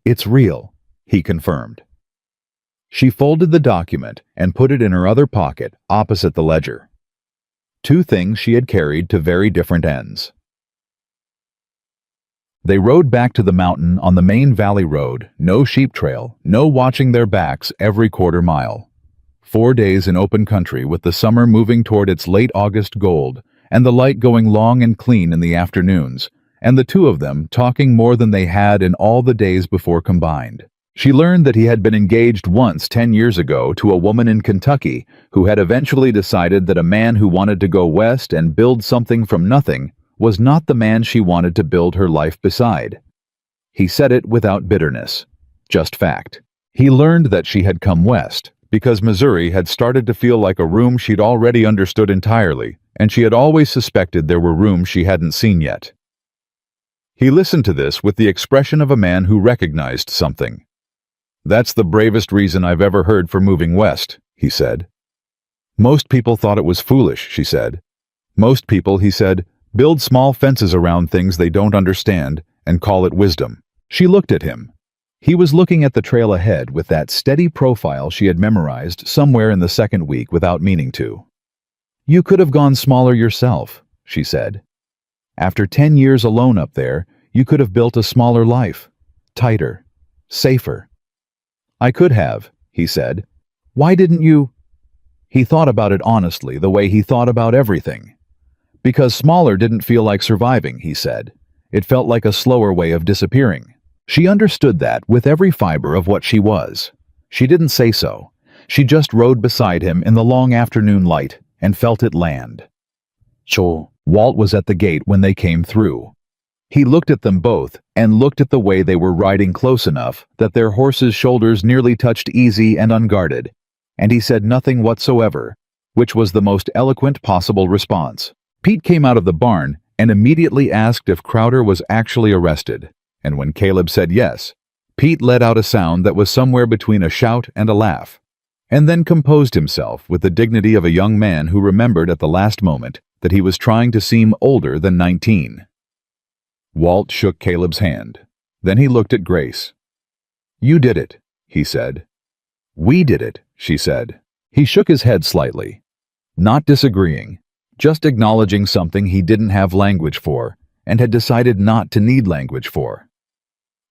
"It's real," he confirmed. She folded the document and put it in her other pocket, opposite the ledger. Two things she had carried to very different ends. They rode back to the mountain on the main valley road, no sheep trail, no watching their backs every quarter mile. 4 days in open country with the summer moving toward its late August gold, and the light going long and clean in the afternoons, and the two of them talking more than they had in all the days before combined. She learned that he had been engaged once 10 years ago to a woman in Kentucky who had eventually decided that a man who wanted to go west and build something from nothing was not the man she wanted to build her life beside. He said it without bitterness, just fact. He learned that she had come west because Missouri had started to feel like a room she'd already understood entirely, and she had always suspected there were rooms she hadn't seen yet. He listened to this with the expression of a man who recognized something. "That's the bravest reason I've ever heard for moving west," he said. "Most people thought it was foolish," she said. "Most people," he said, "build small fences around things they don't understand and call it wisdom." She looked at him. He was looking at the trail ahead with that steady profile she had memorized somewhere in the second week without meaning to. "You could have gone smaller yourself," she said. "After 10 years alone up there, you could have built a smaller life, tighter, safer." "I could have," he said. "Why didn't you?" He thought about it honestly, the way he thought about everything. "Because smaller didn't feel like surviving," he said. "It felt like a slower way of disappearing." She understood that with every fiber of what she was. She didn't say so. She just rode beside him in the long afternoon light and felt it land. "Sure." Walt was at the gate when they came through. He looked at them both and looked at the way they were riding close enough that their horses' shoulders nearly touched easy and unguarded, and he said nothing whatsoever, which was the most eloquent possible response. Pete came out of the barn and immediately asked if Crowder was actually arrested, and when Caleb said yes, Pete let out a sound that was somewhere between a shout and a laugh, and then composed himself with the dignity of a young man who remembered at the last moment that he was trying to seem older than 19. Walt shook Caleb's hand. Then he looked at Grace. "You did it," he said. "We did it," she said. He shook his head slightly, not disagreeing, just acknowledging something he didn't have language for and had decided not to need language for.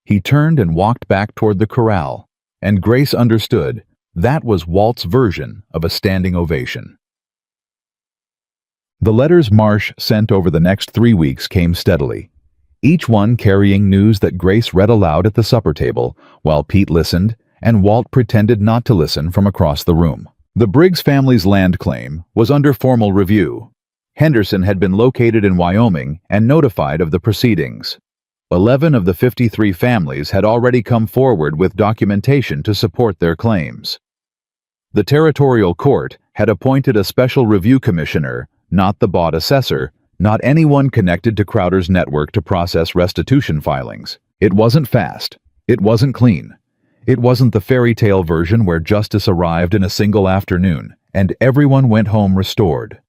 He turned and walked back toward the corral, and Grace understood that was Walt's version of a standing ovation. The letters Marsh sent over the next 3 weeks came steadily, each one carrying news that Grace read aloud at the supper table while Pete listened and Walt pretended not to listen from across the room. The Briggs family's land claim was under formal review. Henderson had been located in Wyoming and notified of the proceedings. 11 of the 53 families had already come forward with documentation to support their claims. The Territorial Court had appointed a special review commissioner, not the bought assessor, not anyone connected to Crowder's network to process restitution filings. It wasn't fast. It wasn't clean. It wasn't the fairy tale version where justice arrived in a single afternoon and everyone went home restored.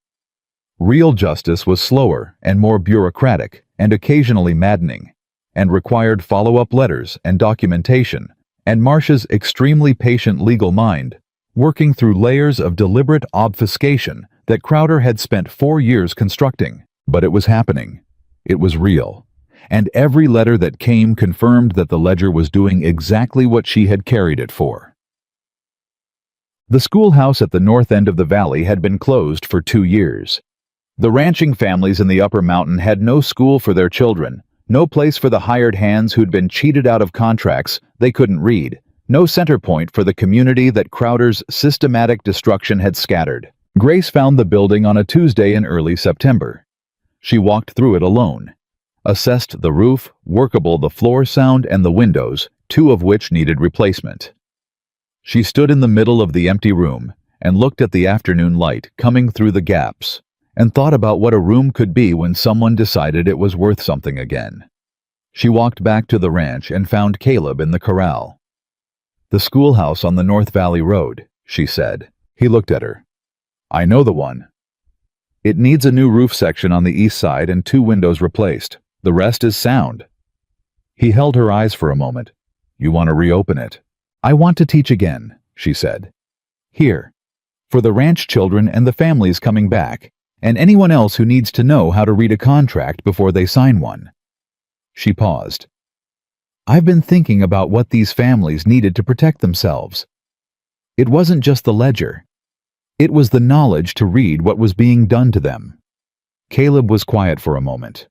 Real justice was slower and more bureaucratic and occasionally maddening, and required follow-up letters and documentation, and Marsh's extremely patient legal mind, working through layers of deliberate obfuscation that Crowder had spent 4 years constructing. But it was happening. It was real. And every letter that came confirmed that the ledger was doing exactly what she had carried it for. The schoolhouse at the north end of the valley had been closed for 2 years. The ranching families in the upper mountain had no school for their children, no place for the hired hands who'd been cheated out of contracts they couldn't read, no center point for the community that Crowder's systematic destruction had scattered. Grace found the building on a Tuesday in early September. She walked through it alone, assessed the roof, workable the floor sound, and the windows, 2 of which needed replacement. She stood in the middle of the empty room and looked at the afternoon light coming through the gaps, and thought about what a room could be when someone decided it was worth something again. She walked back to the ranch and found Caleb in the corral. "The schoolhouse on the North Valley Road," she said. He looked at her. "I know the one. It needs a new roof section on the east side and 2 windows replaced. The rest is sound." He held her eyes for a moment. "You want to reopen it?" "I want to teach again," she said. "Here. For the ranch children and the families coming back, and anyone else who needs to know how to read a contract before they sign one." She paused. "I've been thinking about what these families needed to protect themselves. It wasn't just the ledger. It was the knowledge to read what was being done to them." Caleb was quiet for a moment.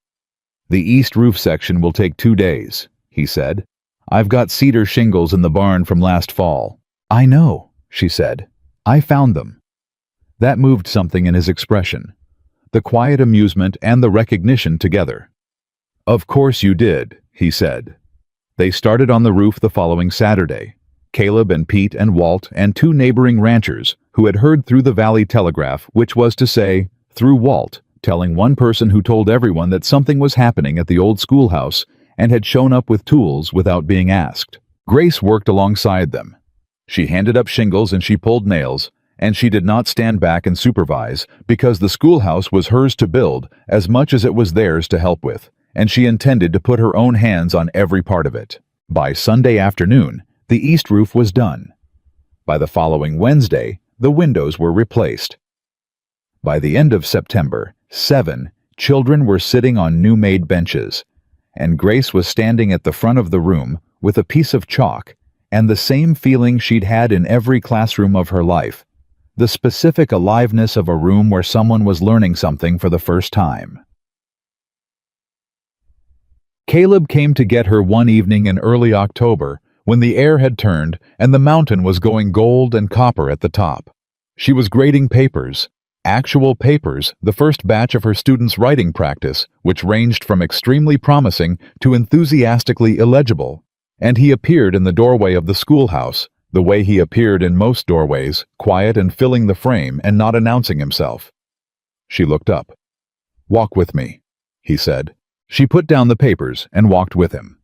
"The east roof section will take 2 days," he said. "I've got cedar shingles in the barn from last fall." "I know," she said. "I found them." That moved something in his expression. The quiet amusement and the recognition together. "Of course you did," he said. They started on the roof the following Saturday. Caleb and Pete and Walt and 2 neighboring ranchers who had heard through the Valley Telegraph, which was to say, through Walt, telling one person who told everyone that something was happening at the old schoolhouse and had shown up with tools without being asked. Grace worked alongside them. She handed up shingles and she pulled nails, and she did not stand back and supervise because the schoolhouse was hers to build as much as it was theirs to help with, and she intended to put her own hands on every part of it. By Sunday afternoon, the east roof was done. By the following Wednesday, the windows were replaced. By the end of September, 7 children were sitting on new-made benches, and Grace was standing at the front of the room with a piece of chalk and the same feeling she'd had in every classroom of her life, the specific aliveness of a room where someone was learning something for the first time. Caleb came to get her one evening in early October when the air had turned and the mountain was going gold and copper at the top. She was grading papers, actual papers, the first batch of her students' writing practice, which ranged from extremely promising to enthusiastically illegible, and he appeared in the doorway of the schoolhouse, the way he appeared in most doorways, quiet and filling the frame and not announcing himself. She looked up. "Walk with me," he said. She put down the papers and walked with him.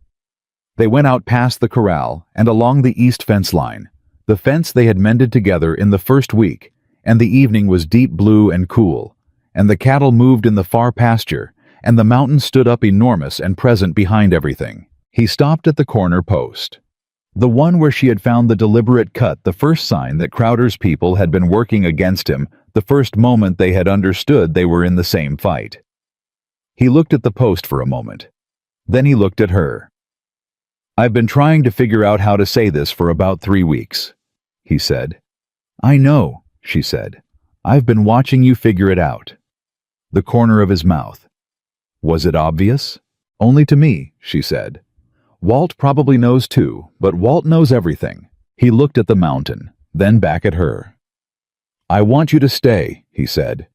They went out past the corral and along the east fence line, the fence they had mended together in the first week, and the evening was deep blue and cool, and the cattle moved in the far pasture, and the mountain stood up enormous and present behind everything. He stopped at the corner post, the one where she had found the deliberate cut, the first sign that Crowder's people had been working against him, the first moment they had understood they were in the same fight. He looked at the post for a moment. Then he looked at her. "I've been trying to figure out how to say this for about 3 weeks," he said. "I know," she said. "I've been watching you figure it out." The corner of his mouth. "Was it obvious?" "Only to me," she said. "Walt probably knows too, but Walt knows everything." He looked at the mountain, then back at her. "I want you to stay," he said.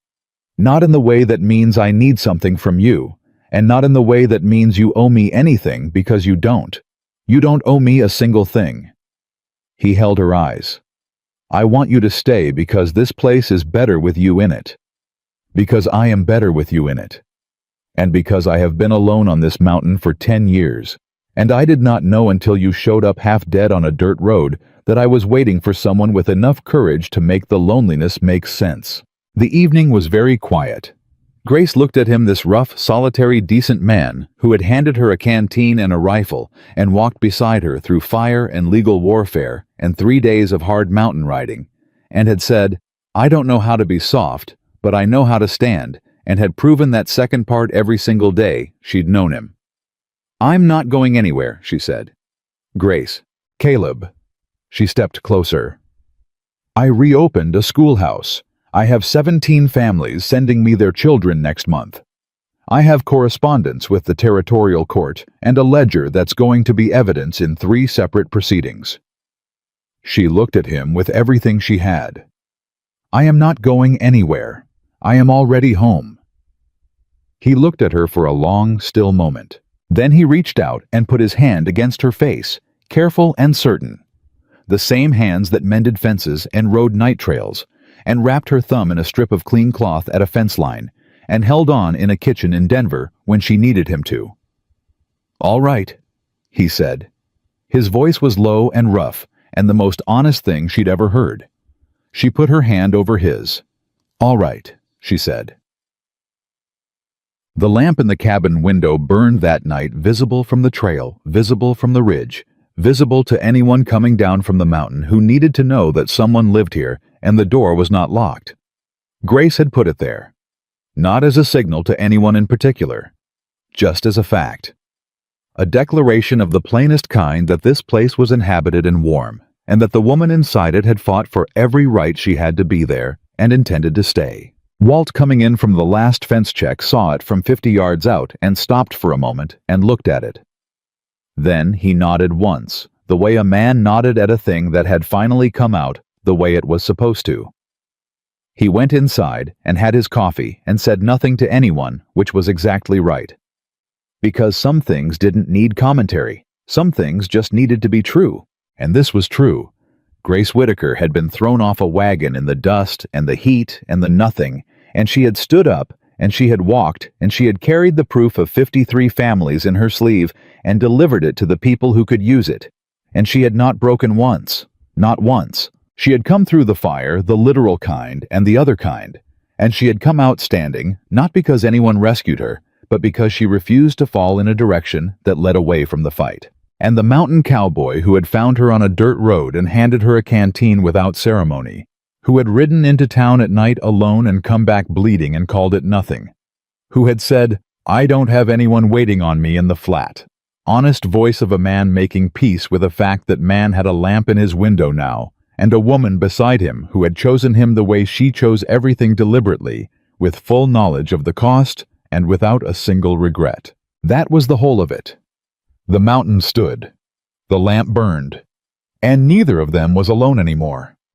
"Not in the way that means I need something from you, and not in the way that means you owe me anything, because you don't. You don't owe me a single thing." He held her eyes. "I want you to stay because this place is better with you in it. Because I am better with you in it. And because I have been alone on this mountain for 10 years, and I did not know until you showed up half dead on a dirt road that I was waiting for someone with enough courage to make the loneliness make sense." The evening was very quiet. Grace looked at him, this rough, solitary, decent man who had handed her a canteen and a rifle and walked beside her through fire and legal warfare and 3 days of hard mountain riding, and had said, "I don't know how to be soft, but I know how to stand," and had proven that second part every single day she'd known him. "I'm not going anywhere," she said. "Grace." "Caleb." She stepped closer. "I reopened a schoolhouse. I have 17 families sending me their children next month. I have correspondence with the territorial court and a ledger that's going to be evidence in 3 separate proceedings." She looked at him with everything she had. "I am not going anywhere. I am already home." He looked at her for a long, still moment. Then he reached out and put his hand against her face, careful and certain. The same hands that mended fences and rode night trails, and wrapped her thumb in a strip of clean cloth at a fence line, and held on in a kitchen in Denver when she needed him to. "All right," he said. His voice was low and rough, and the most honest thing she'd ever heard. She put her hand over his. "All right," she said. The lamp in the cabin window burned that night, visible from the trail, visible from the ridge, visible to anyone coming down from the mountain who needed to know that someone lived here and the door was not locked. Grace had put it there, not as a signal to anyone in particular, just as a fact. A declaration of the plainest kind that this place was inhabited and warm, and that the woman inside it had fought for every right she had to be there and intended to stay. Walt, coming in from the last fence check, saw it from 50 yards out and stopped for a moment and looked at it. Then he nodded once, the way a man nodded at a thing that had finally come out the way it was supposed to. He went inside and had his coffee and said nothing to anyone, which was exactly right. Because some things didn't need commentary. Some things just needed to be true. And this was true. Grace Whitaker had been thrown off a wagon in the dust and the heat and the nothing, and she had stood up, and she had walked, and she had carried the proof of 53 families in her sleeve and delivered it to the people who could use it. And she had not broken once. Not once. She had come through the fire, the literal kind and the other kind. And she had come out standing, not because anyone rescued her, but because she refused to fall in a direction that led away from the fight. And the mountain cowboy who had found her on a dirt road and handed her a canteen without ceremony, who had ridden into town at night alone and come back bleeding and called it nothing, who had said, "I don't have anyone waiting on me in the flat." Honest voice of a man making peace with the fact that man had a lamp in his window now, and a woman beside him who had chosen him the way she chose everything deliberately, with full knowledge of the cost and without a single regret. That was the whole of it. The mountain stood. The lamp burned. And neither of them was alone anymore.